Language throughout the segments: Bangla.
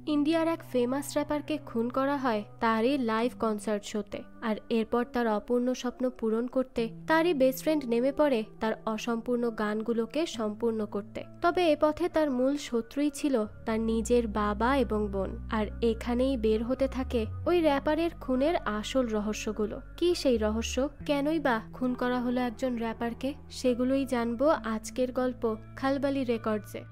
ইন্ডিয়ার এক ফেমাস র্যাপারকে খুন করা হয় তারই লাইভ কনসার্ট শোতে। আর এরপর তার অপূর্ণ স্বপ্ন পূরণ করতে তারই বেস্ট ফ্রেন্ড নেমে পড়ে তার অসম্পূর্ণ গানগুলোকে সম্পূর্ণ করতে। তবে এ পথে তার মূল শত্রুই ছিল তার নিজের বাবা এবং বোন। আর এখানেই বের হতে থাকে ওই র্যাপারের খুনের আসল রহস্যগুলো। কি সেই রহস্য, কেনই বা খুন করা হলো একজন র্যাপারকে, সেগুলোই জানবো আজকের গল্প খালবালি রেকর্ডসে।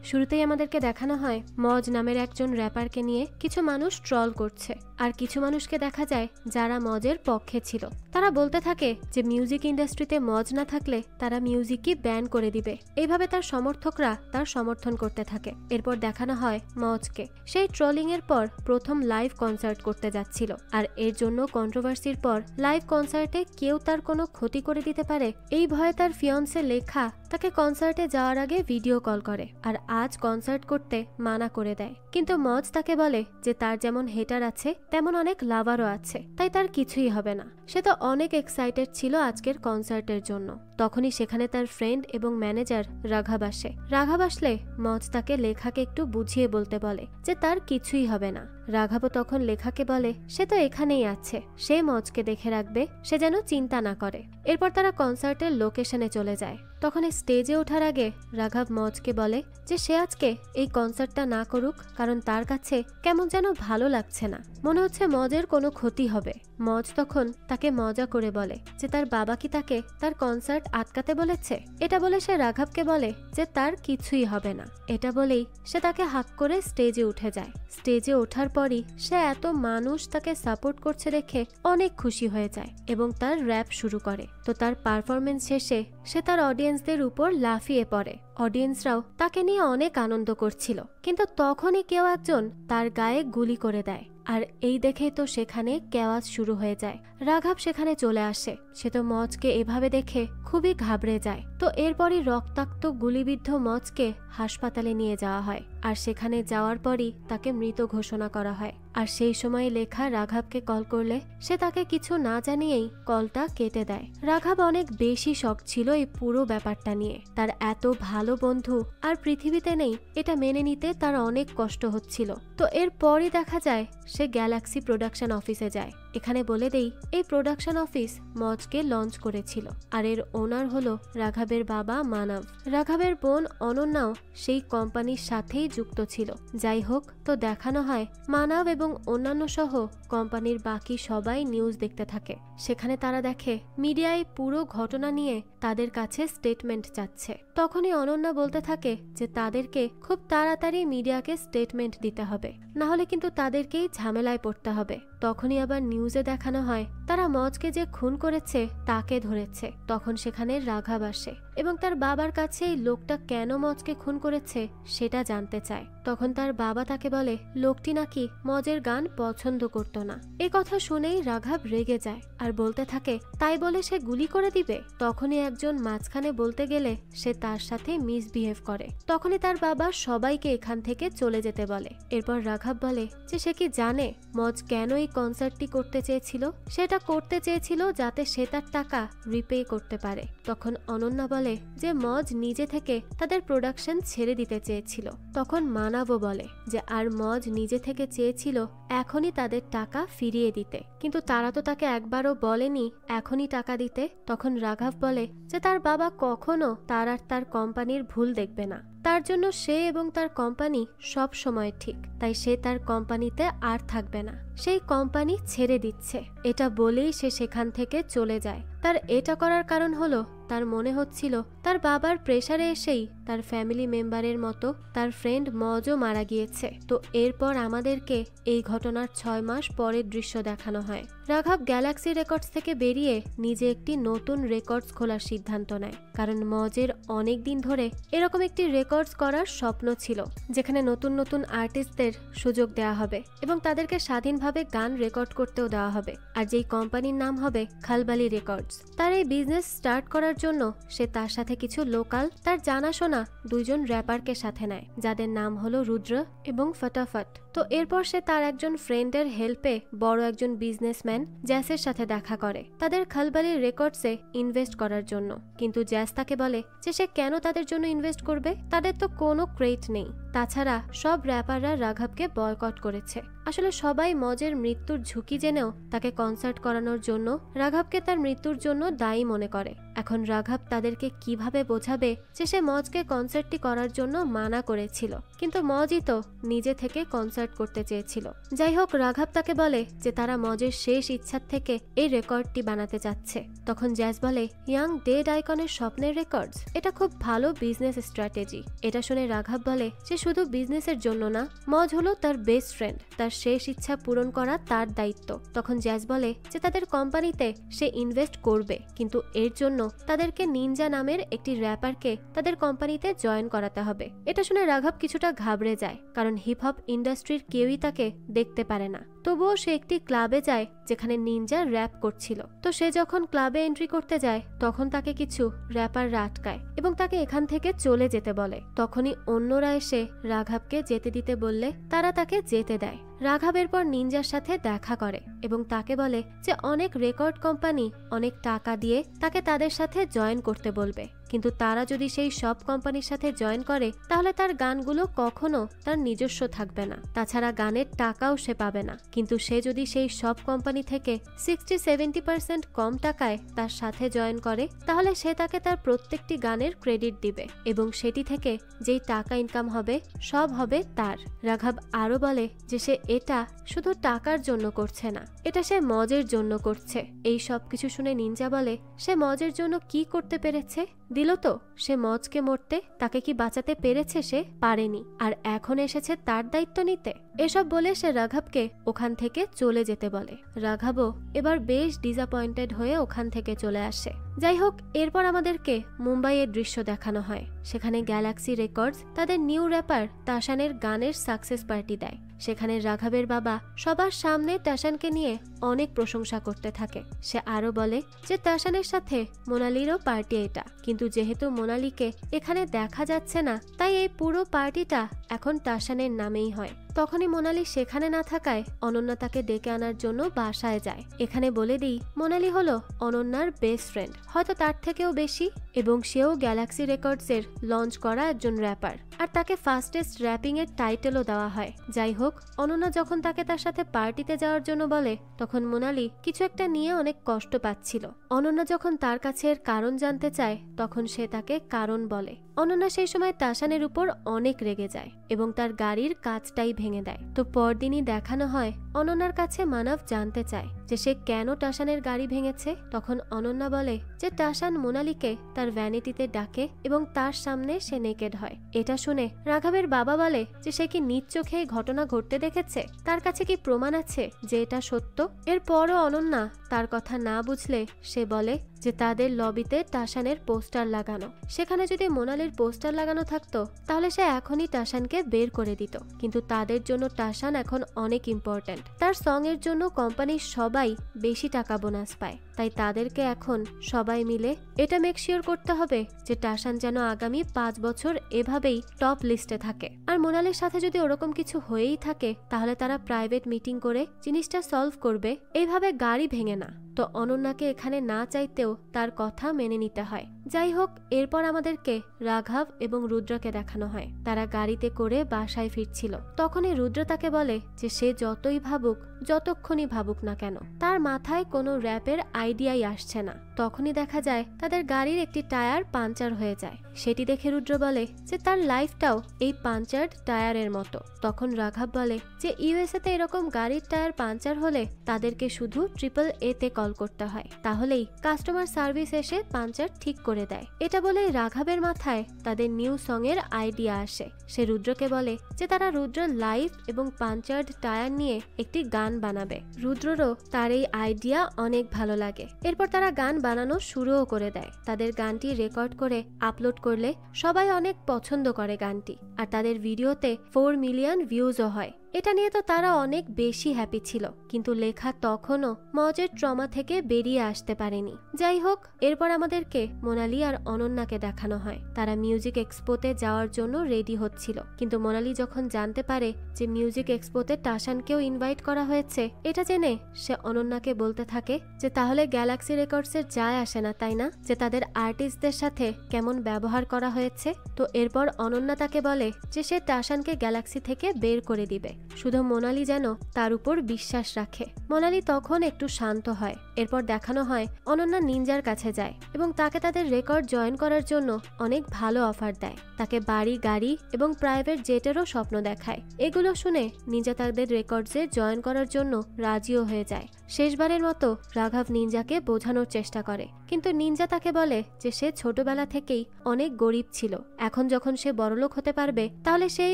শুরুতেই আমাদেরকে দেখানো হয় মজ নামের একজন র্যাপারকে নিয়ে কিছু মানুষ ট্রল করছে। আর কিছু মানুষকে দেখা যায় যারা মজের পক্ষে ছিল। তারা বলতে থাকে যে মিউজিক ইন্ডাস্ট্রিতে মজ না থাকলে তারা মিউজিকই ব্যান করে দিবে। এইভাবে তার সমর্থকরা তার সমর্থন করতে থাকে। এরপর দেখানো হয় মজকে সেই ট্রলিং এর পর প্রথম লাইভ কনসার্ট করতে যাচ্ছিল। আর এর জন্য কন্ট্রোভার্সির পর লাইভ কনসার্টে কেউ তার কোনো ক্ষতি করে দিতে পারে এই ভয়ে তার ফিয়ন্সে লেখা তাকে কনসার্টে যাওয়ার আগে ভিডিও কল করে আর আজ কনসার্ট করতে মানা করে দেয়। কিন্তু মজ তাকে বলে যে তার যেমন হেটার আছে তেমন অনেক লাভারও আছে, তাই তার কিছুই হবে না। সে তো অনেক এক্সাইটেড ছিল আজকের কনসার্টের জন্য। তখনই সেখানে তার ফ্রেন্ড এবং ম্যানেজার রাঘাব আসে। রাঘাব আসলে মজ তাকে লেখাকে একটু বুঝিয়ে বলতে বলে যে তার কিছুই হবে না। রাঘাবও তখন লেখাকে বলে সে তো এখানেই আছে, সে মজকে দেখে রাখবে, সে যেন চিন্তা না করে। এরপর তারা কনসার্টের লোকেশনে চলে যায়। তখন এই স্টেজে ওঠার আগে রাঘাব মজকে বলে যে সে আজকে এই কনসার্টটা না করুক, কারণ তার কাছে কেমন যেন ভালো লাগছে না, মনে হচ্ছে মজের কোনো ক্ষতি হবে। মজ তখন তাকে মজা করে বলে যে তার বাবা কি তাকে তার কনসার্ট আটকাতে বলেছে। এটা বলে সে রাঘাবকে বলে যে তার কিছুই হবে না। এটা বলেই সে তাকে হাত করে স্টেজে উঠে যায়। স্টেজে ওঠার পরই সে এত মানুষ তাকে সাপোর্ট করছে দেখে অনেক খুশি হয়ে যায় এবং তার র্যাপ শুরু করে। তো তার পারফরমেন্স শেষে সে তার অডিয়েন্সদের উপর লাফিয়ে পড়ে। অডিয়েন্সরাও তাকে নিয়ে অনেক আনন্দ করছিল, কিন্তু তখনই কেউ একজন তার গায়ে গুলি করে দেয়। আর এই দেখেই তো সেখানে কেওয়াজ শুরু হয়ে যায়। রাঘাব সেখানে চলে আসে। সে তো মজকে এভাবে দেখে খুবই ঘাবড়ে যায়। তো এরপরই রক্তাক্ত গুলিবিদ্ধ মজকে হাসপাতালে নিয়ে যাওয়া হয়। আর সেখানে যাওয়ার পরই তাকে মৃত ঘোষণা করা হয়। আর সেই সময় লেখা রাঘাবকে কল করলে সে তাকে কিছু না জানিয়েই কলটা কেটে দেয়। রাঘাব অনেক বেশি শক ছিল এই পুরো ব্যাপারটা নিয়ে। তার এত ভালো বন্ধু আর পৃথিবীতে নেই এটা মেনে নিতে তার অনেক কষ্ট হচ্ছিল। তো এরপরই দেখা যায় সে গ্যালাক্সি প্রোডাকশন অফিসে যায়। এখানে বলে দেই এই প্রোডাকশন অফিস মজকে লঞ্চ করেছিল। আর এর ওনার হলো রাঘাবের বাবা মানব। রাঘাবের বোন অনন্যাও সেই কোম্পানির সাথেই যুক্ত ছিল। যাই হোক, তো দেখানো হয় মানব এবং অন্যান্য সহ কোম্পানির বাকি সবাই নিউজ দেখতে থাকে। সেখানে তারা দেখে মিডিয়ায় পুরো ঘটনা নিয়ে তাদের কাছে স্টেটমেন্ট চাচ্ছে। তখনই অনন্যা বলতে থাকে যে তাদেরকে খুব তাড়াতাড়ি মিডিয়াকে স্টেটমেন্ট দিতে হবে, না হলে কিন্তু তাদেরকেই ঝামেলায় পড়তে হবে। তখনই আবার নিউজে দেখানো হয় তারা মজকে যে খুন করেছে তাকে ধরেছে। তখন সেখানে রাঘাব আসে এবং তার বাবার কাছে এই লোকটা কেন মজকে খুন করেছে সেটা জানতে চায়। তখন তার বাবা তাকে বলে লোকটি নাকি মজের গান পছন্দ করত না। এ কথা শুনেই রাঘাব রেগে যায় আর বলতে থাকে তাই বলে সে গুলি করে দিবে। তখনই একজন মাঝখানে বলতে গেলে সে তার সাথে মিসবিহেভ করে। তখনই তার বাবা সবাইকে এখান থেকে চলে যেতে বলে। এরপর রাঘাব বলে যে সে কি জানে মজ কেন এই কনসার্টটি করতে চেয়েছিল। সেটা করতে চেয়েছিল যাতে সে তার টাকা রিপে করতে পারে। তখন অনন্যা বলে যে মজ নিজে থেকে তাদের প্রোডাকশন ছেড়ে দিতে চেয়েছিল। তখন মানবও বলে যে আর মজ নিজে থেকে চেয়েছিল এখনই তাদের টাকা ফিরিয়ে দিতে, কিন্তু তারা তো তাকে একবারও বলেনি এখনই টাকা দিতে। তখন রাঘাব বলে যে তার বাবা কখনো তার আর তার কোম্পানির ভুল দেখবে না, তার জন্য সে এবং তার কোম্পানি সব সময় ঠিক, তাই সে তার কোম্পানিতে আর থাকবে না, সেই কোম্পানি ছেড়ে দিচ্ছে। এটা বলেই সে সেখান থেকে চলে যায়। তার এটা করার কারণ হলো তার মনে হচ্ছিল তার বাবার প্রেসারে এসেই তার ফ্যামিলি মেম্বারের মতো তার ফ্রেন্ড মজও মারা গিয়েছে। তো এরপর আমাদেরকে এই ঘটনার 6 মাস পরের দৃশ্য দেখানো হয়। রাঘাব গ্যালাক্সি রেকর্ডস থেকে বেরিয়ে নিজে একটি নতুন রেকর্ডস খোলার সিদ্ধান্ত নেয়, কারণ মজের অনেক দিন ধরে এরকম একটি রেকর্ডস করার স্বপ্ন ছিল যেখানে নতুন নতুন আর্টিস্টদের সুযোগ দেওয়া হবে এবং তাদেরকে স্বাধীনভাবে গান রেকর্ড করতেও দেওয়া হবে। আর যেই কোম্পানির নাম হবে খালবালি রেকর্ডস। তার এই বিজনেস স্টার্ট করার জন্য সে তার সাথে কিছু লোকাল তার জানাশোনা 2 জন র্যাপারকে সাথে নেয়, যাদের নাম হলো রুদ্র এবং ফটাফট। তো এরপর সে তার একজন ফ্রেন্ডের হেল্পে বড় একজন বিজনেসম্যান জ্যাসের সাথে দেখা করে তাদের খালবালির রেকর্ডসে ইনভেস্ট করার জন্য। কিন্তু জ্যাস তাকে বলে যে সে কেন তাদের জন্য ইনভেস্ট করবে, তাদের তো কোনো ক্রেডিট নেই। তাছাড়া সব র্যাপাররা রাঘবকে বয়কট করেছে। আসলে সবাই মজের মৃত্যুর ঝুঁকি জেনেও তাকে কনসার্ট করানোর জন্য রাঘবকে তার মৃত্যুর জন্য দায়ী মনে করে। এখন রাঘব তাদেরকে কিভাবে বোঝাবে যে সে মজকে কনসার্টটি করার জন্য মানা করেছিল, কিন্তু মজই তো নিজে থেকে কনসার্ট করতে চেয়েছিল। যাই হোক, রাঘব তাকে বলে যে তারা মজের শেষ ইচ্ছার থেকে এই রেকর্ডটি বানাতে যাচ্ছে। তখন জ্যাজ বলে, ইয়াং ডেড আইকনের স্বপ্নের রেকর্ডস, এটা খুব ভালো বিজনেস স্ট্র্যাটেজি। এটা শুনে রাঘব বলে যে শুধু বিজনেসের জন্য না, মজ হলো তার বেস্ট ফ্রেন্ড, তার শেষ ইচ্ছা পূরণ করা তার দায়িত্ব। তখন জ্যাজ বলে যে তাদের কোম্পানিতে সে ইনভেস্ট করবে, কিন্তু এর জন্য তাদেরকে নিনজা নামের একটি র্যাপারকে তাদের কোম্পানিতে জয়েন করাতে হবে। এটা শুনে রাঘব কিছুটা ঘাবড়ে যায়, কারণ হিপ হপ ইন্ডাস্ট্রির কেউই তাকে দেখতে পারে না। তবুও সে একটি ক্লাবে যায় যেখানে নিনজা র্যাপ করছিল। তো সে যখন ক্লাবে এন্ট্রি করতে যায় তখন তাকে কিছু র্যাপাররা আটকায় এবং তাকে এখান থেকে চলে যেতে বলে। তখনই অন্যরা এসে রাঘবকে যেতে দিতে বললে তারা তাকে যেতে দেয়। রাঘব এরপর নিনজার সাথে দেখা করে এবং তাকে বলে যে অনেক রেকর্ড কোম্পানি অনেক টাকা দিয়ে তাকে তাদের সাথে জয়েন করতে বলবে, কিন্তু তারা যদি সেই সব কোম্পানির সাথে জয়েন করে তাহলে তার গানগুলো কখনো তার নিজস্ব থাকবে না। তাছাড়া গানের টাকাও সে পাবে না। কিন্তু সে যদি সেই সব কোম্পানি থেকে 60-70% কম টাকায় তার সাথে জয়েন করে তাহলে সে তাকে তার প্রত্যেকটি গানের ক্রেডিট দিবে এবং সেটি থেকে যেই টাকা ইনকাম হবে সব হবে তার। রাঘব আরো বলে যে সে এটা শুধু টাকার জন্য করছে না, এটা সে মজের জন্য করছে। এই সব কিছু শুনে নিনজা বলে সে মজের জন্য কি করতে পেরেছে, দিল তো সে মজকে মরতে, তাকে কি বাঁচাতে পেরেছে? সে পারেনি, আর এখন এসেছে তার দায়িত্ব নিতে। এসব বলে সে রাঘবকে ওখান থেকে চলে যেতে বলে। রাঘবও এবার বেশ ডিসঅ্যাপয়েন্টেড হয়ে ওখান থেকে চলে আসে। যাই হোক, এরপর আমাদেরকে মুম্বাইয়ের দৃশ্য দেখানো হয়। সেখানে গ্যালাক্সি রেকর্ডস তাদের নিউ র্যাপার তাশানের গানের সাকসেস পার্টি দেয়। সেখানে রাঘবের বাবা সবার সামনে তাশানকে নিয়ে অনেক প্রশংসা করতে থাকে। সে আরো বলে যে তাশানের সাথে মোনালিরও পার্টি এটা, কিন্তু যেহেতু মোনালিকে এখানে দেখা যাচ্ছে না তাই এই পুরো পার্টিটা এখন তাশানের নামেই হয়। তখনই মোনালি সেখানে না থাকায় অনন্যা তাকে ডেকে আনার জন্য বাসায় যায়। এখানে বলে দিই, মোনালি হলো অনন্যার বেস্ট ফ্রেন্ড, হয়তো তার থেকেও বেশি, এবং সেও গ্যালাক্সি রেকর্ডসের লঞ্চ করা একজন র্যাপার, আর তাকে ফাস্টেস্ট র্যাপিং এর টাইটেলও দেওয়া হয়। যাই হোক, অনন্যা যখন তাকে তার সাথে পার্টিতে যাওয়ার জন্য বলে তখন মোনালি কিছু একটা নিয়ে অনেক কষ্ট পাচ্ছিল। অনন্যা যখন তার কাছে এর কারণ জানতে চায় তখন সে তাকে কারণ বলে। অনন্যা সেই সময় তাশানের উপর অনেক রেগে যায় এবং তার গাড়ির কাঁচটাই ভেঙে দেয়। তো পরদিনই দেখানো হয় অনন্যার কাছে মানব জানতে চায় যে সে কেন তাশানের গাড়ি ভেঙেছে। তখন অনন্যা বলে যে তাশান মোনালিকে তার ভ্যানিটিতে ডাকে এবং তার সামনে সে নেকেড হয়। এটা শুনে রাঘবের বাবা বলে যে সে কি নিজ চোখে এই ঘটনা ঘটতে দেখেছে, তার কাছে কি প্রমাণ আছে যে এটা সত্য। এরপরও অনন্যা তার কথা না বুঝলে সে বলে যে তাদের লবিতে তাশানের পোস্টার লাগানো, সেখানে যদি মোনালির পোস্টার লাগানো থাকতো তাহলে সে এখনই তাশানকে বের করে দিত। কিন্তু তাদের জন্য তাশান এখন অনেক ইম্পর্ট্যান্ট, তার সং এর জন্য কোম্পানির সবাই বেশি টাকা বোনাস পায়, তাই তাদেরকে এখন সবাই মিলে এটা মেক শিওর করতে হবে যে তাশান যেন আগামী 5 বছর এভাবেই টপ লিস্টে থাকে। আর মোনালির সাথে যদি ওরকম কিছু হয়েই থাকে তাহলে তারা প্রাইভেট মিটিং করে জিনিসটা সলভ করবে, এইভাবে গাড়ি ভেঙে না। তো অনন্যাকে এখানে না চাইতেও তার কথা মেনে নিতে হয়। যাই হোক, এরপর আমাদেরকে রাঘব এবং রুদ্রকে দেখানো হয়। তারা গাড়িতে করে বাসায় ফিরছিল। তখনই রুদ্র তাকে বলে যে সে যতই ভাবুক, যতক্ষণই ভাবুক না কেন, তার মাথায় কোনো র্যাপের আইডিয়াই আসছে না। তখনই দেখা যায় তাদের গাড়ির একটি টায়ার পাঞ্চার হয়ে যায়। সেটি দেখে রুদ্র বলে যে তার লাইফটাও এই পাঞ্চার্ড টায়ারের মতো। তখন রাঘব বলে যে ইউএসএ তে এরকম গাড়ির টায়ার পাঞ্চার হলে তাদেরকে শুধু AAA তে কল করতে হয়, তাহলেই কাস্টমার সার্ভিস এসে পাঞ্চার ঠিক করে দেয়। এটা বলে রাঘবের মাথায় তাদের নিউ সং এর আইডিয়া আসে। সে রুদ্রকে বলে যে তারা রুদ্র লাইফ এবং পাঞ্চার্ড টায়ার নিয়ে একটি গান বানাবে। রুদ্ররও তার এই আইডিয়া অনেক ভালো লাগে। এরপর তারা গান বানানো শুরুও করে দেয়। তাদের গানটি রেকর্ড করে আপলোড করলে সবাই অনেক পছন্দ করে গানটি, আর তাদের ভিডিওতে 4 মিলিয়ন ভিউজও হয়। এটা নিয়ে তো তারা অনেক বেশি হ্যাপি ছিল, কিন্তু লেখা তখনও মজের ট্রমা থেকে বেরিয়ে আসতে পারেনি। যাই হোক, এরপর আমাদেরকে মোনালি আর অনন্যাকে দেখানো হয়। তারা মিউজিক এক্সপোতে যাওয়ার জন্য রেডি হচ্ছিল, কিন্তু মোনালি যখন জানতে পারে যে মিউজিক এক্সপোতে টাশানকেও ইনভাইট করা হয়েছে, এটা জেনে সে অনন্যাকে বলতে থাকে যে তাহলে গ্যালাক্সি রেকর্ডসের যায় আসে না, তাই না, যে তাদের আর্টিস্টদের সাথে কেমন ব্যবহার করা হয়েছে। তো এরপর অনন্যা তাকে বলে যে সে টাশানকে গ্যালাক্সি থেকে বের করে দিবে, শুধু মোনালি যেন তার উপর বিশ্বাস রাখে। মোনালি তখন একটু শান্ত হয়। এরপর দেখানো হয় অনন্যা নিনজার কাছে যায় এবং তাকে তাদের রেকর্ড জয়েন করার জন্য অনেক ভালো অফার দেয়। তাকে বাড়ি, গাড়ি এবং প্রাইভেট জেটেরও স্বপ্ন দেখায়। এগুলো শুনে নিনজা তাদের রেকর্ডসে জয়েন করার জন্য রাজিও হয়ে যায়। শেষবারের মতো রাঘব নিনজাকে বোঝানোর চেষ্টা করে, কিন্তু নিনজা তাকে বলে যে সে ছোটবেলা থেকেই অনেক গরিব ছিল, এখন যখন সে বড়লোক হতে পারবে তাহলে সেই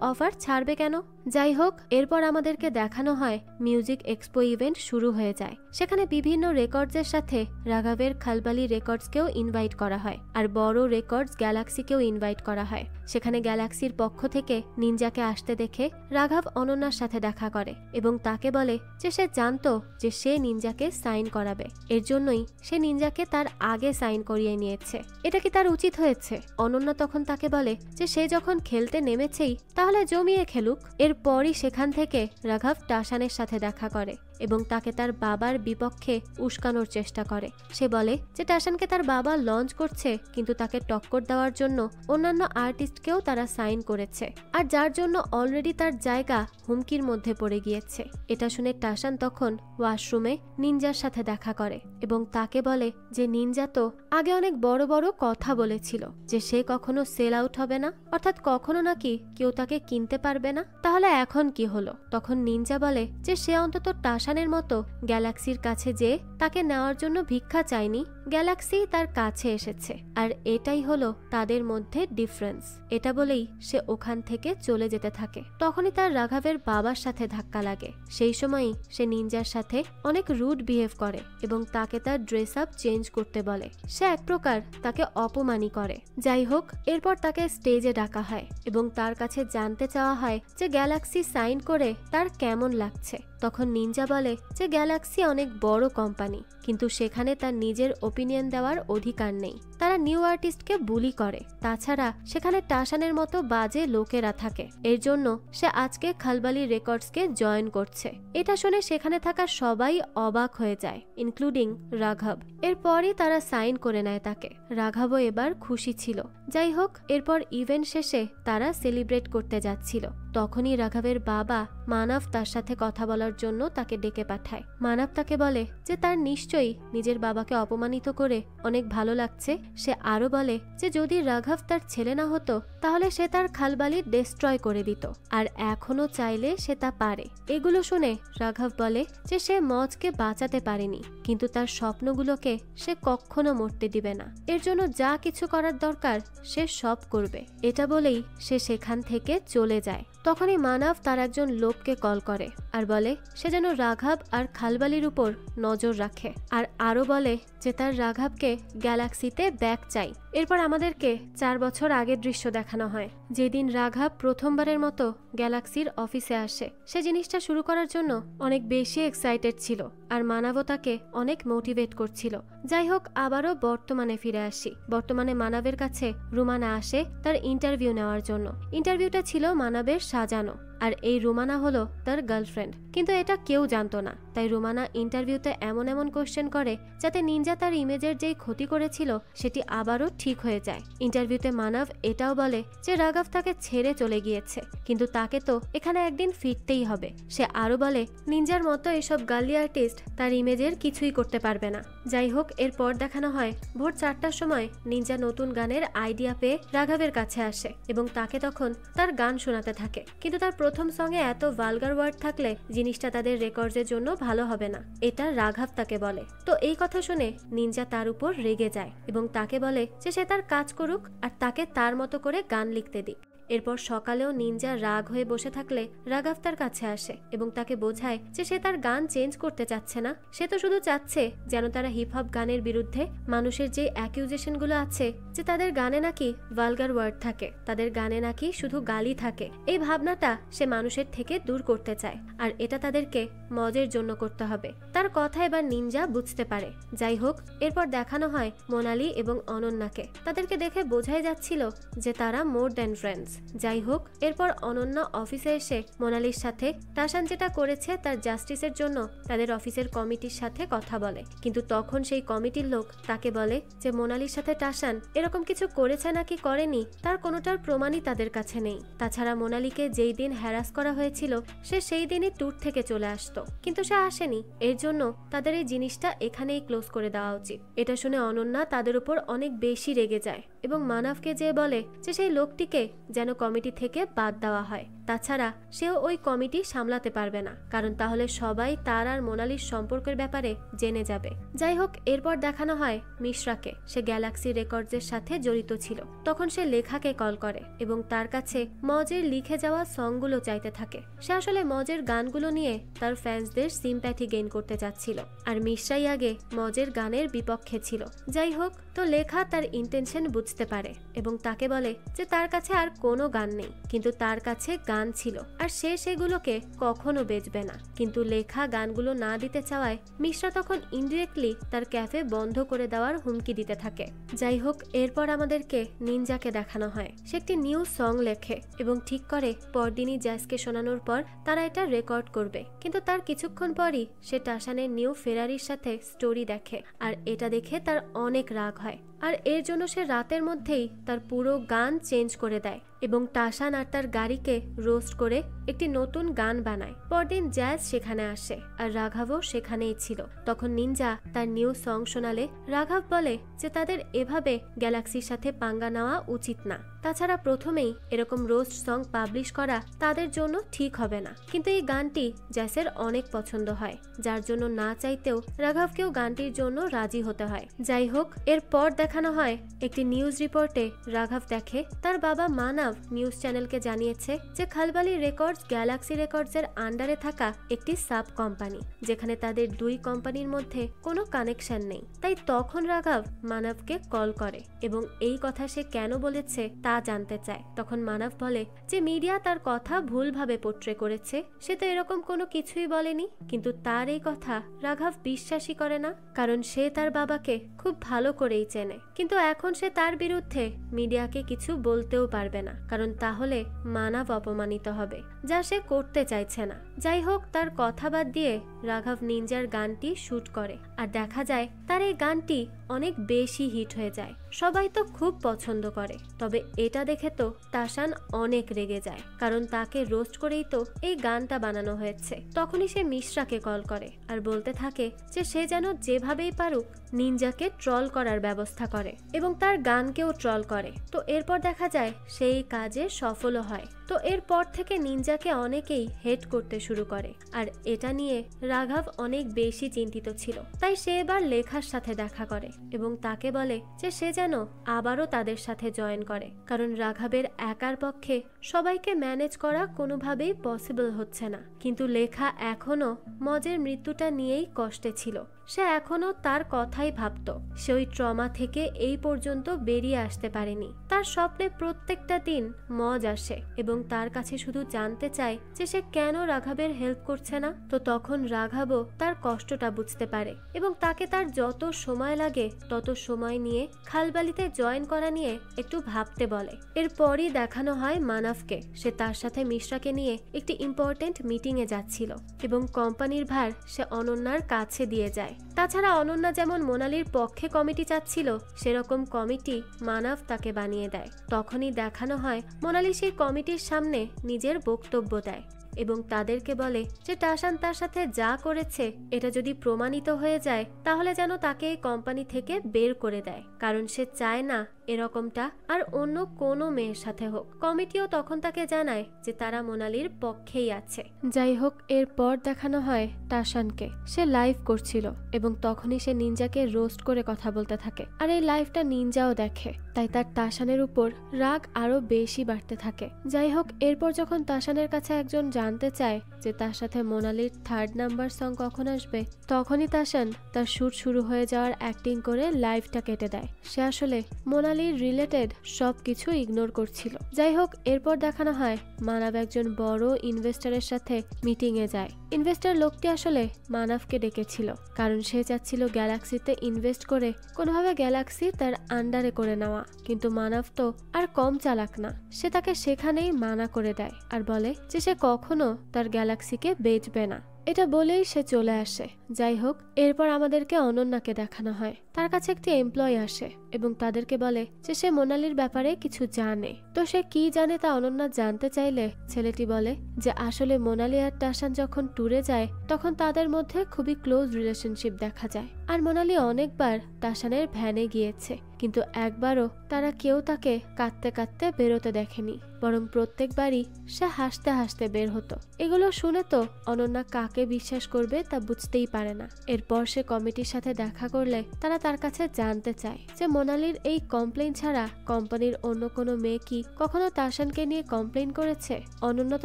অফার ছাড়বে কেন। যাই হোক, এরপর আমাদেরকে দেখানো হয় মিউজিক এক্সপো ইভেন্ট শুরু হয়ে যায়। সেখানে বিভিন্ন রেকর্ডসের সাথে রাঘবের খালবালি রেকর্ডসকেও ইনভাইট করা হয়, আর বড় রেকর্ডস গ্যালাক্সিকেও ইনভাইট করা হয়। সেখানে গ্যালাক্সির পক্ষ থেকে নিনজাকে আসতে দেখে রাঘব অনন্যার সাথে দেখা করে এবং তাকে বলে যে সে জানতো যে সে নিনজাকে সাইন করাবে, এর জন্যই সে নিনজাকে তার আগে সাইন করিয়ে নিয়েছে। এটা কি তার উচিত হয়েছে? অনন্যা তখন তাকে বলে যে সে যখন খেলতে নেমেছেই তাহলে জমিয়ে খেলুক। এরপরই সেখান থেকে রাঘব টাশানের সাথে দেখা করে এবং তাকে তার বাবার বিপক্ষে উস্কানোর চেষ্টা করে। সে বলে যে টাশানকে তার বাবা লঞ্চ করছে, কিন্তু তাকে টক্কর দেওয়ার জন্য অন্যান্য আর্টিস্টকেও তারা সাইন করেছে, আর যার জন্য অলরেডি তার জায়গা হুমকির মধ্যে পড়ে গিয়েছে। এটা শুনে টাশান তখন ওয়াশরুমে নিনজার সাথে দেখা করে এবং তাকে বলে যে নিনজা তো আগে অনেক বড় বড় কথা বলেছিল যে সে কখনো সেল আউট হবে না, অর্থাৎ কখনো নাকি কেউ তাকে কিনতে পারবে না। তাহলে এখন কি হলো? তখন নিনজা বলে যে সে অন্তত টাশানের মতো গ্যালাক্সির কাছে যে তাকে নেওয়ার জন্য ভিক্ষা চায়নি, গ্যালাক্সি তার কাছে এসেছে, আর এটাই হলো তাদের মধ্যে ডিফারেন্স। এটা বলেই সে ওখান থেকে চলে যেতে থাকে। তখনই তার রাঘবের বাবার সাথে ধাক্কা লাগে। সেই সময়ই সে নিনজার সাথে অনেক রুড বিহেভ করে এবং তাকে তার ড্রেস আপ চেঞ্জ করতে বলে। সে এক প্রকার তাকে অপমানই করে। যাই হোক, এরপর তাকে স্টেজে ডাকা হয় এবং তার কাছে জানতে চাওয়া হয় যে গ্যালাক্সি সাইন করে তার কেমন লাগছে। তখন নিনজা বলে যে গ্যালাক্সি অনেক বড় কোম্পানি, কিন্তু সেখানে তার নিজের ওপিনিয়ন দেওয়ার অধিকার নেই। তারা নিউ আর্টিস্টকে বুলি করে, তাছাড়া সেখানে টাশানের মতো বাজে লোকেরা থাকে, এর জন্য সে আজকে খালবালি রেকর্ডসকে জয়েন করছে। এটা শুনে সেখানে থাকা সবাই অবাক হয়ে যায়, ইনক্লুডিং রাঘব। এরপরই তারা সাইন করে নেয় তাকে। রাঘবও এবার খুশি ছিল। যাই হোক, এরপর ইভেন্ট শেষে তারা সেলিব্রেট করতে যাচ্ছিল। তখনই রাঘবের বাবা মানব তার সাথে কথা বলার জন্য তাকে ডেকে পাঠায়। মানব তাকে বলে যে তার নিশ্চয়ই নিজের বাবাকে অপমানিত করে অনেক ভালো লাগছে। সে আরো বলে যে যদি রাঘব তার ছেলে না হতো তাহলে সে তার খালবালি ডিস্ট্রয় করে দিত, আর এখনো চাইলে সে তা পারে। এগুলো শুনে রাঘব বলে যে সে মজকে বাঁচাতে পারেনি, কিন্তু তার স্বপ্নগুলোকে সে কখনো মরতে দিবে না। এর জন্য যা কিছু করার দরকার সে সব করবে। এটা বলেই সে সেখান থেকে চলে যায়। তখনই মানব তার একজন লোককে কল করে আর বলে সে যেন রাঘব আর খালবালির উপর নজর রাখে, আর আরো বলে যে তার রাঘবকে গ্যালাক্সিতে ব্যাক চাই। এরপর আমাদেরকে 4 বছর আগের দৃশ্য দেখানো হয়, যেদিন রাঘব প্রথমবারের মতো গ্যালাক্সির অফিসে আসে। সে জিনিসটা শুরু করার জন্য অনেক বেশি এক্সাইটেড ছিল, আর মানবও তাকে অনেক মোটিভেট করছিল। যাই হোক, আবারও বর্তমানে ফিরে আসি। বর্তমানে মানবের কাছে রুমানা আসে তার ইন্টারভিউ নেওয়ার জন্য। ইন্টারভিউটা ছিল মানবের সাজানো, আর এই রুমানা হলো তার গার্লফ্রেন্ড, কিন্তু এটা কেউ জানতো না। তাই রুমানা ইন্টারভিউতে এমন এমন কোশ্চেন করে যাতে নিনজা তার ইমেজের যেই ক্ষতি করেছিল সেটি আবারও ঠিক হয়ে যায়। ইন্টারভিউতে মানব এটাও বলে যে রাঘব তাকে ছেড়ে চলে গিয়েছে, কিন্তু তাকে তো এখানে একদিন ফিরতেই হবে। সে আরো বলে নিনজার মতো এসব গার্লি আর্টিস্ট তার ইমেজের কিছুই করতে পারবে না। যাই হোক, এরপর দেখানো হয় ভোর 4টার সময় নিনজা নতুন গানের আইডিয়া পেয়ে রাঘবের কাছে আসে এবং তাকে তখন তার গান শোনাতে থাকে, কিন্তু তার প্রথম সঙ্গে এত ভালগার ওয়ার্ড থাকলে জিনিসটা তাদের রেকর্ডের জন্য ভালো হবে না, এটা রাঘব তাকে বলে। তো এই কথা শুনে নিনজা তার উপর রেগে যায় এবং তাকে বলে যে সে তার কাজ করুক আর তাকে তার মতো করে গান লিখতে দিক। এরপর সকালেও নিনজা রাগ হয়ে বসে থাকলে রাঘাভ তার কাছে আসে এবং তাকে বোঝায় যে সে তার গান চেঞ্জ করতে চাচ্ছে না, সে তো শুধু চাচ্ছে যেন তারা হিপ হপ গানের বিরুদ্ধে মানুষের যে অ্যাকিউজেশন গুলো আছে যে তাদের গানে নাকি ভালগার ওয়ার্ড থাকে, তাদের গানে নাকি শুধু গালি থাকে, এই ভাবনাটা সে মানুষের থেকে দূর করতে চায় আর এটা তাদেরকে মজের জন্য করতে হবে। তার কথা এবার নিনজা বুঝতে পারে। যাই হোক, এরপর দেখানো হয় মোনালি এবং অনন্যাকে। তাদেরকে দেখে বোঝাই যাচ্ছিল যে তারা মোর দ্যান ফ্রেন্ডস। যাই হোক, এরপর অনন্যা অফিসে এসে মোনালির সাথে টাশান যেটা করেছে তার জাস্টিসের জন্য তাদের অফিসের কমিটির সাথে কথা বলে, কিন্তু তখন সেই কমিটির লোক তাকে বলে যে মোনালির সাথে টাশান এরকম কিছু করেছে নাকি করেনি তার কোনোটার প্রমাণই তাদের কাছে নেই। তাছাড়া মোনালিকে যেই দিন হ্যারাস করা হয়েছিল সে সেই দিনই ট্যুর থেকে চলে আসতো, কিন্তু সে আসেনি। এর জন্য তাদের এই জিনিসটা এখানেই ক্লোজ করে দেওয়া উচিত। এটা শুনে অনন্যা তাদের উপর অনেক বেশি রেগে যায় এবং মানবকে যেয়ে বলে যে সেই লোকটিকে যেন কমিটি থেকে বাদ দেওয়া হয়। তাছাড়া সেও ওই কমিটি সামলাতে পারবে না, কারণ তাহলে সবাই তার আর মোনালির সম্পর্কের ব্যাপারে জেনে যাবে। যাই হোক, এরপর দেখানো হয় মিশ্রাকে। সে গ্যালাক্সি রেকর্ডসের সাথে জড়িত ছিল। তখন সে লেখাকে কল করে এবং তার কাছে মজের লিখে যাওয়া সংগুলো চাইতে থাকে। সে আসলে মজের গানগুলো নিয়ে তার ফ্যান্সদের সিম্প্যাথি গেইন করতে চাচ্ছিল, আর মিশ্রাই আগে মজের গানের বিপক্ষে ছিল। যাই হোক, তো লেখা তার ইন্টেনশন বুঝতে পারে এবং তাকে বলে যে তার কাছে আর কোনো গান নেই, কিন্তু তার কাছে গান ছিল আর সে সেগুলোকে কখনো বেচবে না। কিন্তু লেখা গানগুলো না দিতে চাওয়ায় মিশ্রা তখন ইনডিরেক্টলি তার ক্যাফে বন্ধ করে দেওয়ার হুমকি দিতে থাকে। যাই হোক, এরপর আমাদেরকে নিনজাকে দেখানো হয়। সে একটি নিউ সং লেখে এবং ঠিক করে পরদিনই জ্যাজকে শোনানোর পর তারা এটা রেকর্ড করবে, কিন্তু তার কিছুক্ষণ পরই সে টাশানের নিউ ফেরারির সাথে স্টোরি দেখে আর এটা দেখে তার অনেক রাগ হয় আর এর জন্য সে রাতের মধ্যেই তার পুরো গান চেঞ্জ করে দেয় এবং টাশান আর তার গাড়িকে রোস্ট করে একটি নতুন গান বানায়। পরদিন জ্যাজ সেখানে আসে আর রাঘাভও সেখানেই ছিল। তখন নিনজা তার নিউ সং শোনালে রাঘাভ বলে যে তাদের এভাবে গ্যালাক্সির সাথে পাঙ্গা নেওয়া উচিত না। তাছাড়া প্রথমেই এরকম রোস্ট সং পাবলিশ করা তাদের জন্য ঠিক হবে না। কিন্তু এই গানটি জ্যাসের অনেক পছন্দ হয়, যার জন্য না চাইতেও রাঘাভকেও গানটির জন্য রাজি হতে হয়। যাই হোক, এরপর দেখানো হয় একটি নিউজ রিপোর্টে রাঘাভ দেখে তার বাবা মানব নিউজ চ্যানেলকে জানিয়েছে যে খালবালি রেকর্ডস গ্যালাক্সি রেকর্ডস এর আন্ডারে থাকা একটি সাব কোম্পানি, যেখানে তাদের দুই কোম্পানির মধ্যে কোনো কানেকশন নেই। তাই তখন রাঘাভ মানবকে কল করে এবং এই কথা সে কেন বলেছে তা জানতে চায়। তখন মানব বলে যে মিডিয়া তার কথা ভুলভাবে পোট্রে করেছে, সে তো এরকম কোনো কিছুই বলেনি। কিন্তু তার এই কথা রাঘাভ বিশ্বাসই করে না, কারণ সে তার বাবাকে খুব ভালো করেই চেনে। কিন্তু এখন সে তার বিরুদ্ধে মিডিয়াকে কিছু বলতেও পারবে না, কারণ তাহলে মানব অপমানিত হবে, যা সে করতে চাইছে না। যাই হোক, তার কথা বাদ দিয়ে রাঘাভ নিনজার গানটি শুট করে আর দেখা যায় তার এই গানটি অনেক বেশি হিট হয়ে যায়। সবাই তো খুব পছন্দ করে। তবে এটা দেখে তো টাশান অনেক রেগে যায়, কারণ তাকে রোস্ট করেই তো এই গানটা বানানো হয়েছে। তখনই সে মিশ্রাকে কল করে আর বলতে থাকে যে সে যেন যেভাবেই পারুক নিনজাকে ট্রল করার ব্যবস্থা করে এবং তার গানকেও ট্রল করে। তো এরপর দেখা যায় সেই কাজে সফলও হয়। তো এরপর থেকে নিনজাকে অনেকেই হেট করতে শুরু করে আর এটা নিয়ে রাঘাভ অনেক বেশি চিন্তিত ছিল। তাই সে এবার লেখার সাথে দেখা করে এবং তাকে বলে যে সে যেন আবারও তাদের সাথে জয়েন করে, কারণ রাঘাভের একার পক্ষে সবাইকে ম্যানেজ করা কোনোভাবেই পসিবল হচ্ছে না। কিন্তু লেখা এখনো মজের মৃত্যুটা নিয়েই কষ্টে ছিল। সে এখনো তার কথাই ভাবত। সে ওই ট্রমা থেকে এই পর্যন্ত বেরিয়ে আসতে পারেনি। তার স্বপ্নে প্রত্যেকটা দিন মজ আসে এবং তার কাছে শুধু জানতে চায় যে সে কেন রাঘাভের হেল্প করছে না। তো তখন রাঘাভও তার কষ্টটা বুঝতে পারে এবং তাকে তার যত সময় লাগে তত সময় নিয়ে খালবালিতে জয়েন করা নিয়ে একটু ভাবতে বলে। এরপরই দেখানো হয় মানবকে। সে তার সাথে মিশ্রাকে নিয়ে একটি ইম্পর্টেন্ট মিটিং এ যাচ্ছিল এবং কোম্পানির ভার সে অনন্যার কাছে দিয়ে যায়। তাছাড়া অনন্যা যেমন মোনালির পক্ষে কমিটি চাচ্ছিল, সেরকম কমিটি মানব তাকে বানিয়ে দেয়। তখনই দেখানো হয় মোনালি সেই কমিটির সামনে নিজের বক্তব্য দেয় এবং তাদেরকে বলে যে টাশান তার সাথে যা করেছে এটা যদি প্রমাণিত হয়ে যায় তাহলে যেন তাকে এই কোম্পানি থেকে বের করে দেয়, কারণ সে চায় না এরকমটা আর অন্য কোনো মেয়ের সাথে হোক। কমিটিও তখন তাকে জানায় যে তারা মোনালির পক্ষেই আছে। যাই হোক, এরপর দেখানো হয় তাশানকে। সে লাইভ করছিল এবং তখনই সে নিনজাকে রোস্ট করে কথা বলতে থাকে। আর এই লাইভটা নিনজাও দেখে, তাই তার তাশানের উপর রাগ আরো বেশি বাড়তে থাকে। যাই হোক, এরপর যখন তাশানের কাছে একজন জানতে চায় যে তার সাথে মোনালির 3rd নাম্বার সং কখন আসবে, তখনই তাশান তার শুট শুরু হয়ে যাওয়ার অ্যাক্টিং করে লাইভটা কেটে দেয়। সে আসলে মোনালির রিলেটেড সবকিছু ইগনোর করছিল। যাই হোক, এরপর দেখানো হয় মানাভ একজন বড় ইনভেস্টরের সাথে মিটিং এ যায়। ইনভেস্টর লোকটি আসলে মানাভকে ডেকেছিল, কারণ সে চাচ্ছিল গ্যালাক্সিতে ইনভেস্ট করে কোনোভাবে গ্যালাক্সি তার আন্ডারে করে নেওয়া। কিন্তু মানাভ তো আর কম চালাক না, সে তাকে সেখানেই মানা করে দেয় আর বলে যে সে কখনো তার গ্যালাক্সিকে বেচবে না। এটা বলেই সে চলে আসে। যাই হোক, এরপর আমাদেরকে অনন্যাকে দেখানো হয়। তার কাছে একটি এমপ্লয়ি আসে এবং তাদেরকে বলে যে সে মোনালির ব্যাপারে কিছু জানে। তো সে কি জানে তা অনন্যা জানতে চাইলে ছেলেটি বলে যে আসলে মোনালি আর তাশান যখন ট্যুরে যায় তখন তাদের মধ্যে খুবই ক্লোজ রিলেশনশিপ দেখা যায়। আর মোনালি অনেকবার তাশানের ভ্যানে গিয়েছে, কিন্তু একবারও তারা কেউ তাকে কাঁদতে কাঁদতে বেরোতে দেখেনি, বরং প্রত্যেকবারই সে হাসতে হাসতে বের হতো। এগুলো শুনে তো অনন্যা কাকে বিশ্বাস করবে তা বুঝতেই পারে না। এরপর সে কমিটির সাথে দেখা করলে তারা তার কাছে জানতে চায় যে মোনালির এই কমপ্লেইন ছাড়া কোম্পানির অন্য কোনো মেয়ে কি কখনো তাশানকে নিয়ে কমপ্লেইন করেছে। অনন্যা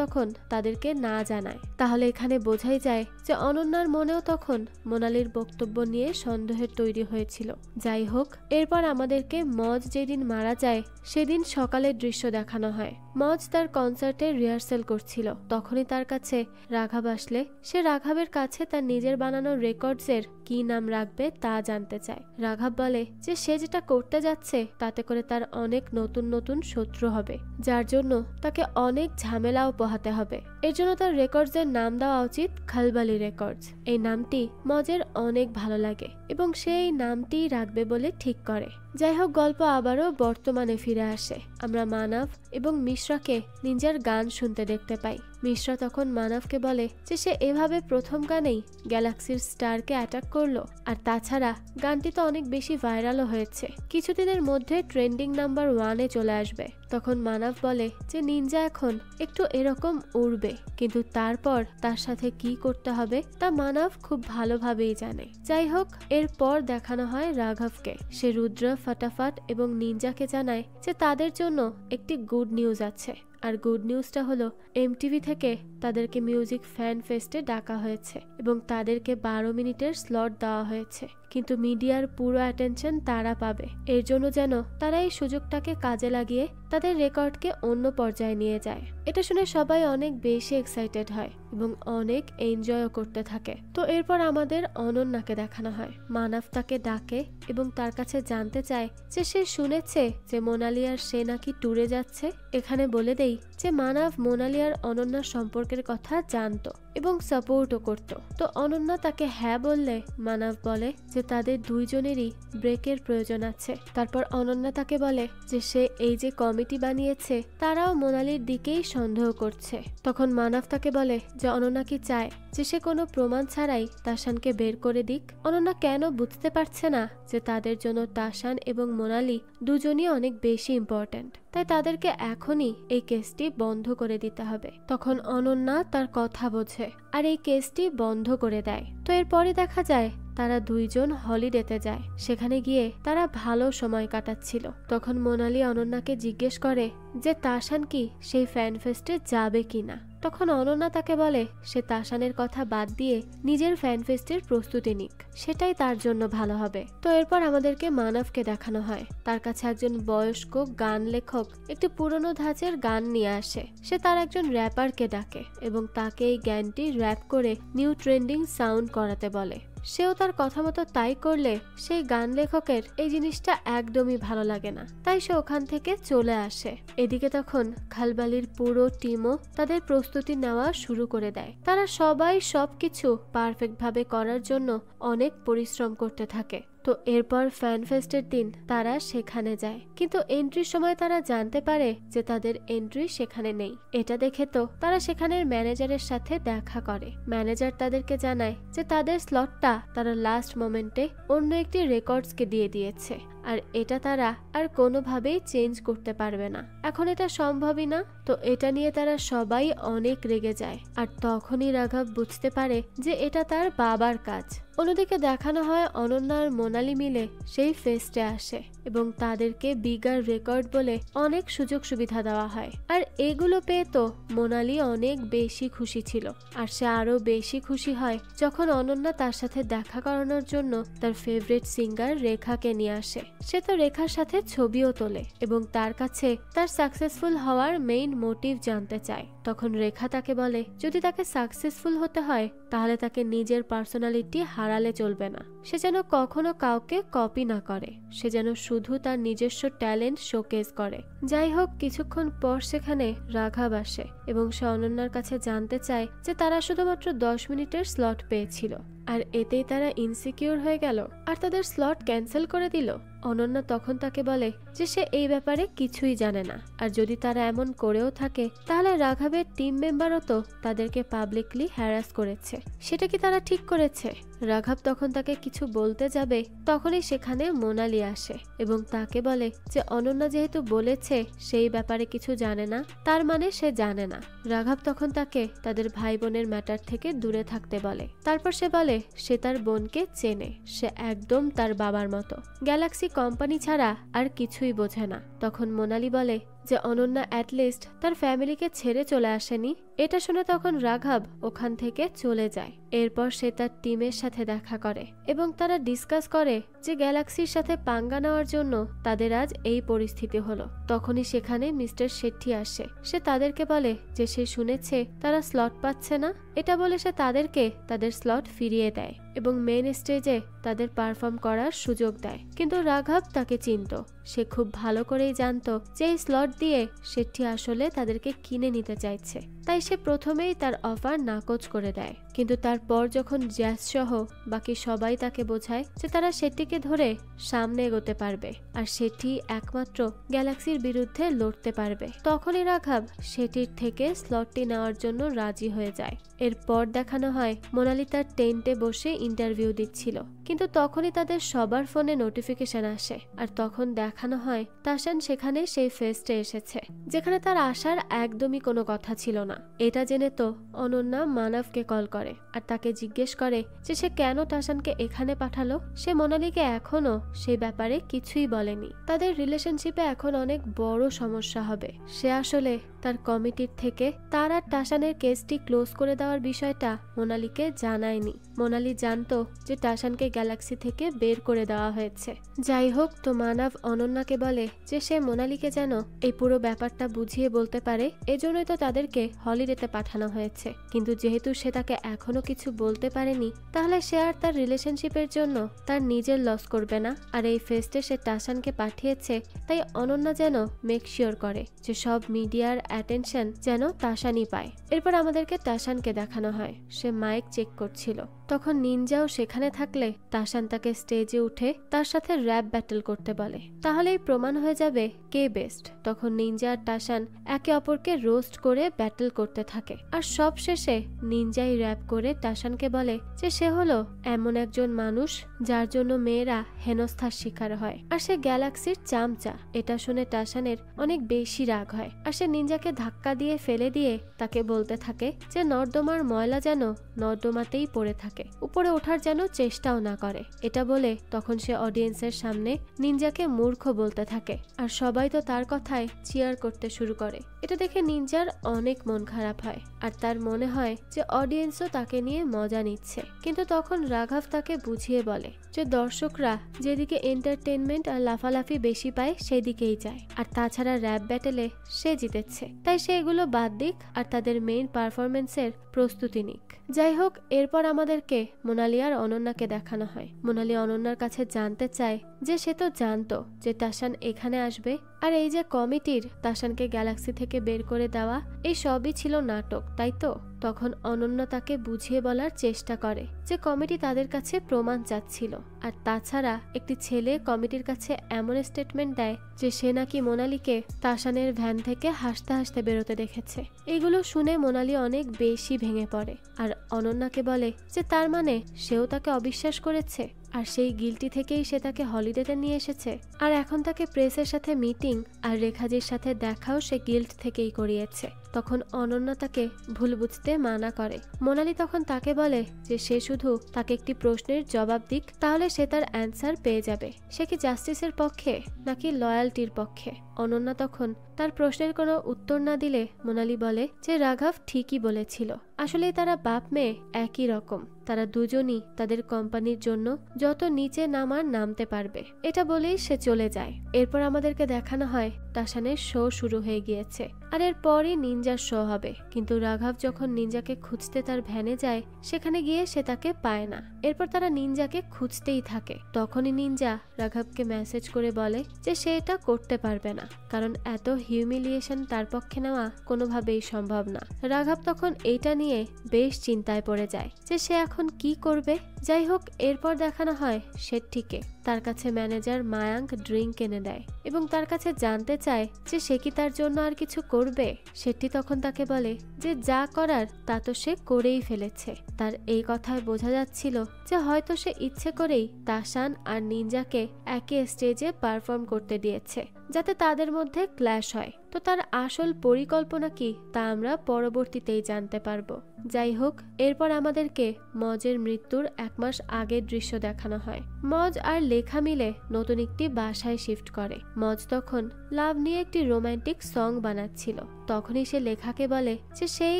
তখন তাদেরকে না জানায়। তাহলে এখানে বোঝাই যায় যে অনন্যার মনেও তখন মোনালির বক্তব্য নিয়ে সন্দেহের তৈরি হয়েছিল। যাই হোক, এরপর আমাদেরকে মজ যেদিন মারা যায় সেদিন সকালের দৃশ্য দেখানো হয়। মজ তার কনসার্টে রিহার্সেল করছিল, তখনই তার কাছে রাঘাব আসলে সে রাঘাবের কাছে তার নিজের বানানো রেকর্ডসের কি নাম রাখবে তা জানতে চায়। রাঘাব বলে যে সে যেটা করতে যাচ্ছে তাতে করে তার অনেক নতুন নতুন শত্রু হবে, যার জন্য তাকে অনেক ঝামেলাও পোহাতে হবে। এর জন্য তার রেকর্ডসের নাম দেওয়া উচিত খালবালি রেকর্ডস। এই নামটি মজের অনেক ভালো লাগে এবং সে এই নামটি রাখবে বলে ঠিক করে। যাই হোক, গল্প আবারও বর্তমানে ফিরে আসে। আমরা মানাভ এবং মিশ্রাকে নিনজার গান শুনতে দেখতে পাই। মিশ্রা তখন মানাভকে বলে যে সে এভাবে প্রথম গানেই গ্যালাক্সির স্টারকে অ্যাটাক করলো, আর তাছাড়া গানটি তো অনেক বেশি ভাইরালও হয়েছে, কিছুদিনের মধ্যে ট্রেন্ডিং নাম্বার 1-এ চলে আসবে। তখন মানাভ বলে যে নিনজা এখন একটু এরকম উড়বে, কিন্তু তারপর তার সাথে কি করতে হবে তা মানাভ খুব ভালোভাবেই জানে। যাই হোক, এরপর দেখানো হয় রাঘবকে। সে রুদ্র, ফাটাফাট এবং নিনজাকে জানায় যে তাদের জন্য একটি গুড নিউজ আছে। আর গুড নিউজটা হলো এমটিভি থেকে তাদেরকে মিউজিক ফ্যান ফেস্টে ডাকা হয়েছে এবং তাদেরকে 12 মিনিটের স্লট দেওয়া হয়েছে, কিন্তু মিডিয়ার পুরো অ্যাটেনশন তারা পাবে। এর জন্য যেন তারা এই সুযোগটাকে কাজে লাগিয়ে তাদের রেকর্ডকে অন্য পর্যায়ে নিয়ে যায়। এটা শুনে সবাই অনেক বেশি এক্সাইটেড হয় এবং অনেক এনজয়ও করতে থাকে। তো এরপর আমাদের অনন্যাকে দেখানো হয়। মানাভ তাকে ডাকে এবং তার কাছে জানতে চায় যে সে শুনেছে যে মোনালি আর সে নাকি ট্যুরে যাচ্ছে। এখানে বলে দেই যে মানাভ মোনালি আর অনন্যার সম্পর্কের কথা জানতো এবং সাপোর্টও করত। তো অনন্যা তাকে হ্যাঁ বললে মানাভ বলে যে তাদের দুইজনেরই ব্রেকের প্রয়োজন আছে। তারপর অনন্যা তাকে বলে যে সে এই যে কমিটি বানিয়েছে তারাও মোনালির দিকেই সন্দেহ করছে। তখন মানাভ তাকে বলে যে অনন্যা কি চায় যে সে কোনো প্রমাণ ছাড়াই তাশানকে বের করে দিক। অনন্যা কেন বুঝতে পারছে না যে তাদের জন্য তাশান এবং মোনালি দুজনই অনেক বেশি ইম্পর্ট্যান্ট, তাই তাদেরকে এখনই এই কেসটি বন্ধ করে দিতে হবে। তখন অনন্যা তার কথা বোঝে আর এই কেসটি বন্ধ করে দেয়। তো এরপরে দেখা যায় তারা দুইজন হলিডেতে যায়। সেখানে গিয়ে তারা ভালো সময় কাটাচ্ছিল। তখন মোনালি অনন্যাকে জিজ্ঞেস করে যে তাশান কি সেই ফ্যান ফেস্টে যাবে কিনা। তখন অনন্যা তাকে বলে সে তাশানের কথা বাদ দিয়ে নিজের ফ্যান ফেস্টের প্রস্তুতি নিক, সেটাই তার জন্য ভালো হবে। তো এরপর আমাদেরকে মানাভকে দেখানো হয়। তার কাছে একজন বয়স্ক গান লেখক একটি পুরনো ধাঁচের গান নিয়ে আসে। সে তার একজন র্যাপারকে ডাকে এবং তাকে এই গানটি র্যাপ করে নিউ ট্রেন্ডিং সাউন্ড করাতে বলে। সেও তার কথা মতো তাই করলে সেই গান লেখকের এই জিনিসটা একদমই ভালো লাগে না, তাই সে ওখান থেকে চলে আসে। এদিকে তখন খালবালির পুরো টিমও তাদের প্রস্তুতি নেওয়া শুরু করে দেয়। তারা সবাই সবকিছু পারফেক্ট ভাবে করার জন্য অনেক পরিশ্রম করতে থাকে। তো এরপর ফ্যান ফেস্টের দিন তারা সেখানে যায়, কিন্তু এন্ট্রির সময় তারা জানতে পারে যে তাদের এন্ট্রি সেখানে নেই। এটা দেখে তো তারা সেখানের ম্যানেজারের সাথে দেখা করে। ম্যানেজার তাদেরকে জানায় যে তাদের স্লটটা তারা লাস্ট মোমেন্টে অন্য একটি রেকর্ডসকে দিয়ে দিয়েছে আর এটা তারা আর কোনোভাবেই চেঞ্জ করতে পারবে না। এখন এটা সম্ভবই না। তো এটা নিয়ে তারা সবাই অনেক রেগে যায়। আর তখনই রাঘব বুঝতে পারে যে এটা তার বাবার কাজ। অন্যদিকে দেখানো হয় অনন্যা আর মোনালি মিলে সেই ফেস্টে আসে এবং তাদেরকে বিগার রেকর্ড বলে অনেক সুযোগ সুবিধা দেওয়া হয়। আর এগুলো পেয়ে তো মোনালি অনেক বেশি খুশি ছিল। আর সে আরো বেশি খুশি হয় যখন অনন্যা তার সাথে দেখা করানোর জন্য তার ফেভারিট সিঙ্গার রেখাকে নিয়ে আসে। সে তো রেখার সাথে ছবিও তোলে এবং তার কাছে তার সাকসেসফুল হওয়ার মেইন মোটিভ জানতে চায়। তখন রেখা তাকে বলে যদি তাকে সাকসেসফুল হতে হয় তাহলে তাকে নিজের পার্সোনালিটি হারালে চলবে না। সে যেন কখনো কাউকে কপি না করে, সে যেন শুধু তার নিজস্ব ট্যালেন্ট শোকেস করে। যাই হোক, কিছুক্ষণ পর সেখানে রাঘব আসে এবং সে অনন্যার কাছে জানতে চায় যে তারা শুধুমাত্র 10 মিনিটের স্লট পেয়েছিল আর এতেই তারা ইনসিকিউর হয়ে গেল আর তাদের স্লট ক্যান্সেল করে দিল। অনন্যা তখন তাকে বলে যে সে এই ব্যাপারে কিছুই জানে না, আর যদি তারা এমন করেও থাকে তাহলে রাঘবের টিম মেম্বারও তো তাদেরকে পাবলিকলি হ্যারাস করেছে, সেটা কি তারা ঠিক করেছে? রাঘব তখন তাকে কিছু বলতে যাবে তখনই সেখানে মোনালি আসে এবং তাকে বলে যে অনন্যা যেহেতু বলেছে সেই ব্যাপারে কিছু জানে না, তার মানে সে জানে না। রাঘব তখন তাকে তাদের ভাই বোনের ম্যাটার থেকে দূরে থাকতে বলে। তারপর সে বলে সে তার বোনকে চেনে, সে একদম তার বাবার মতো, গ্যালাক্সি কোম্পানি ছাড়া আর কিছুই বোঝে না। তখন মোনালি বলে যে অনন্যা অ্যাটলিস্ট তার ফ্যামিলিকে ছেড়ে চলে আসেনি। এটা শুনে তখন রাঘব ওখান থেকে চলে যায়। এরপর সে তার টিমের সাথে দেখা করে এবং তারা ডিসকাস করে যে গ্যালাক্সির সাথে পাঙ্গা নেওয়ার জন্য তাদের আজ এই পরিস্থিতি হলো। তখনই সেখানে মিস্টার শেট্টি আসে। সে তাদেরকে বলে যে সে শুনেছে তারা স্লট পাচ্ছে না। এটা বলে সে তাদেরকে তাদের স্লট ফিরিয়ে দেয় এবং মেন স্টেজে তাদের পারফর্ম করার সুযোগ দেয়। কিন্তু রাঘব তাকে চিনত, সে খুব ভালো করেই জানতো যে এই স্লট দিয়ে শেট্টি আসলে তাদেরকে কিনে নিতে চাইছে, তাই সে প্রথমেই তার অফার নাকচ করে দেয়। কিন্তু তারপর যখন জ্যাস সহ বাকি সবাই তাকে বোঝায় যে তারা শেট্টিকে ধরে সামনে এগোতে পারবে আর সেটি একমাত্র গ্যালাক্সির বিরুদ্ধে লড়তে পারবে, তখনই রাঘব সেটির থেকে স্লটটি নেওয়ার জন্য রাজি হয়ে যায়। এরপর দেখানো হয় মোনালি তার টেন্টে বসে ইন্টারভিউ দিচ্ছিল, কিন্তু তখনই তাদের সবার ফোনে নোটিফিকেশন আসে আর তখন দেখানো হয় তাসান সেখানে সেই ফেস্টে এসেছে যেখানে তার আসার একদমই কোনো কথা ছিল না। এটা জেনে তো অনন্যা মানবকে কল করে আর তাকে জিজ্ঞেস করে যে সে কেন তাসানকে এখানে পাঠালো। সে মোনালিকে এখনো সেই ব্যাপারে কিছুই বলেনি। তাদের রিলেশনশিপে এখন অনেক বড় সমস্যা হবে। সে আসলে তার কমিটির থেকে তার আর টাসানের কেসটি ক্লোজ করে দেওয়ার বিষয়টা মোনালিকে জানায়নি। মোনালি জানতো যে টাসানকে গ্যালাক্সি থেকে বের করে দেওয়া হয়েছে। যাই হোক, তো মানব অনন্যাকে বলে যে সে মোনালিকে যেন এই পুরো ব্যাপারটা বুঝিয়ে বলতে পারে, এজন্যই তো তাদেরকে হলিডেতে পাঠানো হয়েছে। কিন্তু যেহেতু সে তাকে এখনো কিছু বলতে পারেনি, তাহলে সে আর তার রিলেশনশিপের জন্য তার নিজের লস করবে না। আর এই ফেস্টে সে টাসানকে পাঠিয়েছে, তাই অনন্যা যেন মেক শিওর করে যে সব মিডিয়ার অ্যাটেনশন যেন টাসানই পায়। এরপর আমাদেরকে টাসানকে দেখানো হয়, সে মাইক চেক করছিল। তখন নিনজাও সেখানে থাকলে টাসান তাকে স্টেজে উঠে তার সাথে র্যাপ ব্যাটল করতে বলে, তাহলেই প্রমাণ হয়ে যাবে কে বেস্ট। তখন নিনজা আর টাসান একে অপরকে রোস্ট করে ব্যাটল করতে থাকে আর সব শেষে নিনজাই র্যাপ করে টাসানকে বলে যে সে হলো এমন একজন মানুষ যার জন্য মেয়েরা হেনস্থার শিকার হয় আর সে গ্যালাক্সির চামচা। এটা শুনে টাসানের অনেক বেশি রাগ হয় আর সে নিনজাকে ধাক্কা দিয়ে ফেলে দিয়ে তাকে বলতে থাকে যে নর্দমার ময়লা যেন নর্দমাতেই পড়ে থাকে, উপরে ওঠার যেন চেষ্টাও না করে। এটা বলে তখন সে অডিয়েন্সের সামনে নিনজাকে মূর্খ বলতে থাকে আর সবাই তো তার কথায় চিয়ার করতে শুরু করে। এটা দেখে নিনজার অনেক মন খারাপ হয় আর তার মনে হয় যে অডিয়েন্সও তাকে নিয়ে মজা নিচ্ছে। কিন্তু তখন রাঘব তাকে বুঝিয়ে বলে যে দর্শকরা যেদিকে এন্টারটেনমেন্ট আর লাফালাফি বেশি পায় সেদিকেই যায়, আর তাছাড়া র্যাপ ব্যাটেলে সে জিতেছে, তাই সে এগুলো বাদ দিক আর তাদের মেইন পারফরমেন্সের প্রস্তুতি নিক। যাই হোক, এরপর আমাদেরকে মোনালি আর অনন্যাকে দেখানো হয়। মোনালি অনন্যার কাছে জানতে চায় যে সে তো জানতো যে টাসান এখানে আসবে আর এই যে কমিটির টাসানকে গ্যালাক্সি থেকে বের করে দেওয়া, এই সবই ছিল নাটক, তাই তো? তখন অনন্যা তাকে বুঝিয়ে বলার চেষ্টা করে যে কমিটি তাদের কাছে প্রমাণ চাচ্ছিল, আর তাছাড়া একটি ছেলে কমিটির কাছে এমন স্টেটমেন্ট দেয় যে সে নাকি মোনালিকে টাসানের ভ্যান থেকে হাসতে হাসতে বেরোতে দেখেছে। এগুলো শুনে মোনালি অনেক বেশি ভেঙে পড়ে আর অনন্যাকে বলে যে তার মানে সেও তাকে অবিশ্বাস করেছে। আর সেই গিল্টি থেকেই সে তাকে হলিডেতে নিয়ে এসেছে, আর এখন তাকে প্রেসের সাথে মিটিং আর রেখাজির সাথে দেখাও সে গিল্ট থেকেই করিয়েছে। তখন অনন্যা তাকে ভুল বুঝতে মানা করে। মোনালি তখন তাকে বলে যে সে শুধু তাকে একটি প্রশ্নের জবাব দিক, তাহলে সে তার অ্যান্সার পেয়ে যাবে। সে কি জাস্টিসের পক্ষে নাকি লয়ালটির পক্ষে? অনন্যা তখন তার প্রশ্নের কোনো উত্তর না দিলে মোনালি বলে যে রাঘব ঠিকই বলেছিল, আসলে তারা বাপ মেয়ে একই রকম, তারা দুজনই তাদের কোম্পানির জন্য যত নিচে নামার নামতে পারবে। এটা বলেই সে চলে যায়। এরপর আমাদেরকে দেখানো হয় টাশানের শো শুরু হয়ে গিয়েছে, আর এরপরই নিনজার শো হবে। কিন্তু রাঘব যখন নিনজাকে খুঁজতে তার ভ্যানে যায়, সেখানে গিয়ে সে তাকে পায় না। এরপর তারা নিনজাকে খুঁজতেই থাকে। তখনই নিনজা রাঘবকে মেসেজ করে বলে যে সে এটা করতে পারবে না, কারণ এত হিউমিলিয়েশন তার পক্ষে নেওয়া কোনোভাবেই সম্ভব না। রাঘব তখন এইটা নিয়ে বেশ চিন্তায় পড়ে যায় যে সে এখন কি করবে। যাই হোক, এরপর দেখানো হয় শেট্টিকে। তার কাছে ম্যানেজার মায়াঙ্ক ড্রিঙ্ক এনে দেয় এবং তার কাছে জানতে চায় যে সে কি তার জন্য আর কিছু করবে। শেট্টি তখন তাকে বলে যে যা করার তা তো সে করেই ফেলেছে। তার এই কথায় বোঝা যাচ্ছিল যে হয়তো সে ইচ্ছে করেই তাসান আর নিনজাকে একই স্টেজে পারফর্ম করতে দিয়েছে, যাতে তাদের মধ্যে ক্ল্যাশ হয়। তো তার আসল পরিকল্পনা কি তা আমরা পরবর্তীতেই জানতে পারবো। যাই হোক, এরপর আমাদেরকে মজের মৃত্যুর 1 মাস আগের দৃশ্য দেখানো হয়। মজ আর লেখা মিলে নতুন একটি বাসায় শিফট করে। মজ তখন লাভ নিয়ে একটি রোমান্টিক সং বানাচ্ছিল। তখনই সে লেখাকে বলে যে সেই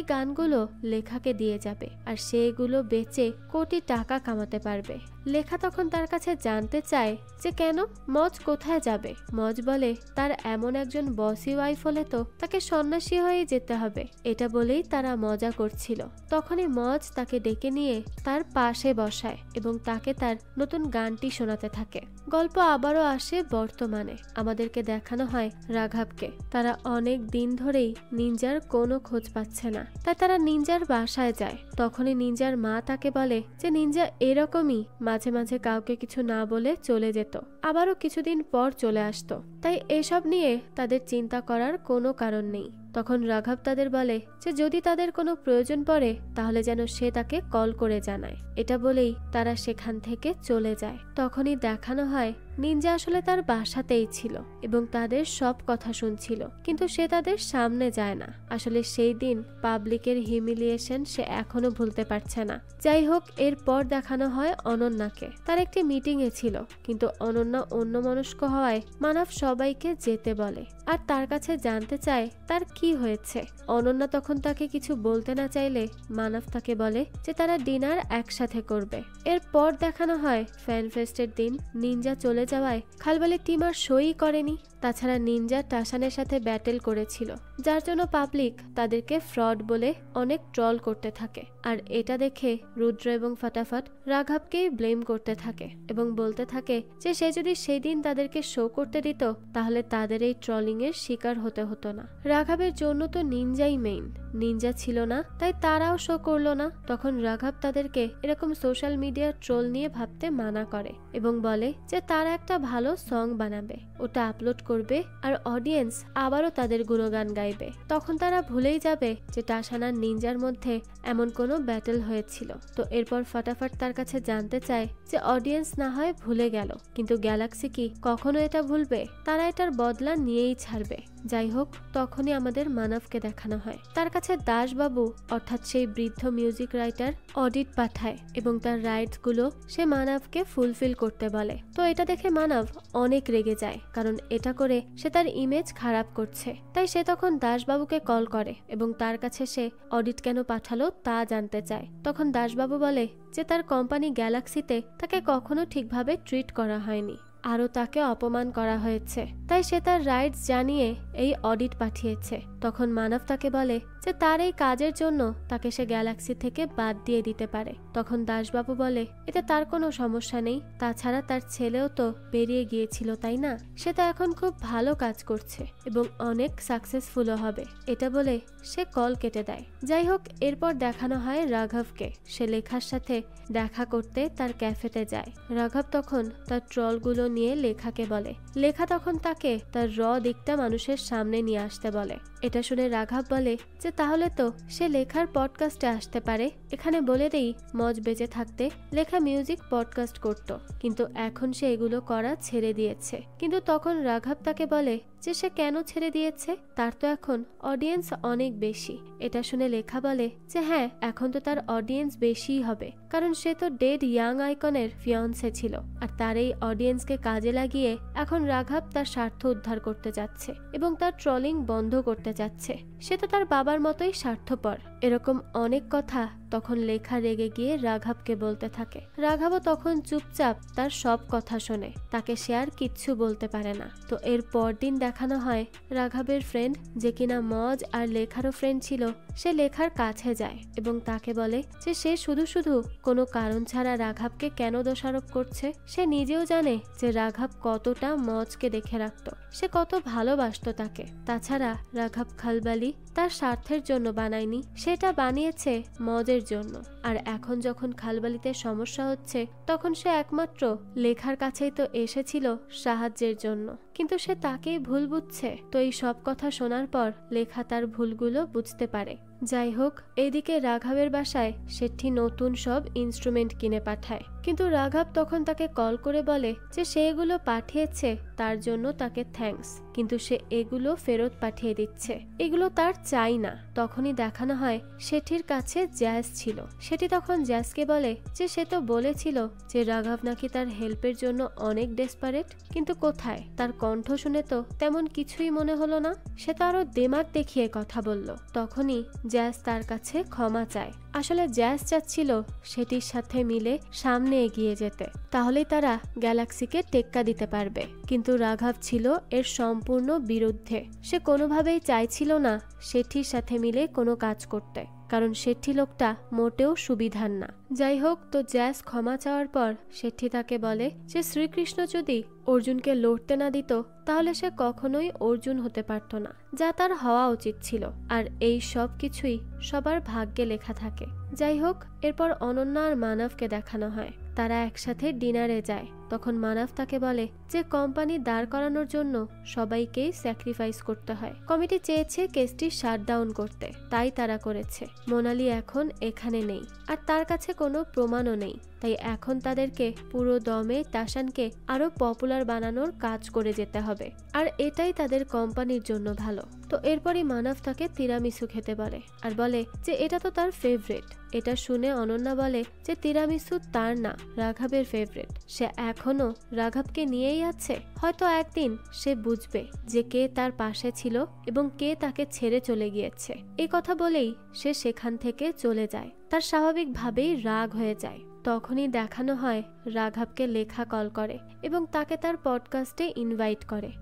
গানগুলো লেখাকে দিয়ে যাবে আর সেগুলো বেচে কোটি টাকা কামাতে পারবে। লেখা তখন তার কাছে জানতে চায় যে কেন, মজ কোথায় যাবে। মজ বলে তার এমন একজন বসি ওয়াইফ হলে তো তাকে সন্ন্যাসী হয়ে যেতে হবে। এটা বলেই তারা মজা করছিল। তখনই মজ তাকে ডেকে নিয়ে তার পাশে বসায় এবং তাকে তার নতুন গানটি শোনাতে থাকে। গল্প আবারও আসে বর্তমানে। আমাদেরকে দেখানো হয় রাঘবকে। তারা অনেক দিন ধরেই নিনজার কোনো খোঁজ পাচ্ছে না, তাই তারা নিনজার বাসায় যায়। তখনই নিনজার মা তাকে বলে যে নিনজা এরকমই মাঝে মাঝে কাউকে কিছু না বলে চলে যেত, আবারও কিছুদিন পর চলে আসতো, তাই এসব নিয়ে তাদের চিন্তা করার কোনো কারণ নেই। তখন রাঘব তাদের বলে যে যদি তাদের কোনো প্রয়োজন পড়ে তাহলে যেন সে তাকে কল করে জানায়। এটা বলেই তারা সেখান থেকে চলে যায়। তখনই দেখানো হয় নিনজা আসলে তার বাসাতেই ছিল এবং তাদের সব কথা শুনছিল, কিন্তু সে তাদের সামনে যায় না। আসলে সেই দিন পাবলিকের হিউমিলিয়েশন সে এখনো ভুলতে পারছে না। যাই হোক, এরপর দেখানো হয় অনন্যাকে। তার একটি মিটিং এ ছিল, কিন্তু অনন্যা অন্যমনস্ক হওয়ায় মানব সবাইকে যেতে বলে আর তার কাছে জানতে চায় তার কি হয়েছে। অনন্যা তখন তাকে কিছু বলতে না চাইলে মানব তাকে বলে যে তারা ডিনার একসাথে করবে। এরপর দেখানো হয় ফ্যান ফেস্টের দিন নিনজা চলে যাওয়ায় খালবালি টিম আর সই করেনি। তাছাড়া নিনজা টাশানের সাথে ব্যাটেল করেছিল, যার জন্য পাবলিক তাদেরকে ফ্রড বলে অনেক ট্রল করতে থাকে। আর এটা দেখে রুদ্র এবং ফাটাফাট রাঘবকেই ব্লেম করতে থাকে এবং বলতে থাকে যে সে যদি সেই দিন তাদেরকে শো করতে দিত তাহলে তাদের এই ট্রলিং এর শিকার হতে হতো না। রাঘবের জন্য তো নিনজাই মেইন, নিনজা ছিল না তাই তারাও শো করলো না। তখন রাঘব তাদেরকে এরকম সোশ্যাল মিডিয়া ট্রোল নিয়ে ভাবতে মানা করে এবং বলে যে তারা একটা ভালো সং বানাবে, ওটা আপলোড করবে আর অডিয়েন্স আবারও তাদের গুণগান গাইবে। তখন তারা ভুলেই যাবে যে টাশান আর নিনজার মধ্যে এমন কোনো ব্যাটেল হয়েছিল। তো এরপর ফাটাফাট তার কাছে জানতে চায় যে অডিয়েন্স না হয় ভুলে গেল, কিন্তু গ্যালাক্সি কি কখনো এটা ভুলবে? তারা এটার বদলা নিয়েই ছাড়বে। যাই হোক, তখনই আমাদের মানবকে দেখানো হয়। তার কাছে দাসবাবু অর্থাৎ সেই বৃদ্ধ মিউজিক রাইটার অডিট পাঠায় এবং তার রাইটস গুলো সে মানবকে ফুলফিল করতে বলে। তো এটা দেখে মানব অনেক রেগে যায়, কারণ এটা করে সে তার ইমেজ খারাপ করছে। তাই সে তখন দাসবাবুকে কল করে এবং তার কাছে সে অডিট কেন পাঠালো তা জানতে চায়। তখন দাসবাবু বলে যে তার কোম্পানি গ্যালাক্সিতে তাকে কখনো ঠিকভাবে ট্রিট করা হয়নি, আরও তাকে অপমান করা হয়েছে, তাই সে তার রাইটস জানিয়ে এই অডিট পাঠিয়েছে। তখন মানব তাকে বলে যে তার এই কাজের জন্য তাকে সে গ্যালাক্সি থেকে বাদ দিয়ে দিতে পারে। তখন দাসবাবু বলে এতে তার কোনো সমস্যা নেই, তাছাড়া তার ছেলেও তো বেরিয়ে গিয়েছিল তাই না, সে তো এখন খুব ভালো কাজ করছে এবং অনেক সাকসেসফুলও হবে। এটা বলে সে কল কেটে দেয়। যাই হোক, এরপর দেখানো হয় রাঘবকে। সে লেখার সাথে দেখা করতে তার ক্যাফেতে যায়। রাঘব তখন তার ট্রলগুলো নিয়ে লেখাকে বলে। লেখা তখন তাকে তার দিকটা মানুষের সামনে নিয়ে আসতে বলে। এটা শুনে রাঘব বলে যে তাহলে তো সে লেখার পডকাস্টে আসতে পারে। এখানে বলে দেই, মজ বেঁচে থাকতে লেখা মিউজিক পডকাস্ট করত, কিন্তু এখন সে এগুলো করা ছেড়ে দিয়েছে। কিন্তু তখন রাঘব তাকে বলে যে সে কেন ছেড়ে দিয়েছে, তার তো এখন অডিয়েন্স অনেক বেশি। এটা শুনে লেখা বলে যে হ্যাঁ, এখন তো তার অডিয়েন্স বেশিই হবে, কারণ সে তো ডেড ইয়াং আইকনের ফিয়ন্সে ছিল, আর তার এই অডিয়েন্সকে কাজে লাগিয়ে এখন রাঘব তার স্বার্থ উদ্ধার করতে যাচ্ছে এবং তার ট্রলিং বন্ধ করতে যাচ্ছে। সে তো তার বাবার মতোই স্বার্থপর। এরকম অনেক কথা তখন লেখা রেগে গিয়ে রাঘবকে বলতে থাকে। রাঘবও তখন চুপচাপ তার সব কথা শোনে, তাকে সে আর কিচ্ছু বলতে পারে না। তো এর পরদিন দেখানো হয় রাঘবের ফ্রেন্ড, যে কিনা মজ আর লেখারও ফ্রেন্ড ছিল, সে লেখার কাছে যায় এবং তাকে বলে যে সে শুধু শুধু কোনো কারণ ছাড়া রাঘবকে কেন দোষারোপ করছে। সে নিজেও জানে যে রাঘব কতটা মজকে দেখে রাখত, সে কত ভালোবাসত তাকে। তাছাড়া রাঘব খালবালি তার স্বার্থের জন্য বানায়নি, সেটা বানিয়েছে মজের জন্য। আর এখন যখন খালবালিতে সমস্যা হচ্ছে, তখন সে একমাত্র লেখার কাছেই তো এসেছিল সাহায্যের জন্য, কিন্তু সে তাকেই ভুল বুঝছে। তো এই সব কথা শোনার পর লেখা তার ভুলগুলো বুঝতে পারে। যাই হোক, এইদিকে রাঘবের বাসায় শেঠি নতুন সব ইনস্ট্রুমেন্ট কিনে পাঠায়, কিন্তু রাঘব তখন তাকে কল করে বলে যে সে এগুলো পাঠিয়েছে, তার জন্য তাকে থ্যাঙ্কস, কিন্তু সে এগুলো ফেরত পাঠিয়ে দিচ্ছে, এগুলো তার চাই না। তখনই দেখানো হয় শেঠির কাছে জ্যাজ ছিল। সেটি তখন জ্যাজকে বলে যে সে তো বলেছিল যে রাঘব নাকি তার হেল্পের জন্য অনেক ডেসপারেট, কিন্তু কোথায়, তার কণ্ঠ শুনে তো তেমন কিছুই মনে হলো না, সে তো আরো দেমাগ দেখিয়ে কথা বলল। তখনই জ্যাজ তার কাছে ক্ষমা চায়। আসলে জ্যাজ চাচ্ছিল সেটির সাথে মিলে সামনে এগিয়ে যেতে, তাহলেই তারা গ্যালাক্সিকে টেক্কা দিতে পারবে। কিন্তু রাঘব ছিল এর সম্পূর্ণ বিরুদ্ধে। সে কোনোভাবেই চাইছিল না সেঠির সাথে মিলে কোনো কাজ করতে, কারণ শেঠি লোকটা মোটেও সুবিধার না। যাই হোক, তো জ্যাজ ক্ষমা চাওয়ার পর শেঠি তাকে বলে যে শ্রীকৃষ্ণ যদি অর্জুনকে লড়তে না দিত, তাহলে সে কখনোই অর্জুন হতে পারত না, যা তার হওয়া উচিত ছিল। আর এই সব কিছুই সবার ভাগ্যে লেখা থাকে। যাই হোক, এরপর অনন্যা আর মানবকে দেখানো হয়, তারা একসাথে ডিনারে যায়। তখন মানব তাকে বলে যে কোম্পানি দাঁড় করানোর জন্য সবাইকেই স্যাক্রিফাইস করতে হয়। কমিটি চেয়েছে কেসটি শাটডাউন করতে, তাই তারা করেছে। মোনালি এখন এখানে নেই, আর তার কাছে কোনো প্রমাণও নেই, তাই এখন তাদেরকে পুরো দমে তাসানকে আরো পপুলার বানানোর কাজ করে যেতে হবে, আর এটাই তাদের কোম্পানির জন্য ভালো। তো এরপরই মানব তাকে তিরামিসু খেতে বলে, আর বলে যে এটা তো তার ফেভারিট। এটা শুনে অনন্যা বলে যে তিরামিসু তার না, রাঘবের ফেভারিট। সে এখনো রাঘবকে নিয়েই আছে, হয়তো একদিন সে বুঝবে যে কে তার পাশে ছিল এবং কে তাকে ছেড়ে চলে গিয়েছে। এই কথা বলেই সে সেখান থেকে চলে যায়, তার স্বাভাবিকভাবেই রাগ হয়ে যায়। তখনই দেখানো হয় রাঘবকে লেখা কল করে এবং তাকে তার পডকাস্টে ইনভাইট করে।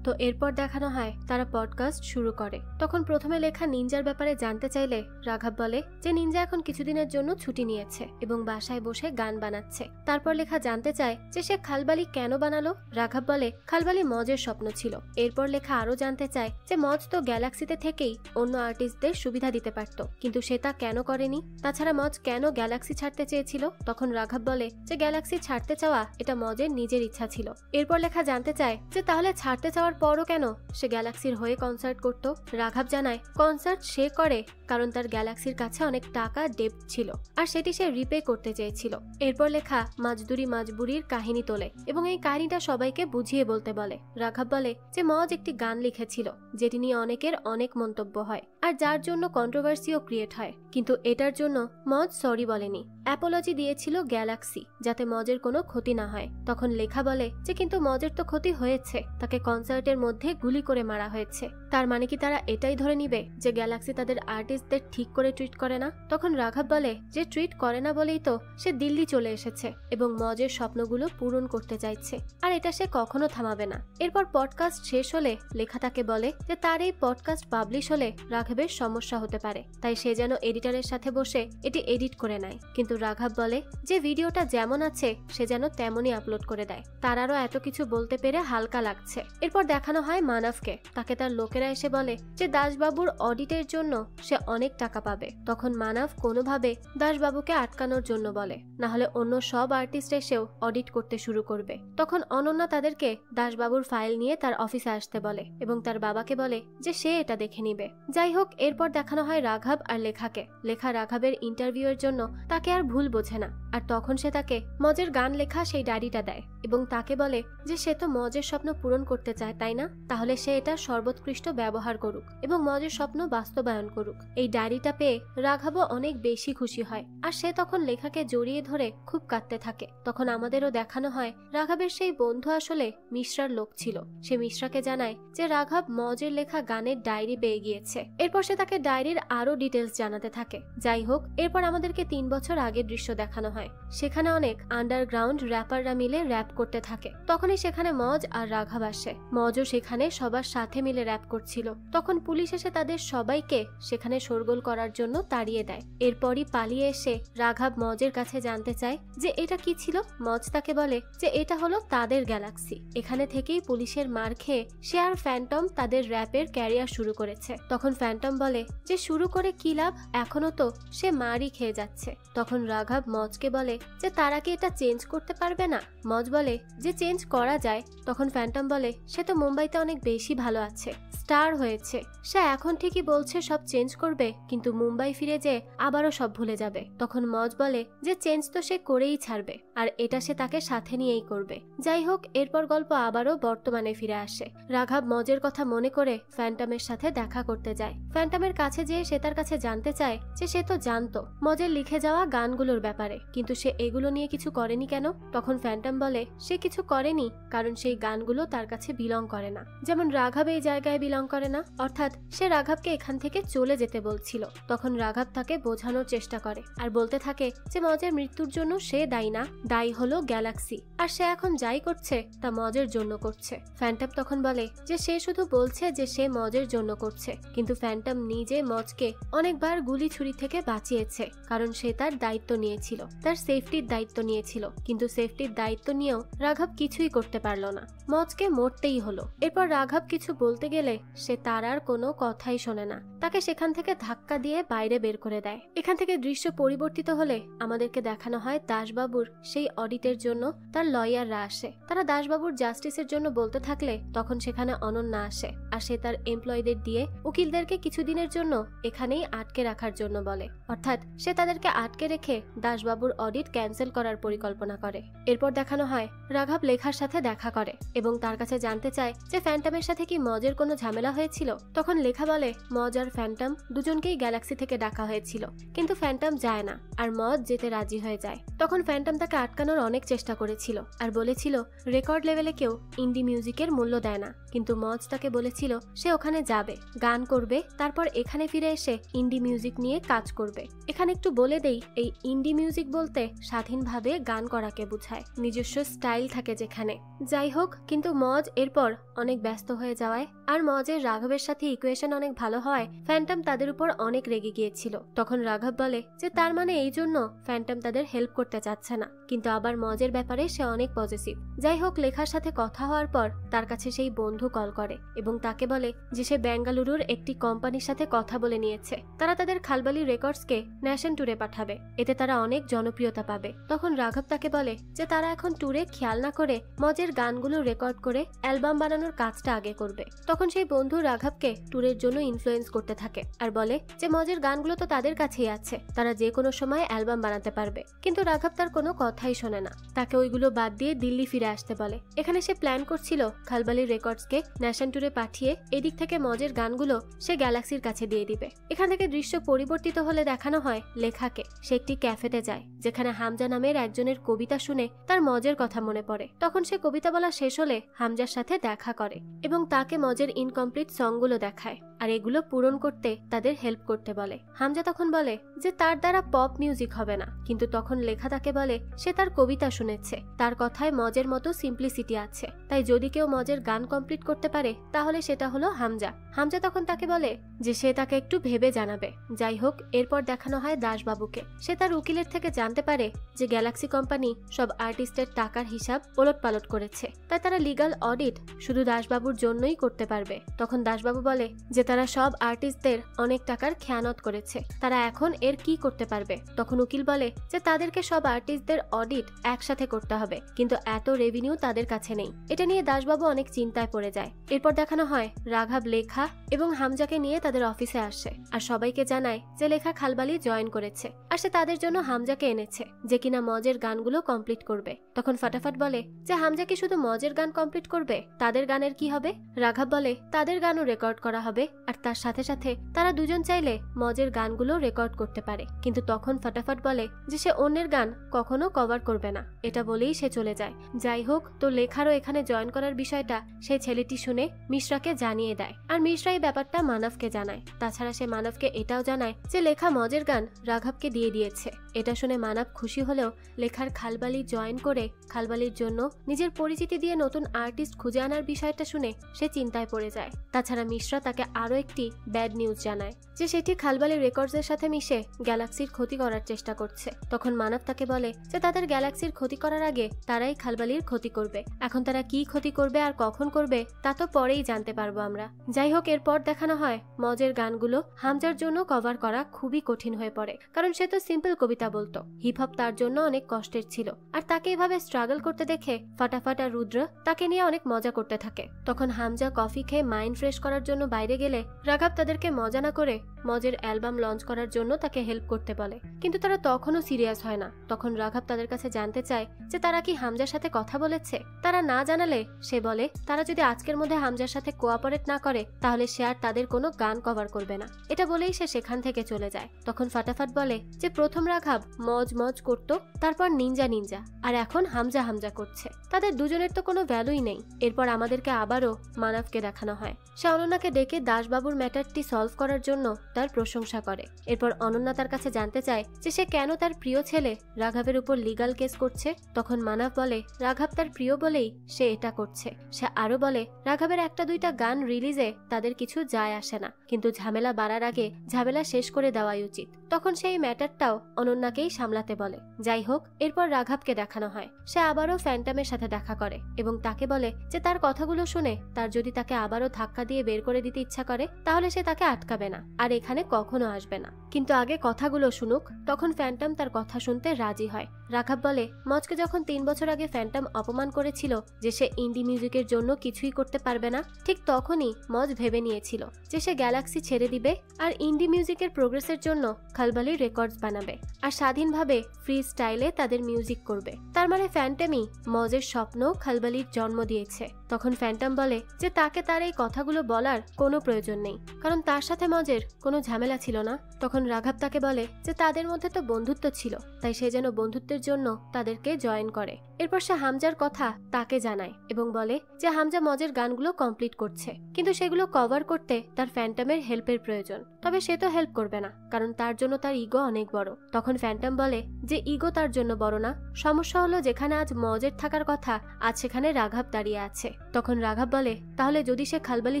তো এরপর দেখানো হয় তারা পডকাস্ট শুরু করে। তখন প্রথমে লেখা নিনজার ব্যাপারে জানতে চাইলে রাঘব বলে যে নিনজা এখন কিছুদিনের জন্য ছুটি নিয়েছে এবং বাসায় বসে গান বানাচ্ছে। তারপর লেখা জানতে চায় যে সে খালবালি কেন বানালো। রাঘব বলে খালবালি মজের স্বপ্ন ছিল। এরপর লেখা আরো জানতে চায় যে মজ তো গ্যালাক্সিতে থেকেই অন্য আর্টিস্টদের সুবিধা দিতে পারত, কিন্তু সে তা কেন করেনি। তাছাড়া মজ কেন গ্যালাক্সি ছাড়তে চেয়েছিল। তখন রাঘব বলে যে গ্যালাক্সি ছাড়তে চাওয়া এটা মজের নিজের ইচ্ছা ছিল। এরপর লেখা জানতে চায় যে তাহলে ছাড়তে চাওয়ার পরও কেন সে গ্যালাক্সির হয়ে কনসার্ট করত। রাঘব জানায় কনসার্ট সে করে কারণ তার গ্যালাক্সির কাছে অনেক টাকা ডেপ্ট ছিল, আর সেটি সে রিপে করতে চেয়েছিল। এরপর লেখা মাজদুরি মাজবুরির কাহিনী তোলে এবং এই কাহিনীটা সবাইকে বুঝিয়ে বলতে বলে। রাঘব বলে যে মজ একটি গান লিখেছিল যেটি নিয়ে অনেকের অনেক মন্তব্য হয় আর যার জন্য কন্ট্রোভার্সিও ক্রিয়েট হয়, কিন্তু এটার জন্য মজ সরি বলেনি, অ্যাপোলজি দিয়েছিল গ্যালাক্সি যাতে মজের কোনো ক্ষতি না হয়। তখন লেখা বলে যে কিন্তু মজের তো ক্ষতি হয়েছে, তাকে কনসার্টের মধ্যে গুলি করে মারা হয়েছে। তার মানে কি তারা এটাই ধরে নিবে যে গ্যালাক্সি তাদের আর্টিস্টদের ঠিক করে ট্রিট করে না। তখন রাঘব বলে যে ট্রিট করে না বলেই তো সে দিল্লি চলে এসেছে এবং মজের স্বপ্নগুলো পূরণ করতে চাইছে, আর এটা সে কখনো থামাবে না। এরপর পডকাস্ট শেষ হলে লেখা তাকে বলে যে তার এই পডকাস্ট পাবলিশ হলে রাঘবের সমস্যা হতে পারে, তাই সে যেন এডিটরের সাথে বসে এটি এডিট করে নেয়। কিন্তু রাঘব বলে যে ভিডিওটা যেমন আছে সে যেন তেমনই আপলোড করে দেয়। তার আরো এত কিছু বলতে পেরে হালকা লাগছে। এরপর দেখানো হয় মানবকে, তাকে তার লোকেরা এসে বলে যে দাসবাবুর অডিটের জন্য সে অনেক টাকা পাবে। তখন মানাভ কোনোভাবে দাসবাবুকে আটকানোর জন্য বলে, না হলে অন্য সব আর্টিস্ট এসেও অডিট করতে শুরু করবে। তখন অনন্যা তাদেরকে দাসবাবুর ফাইল নিয়ে তার অফিসে আসতে বলে এবং তার বাবাকে বলে যে সে এটা দেখে নিবে। যাই হোক, এরপর দেখানো হয় রাঘব আর লেখাকে। লেখা রাঘবের ইন্টারভিউ এর জন্য তাকে আর ভুল বোঝে না, আর তখন সে তাকে মজের গান লেখা সেই ডায়েরিটা দেয় এবং তাকে বলে যে সে তো মজের স্বপ্ন পূরণ করতে চায়, তাই না? তাহলে সে এটা সর্বোৎকৃষ্ট ব্যবহার করুক এবং মজের স্বপ্ন বাস্তবায়ন করুক। এই ডায়েরিটা পেয়ে রাঘবও অনেক বেশি খুশি হয়, আর সে তখন লেখাকে জড়িয়ে ধরে খুব কাঁদতে থাকে। তখন আমাদেরও দেখানো হয় রাঘবের সেই বন্ধু আসলে মিশ্রার লোক ছিল। সে মিশ্রাকে জানায় যে রাঘব মজের লেখা গানের ডায়েরি পেয়ে গিয়েছে। এরপর সে তাকে ডায়েরির আরো ডিটেলস জানাতে থাকে। যাই হোক, এরপর আমাদেরকে 3 বছর আগের দৃশ্য দেখানো হয়। সেখানে অনেক আন্ডারগ্রাউন্ড র্যাপাররা মিলে র্যাপ করতে থাকে। তখনই সেখানে মজ আর রাঘব আসে। মজও সেখানে সবার সাথে মিলে র্যাপ করছিল। তখন পুলিশ এসে তাদের সবাইকে সেখানে শোরগোল করার জন্য তাড়িয়ে দেয়। এরপরই পালিয়ে এসে রাঘব মজের কাছে জানতে চায় যে এটা কি ছিল। মজ তাকে বলে যে এটা হলো তাদের গ্যালাক্সি। এখানে থেকেই পুলিশের মার খেয়ে সে আর ফ্যান্টম তাদের র্যাপের ক্যারিয়ার শুরু করেছে। তখন ফ্যান্টম বলে যে শুরু করে কি লাভ, এখনো তো সে মারই খেয়ে যাচ্ছে। তখন রাঘব মজকে বলে যে তারা কি এটা চেঞ্জ করতে পারবে না? মজ বলে যে চেঞ্জ করা যায়। তখন ফ্যান্টম বলে সে তো মুম্বাইতে অনেক বেশি ভালো আছে, স্টার হয়েছে। সে এখন ঠিকই বলছে সব চেঞ্জ করবে, কিন্তু মুম্বাই ফিরে যেয়ে আবারও সব ভুলে যাবে। তখন মজ বলে যে চেঞ্জ তো সে করেই ছাড়বে, আর এটা সে তাকে সাথে নিয়েই করবে। যাই হোক, এরপর গল্প আবারও বর্তমানে ফিরে আসে। রাঘব মজের কথা মনে করে ফ্যান্টমের সাথে দেখা করতে যায়। ফ্যান্টমের কাছে যেয়ে সে তার কাছে জানতে চায় যে সে তো জানতো মজের লিখে যাওয়া গানগুলোর ব্যাপারে, কিন্তু সে এগুলো নিয়ে কিছু করেনি কেন? তখন ফ্যান্টম বলে সে কিছু করেনি কারণ সেই গানগুলো তার কাছে বিলং করে না। যেমন রাঘব এই জায়গায় বিলং করে না, অর্থাৎ সে রাঘবকে এখান থেকে চলে যেতে বলছিল। তখন রাঘব তাকে বোঝানোর চেষ্টা করে আর বলতে থাকে যে মজের মৃত্যুর জন্য সে দায়ী না, দায়ী হলো গ্যালাক্সি, আর সে এখন যাই করছে তা মজের জন্য করছে। ফ্যান্টম তখন বলে যে সে শুধু বলছে যে সে মজের জন্য করছে, কিন্তু ফ্যান্টম নিজে মজকে অনেকবার গুলি ছুরি থেকে বাঁচিয়েছে, কারণ সে তার দায়িত্ব নিয়েছিল, তার সেফটির দায়িত্ব নিয়েছিল। কিন্তু সেফটির দায়িত্ব নিয়েও রাঘব কিছুই করতে পারলো না, মজকে মরতেই হলো। এরপর রাঘব কিছু বলতে গেলে সে তার আর কোনো কথাই শোনে না, তাকে সেখান থেকে ধাক্কা দিয়ে বাইরে বের করে দেয়। এখান থেকে দৃশ্য পরিবর্তিত হলে আমাদেরকে দেখানো হয় দাসবাবুর সেই অডিটের জন্য তার লয়াররা আসে। তারা দাসবাবুর জাস্টিসের জন্য বলতে থাকলে তখন সেখানে অনন্যা আসে, আর সে তার এমপ্লয়ীদের দিয়ে উকিলদেরকে কিছুদিনের জন্য এখানেই আটকে রাখার জন্য বলে, অর্থাৎ সে তাদেরকে আটকে রেখে দাসবাবুর অডিট ক্যান্সেল করার পরিকল্পনা করে। এরপর দেখানো হয় রাঘব লেখার সাথে দেখা করে এবং তার কাছে জানতে চায় যে ফ্যান্টমের সাথে কি মজের কোনো ঝামেলা হয়েছিল। তখন লেখা বলে মজ আর ফ্যান্টম দুজনকেই গ্যালাক্সি থেকে ডাকা হয়েছিল, কিন্তু ফ্যান্টম যায় না আর মজ যেতে রাজি হয়ে যায়। তখন ফ্যান্টম তাকে আটকানোর অনেক চেষ্টা করেছিল আর বলেছিল রেকর্ড লেভেলে কেউ ইন্ডি মিউজিকের মূল্য দেয় না, কিন্তু মজ তাকে বলেছিল সে ওখানে যাবে, গান করবে, তারপর এখানে ফিরে এসে ইন্ডি মিউজিক নিয়ে কাজ করবে। এখানে একটু বলে দেই, এই ইন্ডি মিউজিক বলতে স্বাধীনভাবে গান করাকে বোঝায়, নিজস্ব স্টাইল থাকে যেখানে। যাই হোক, কিন্তু মজ এরপর অনেক ব্যস্ত হয়ে যাওয়ায় আর মজের রাঘবের সাথে ইকুয়েশন অনেক ভালো হওয়ায় ফ্যান্টম তাদের উপর অনেক রেগে গিয়েছিল। তখন রাঘব বলে যে তার মানে এই জন্য ফ্যান্টম তাদের হেল্প করতে চাচ্ছে না, কিন্তু আবার মজের ব্যাপারে সে অনেক পজিটিভ। যাই হোক, লেখার সাথে কথা হওয়ার পর তার কাছে সেই বন্ধু কল করে এবং তাকে বলে যে সে বেঙ্গালুরুর একটি কোম্পানির সাথে কথা বলে নিয়েছে, তারা তাদের খালবালি রেকর্ডসকে ন্যাশন ট্যুরে পাঠাবে, এতে তারা অনেক জনপ্রিয়তা পাবে। তখন রাঘব তাকে বলে যে তারা এখন ট্যুরে খেয়াল না করে মজের গানগুলো রেকর্ড করে অ্যালবাম বানানোর কাজটা আগে করবে। তখন সেই বন্ধু রাঘবকে ট্যুরের জন্য ইনফ্লুয়েন্স করতে থাকে আর বলে যে মজের গানগুলো তো তাদের কাছেই আছে, তারা যে কোনো সময় অ্যালবাম বানাতে পারবে। কিন্তু রাঘব তার কোনো কথাই শোনে না, তাকে ওইগুলো বাদ দিয়ে দিল্লি ফিরে আসতে বলে। এখানে সে প্ল্যান করছিল খালবালি রেকর্ডসকে ন্যাশন ট্যুরে পাঠিয়ে এদিক থেকে মজের গানগুলো সে গ্যালাক্সির কাছে দিয়ে দিবে। এখান থেকে দৃশ্য পরিবর্তিত হলে দেখানো হয় লেখাকে। সে একটি ক্যাফেতে যায় যেখানে হামজা নামের একজনের কবিতা শুনে তার মজের কথা মনে পড়ে। তখন সে কবিতা বলা শেষ হলে হামজার সাথে দেখা করে এবং তাকে মজের ইনকমপ্লিট সংগুলো দেখায় আর এগুলো পূরণ করতে তাদের হেল্প করতে বলে। হামজা তখন বলে যে তার দ্বারা পপ মিউজিক হবে না, কিন্তু তখন লেখা তাকে বলে সে তার কবিতা শুনেছে, তার কথায় মজের মতো সিম্পলিসিটি আছে, তাই যদি কেউ মজের গান কমপ্লিট করতে পারে তাহলে সেটা হলো হামজা। হামজা তখন তাকে বলে যে সে তাকে একটু ভেবে জানাবে। যাই হোক, এরপর দেখানো হয় দাসবাবুকে। সে তার উকিলের থেকে জানতে পারে যে গ্যালাক্সি কোম্পানি সব আর্টিস্টের টাকার হিসাব ওলটপালট করেছে, তাই তারা লিগাল অডিট শুধু দাসবাবুর জন্যই করতে পারবে। তখন দাসবাবু বলে যে তারা সব আর্টিস্টদের অনেক টাকার খেয়ানত করেছে, তারা এখন এর কি করতে পারবে। তখন উকিল বলে যে তাদেরকে সব আর্টিস্টদের অডিট একসাথে করতে হবে, কিন্তু এত রেভিনিউ তাদের কাছে নেই। এটা নিয়ে দাসবাবু অনেক চিন্তায় পড়ে যায়। এরপর দেখানো হয় রাঘব লেখা এবং হামজাকে নিয়ে তাদের অফিসে আসে আর সবাইকে জানায় যে লেখা খালবালি জয়েন করেছে আর সে তাদের জন্য হামজাকে এনেছে, যে কিনা মজের গানগুলো কমপ্লিট করবে। তখন ফাটাফাট বলে যে হামজা কি শুধু মজের গান কমপ্লিট করবে, তাদের গানের কি হবে। রাঘব বলে তাদের গানও রেকর্ড করা হবে আর তার সাথে সাথে তারা দুজন চাইলে মজের গানগুলো রেকর্ড করতে পারে। কিন্তু তখন ফাটাফাট বলে যে সে অন্যের গান কখনো কভার করবে না। এটা বলেই সে চলে যায়। যাই হোক, তো লেখারও এখানে জয়েন করার বিষয়টা সেই ছেলেটি শুনে মিশ্রাকে জানিয়ে দেয় আর মিশ্রা এই ব্যাপারটা মানবকে জানায়। তাছাড়া সে মানবকে এটাও জানায় যে লেখা মজের গান রাঘবকে দিয়ে দিয়েছে। এটা শুনে মানব খুশি হলেও লেখার খালবালি জয়েন করে খালবালির জন্য নিজের পরিচিতি দিয়ে নতুন আর্টিস্ট খুঁজে আনার বিষয়টা শুনে সে চিন্তায় পড়ে যায়। তাছাড়া মিশ্রা তাকে আরো একটি ব্যাড নিউজ জানায় যে সেটি খালবালি রেকর্ডসের সাথে মিশে গ্যালাক্সির ক্ষতি করার চেষ্টা করছে। তখন মানব তাকে বলে যে তাদের গ্যালাক্সির ক্ষতি করার আগে তারাই খালবালির ক্ষতি করবে। এখন তারা কি ক্ষতি করবে আর কখন করবে তা তো পরেই জানতে পারবো আমরা। যাই হোক, এরপর দেখানো হয় মজের গানগুলো হামজার জন্য কভার করা খুবই কঠিন হয়ে পড়ে, কারণ সে তো সিম্পল কবিতা বলতো। হিপ হপ তার জন্য অনেক কষ্টের ছিল আর তাকে এভাবে স্ট্রাগল করতে দেখে ফাটাফাট আর রুদ্র তাকে নিয়ে অনেক মজা করতে থাকে। তখন হামজা কফি খেয়ে মাইন্ড ফ্রেশ করার জন্য বাইরে গেলে রাঘব তাদেরকে মজা না করে মজের অ্যালবাম লঞ্চ করার জন্য তাকে হেল্প করতে বলে, কিন্তু তারা তখনও সিরিয়াস হয় না। তখন রাঘব তাদের কাছে জানতে চায় যে তারা কি হামজার সাথে কথা বলেছে। তারা না জানালে সে বলে তারা যদি আজকের মধ্যে হামজার সাথে কোঅপারেট না করে তাহলে সে আর তাদের কোনো গান কভার করবে না। এটা বলেই সে সেখান থেকে চলে যায়। তখন ফাটাফাট বলে যে প্রথম রাঘব মজ মজ করতো, তারপর নিনজা নিনজা, আর এখন হামজা হামজা করছে। তাদের দুজনের তো কোনো ভ্যালুই নেই। এরপর আমাদেরকে আবারও মানবকে দেখানো হয়। সে অনন্যাকে ডেকে দাসবাবুর ম্যাটারটি সলভ করার জন্য তার প্রশংসা করে। এরপর অনন্যা তার কাছে জানতে চায় যে সে কেন তার প্রিয় ছেলে রাঘবের উপর লিগাল কেস করছে। তখন মানব বলে রাঘব তার প্রিয় বলেই সে এটা করছে। সে আরো বলে রাঘবের একটা দুইটা গান রিলিজে তাদের কিছু যায় আসে না, কিন্তু ঝামেলা বাড়ার আগে ঝামেলা শেষ করে দেওয়াই উচিত। তখন সেই ম্যাটারটাও অনন্যাকেই সামলাতে বলে। যাই হোক, এরপর রাঘবকে দেখানো হয় সে আবারও ফ্যান্টমের সাথে দেখা করে এবং তাকে বলে যে তার কথাগুলো শুনে তার যদি তাকে আবারও ধাক্কা দিয়ে বের করে দিতে ইচ্ছা করে তাহলে সে তাকে আটকাবে না আর এখানে কখনো আসবে না, কিন্তু আগে কথাগুলো শুনুক। তখন ফ্যান্টম তার কথা শুনতে রাজি হয়। রাঘব বলে মজকে যখন 3 বছর আগে ফ্যান্টম অপমান করেছিল যে সে ইন্ডি মিউজিকের জন্য কিছুই করতে পারবে না, ঠিক তখনই মজ ভেবে নিয়েছিল যে সে গ্যালাক্সি ছেড়ে দিবে আর ইন্ডি মিউজিকের প্রোগ্রেসের জন্য খালবালি রেকর্ডস বানাবে আর স্বাধীনভাবে ফ্রি স্টাইলে তাদের মিউজিক করবে। তার মানে ফ্যান্টমই মজের স্বপ্ন খালবালির জন্ম দিয়েছে। তখন ফ্যান্টম বলে যে তাকে তার এই কথাগুলো বলার কোনো প্রয়োজন নেই, কারণ তার সাথে মজের কোনো ঝামেলা ছিল না। তখন রাঘব তাকে বলে যে তাদের মধ্যে তো বন্ধুত্ব ছিল, তাই সে যেন বন্ধুত্বের জন্য তাদেরকে জয়েন করে। এরপর সে হামজার কথা তাকে জানায় এবং বলে যে হামজা মজের গানগুলো কমপ্লিট করছে, কিন্তু সেগুলো কভার করতে তার ফ্যান্টমের হেল্পের প্রয়োজন। তবে সে তো হেল্প করবে না, কারণ তার জন্য তার ইগো অনেক বড়। তখন ফ্যান্টম বলে যে ইগো তার জন্য বড় না, সমস্যা হলো যেখানে আজ মজের থাকার কথা আজ সেখানে রাঘব দাঁড়িয়ে আছে। তখন রাঘব বলে তাহলে যদি সে খালবালি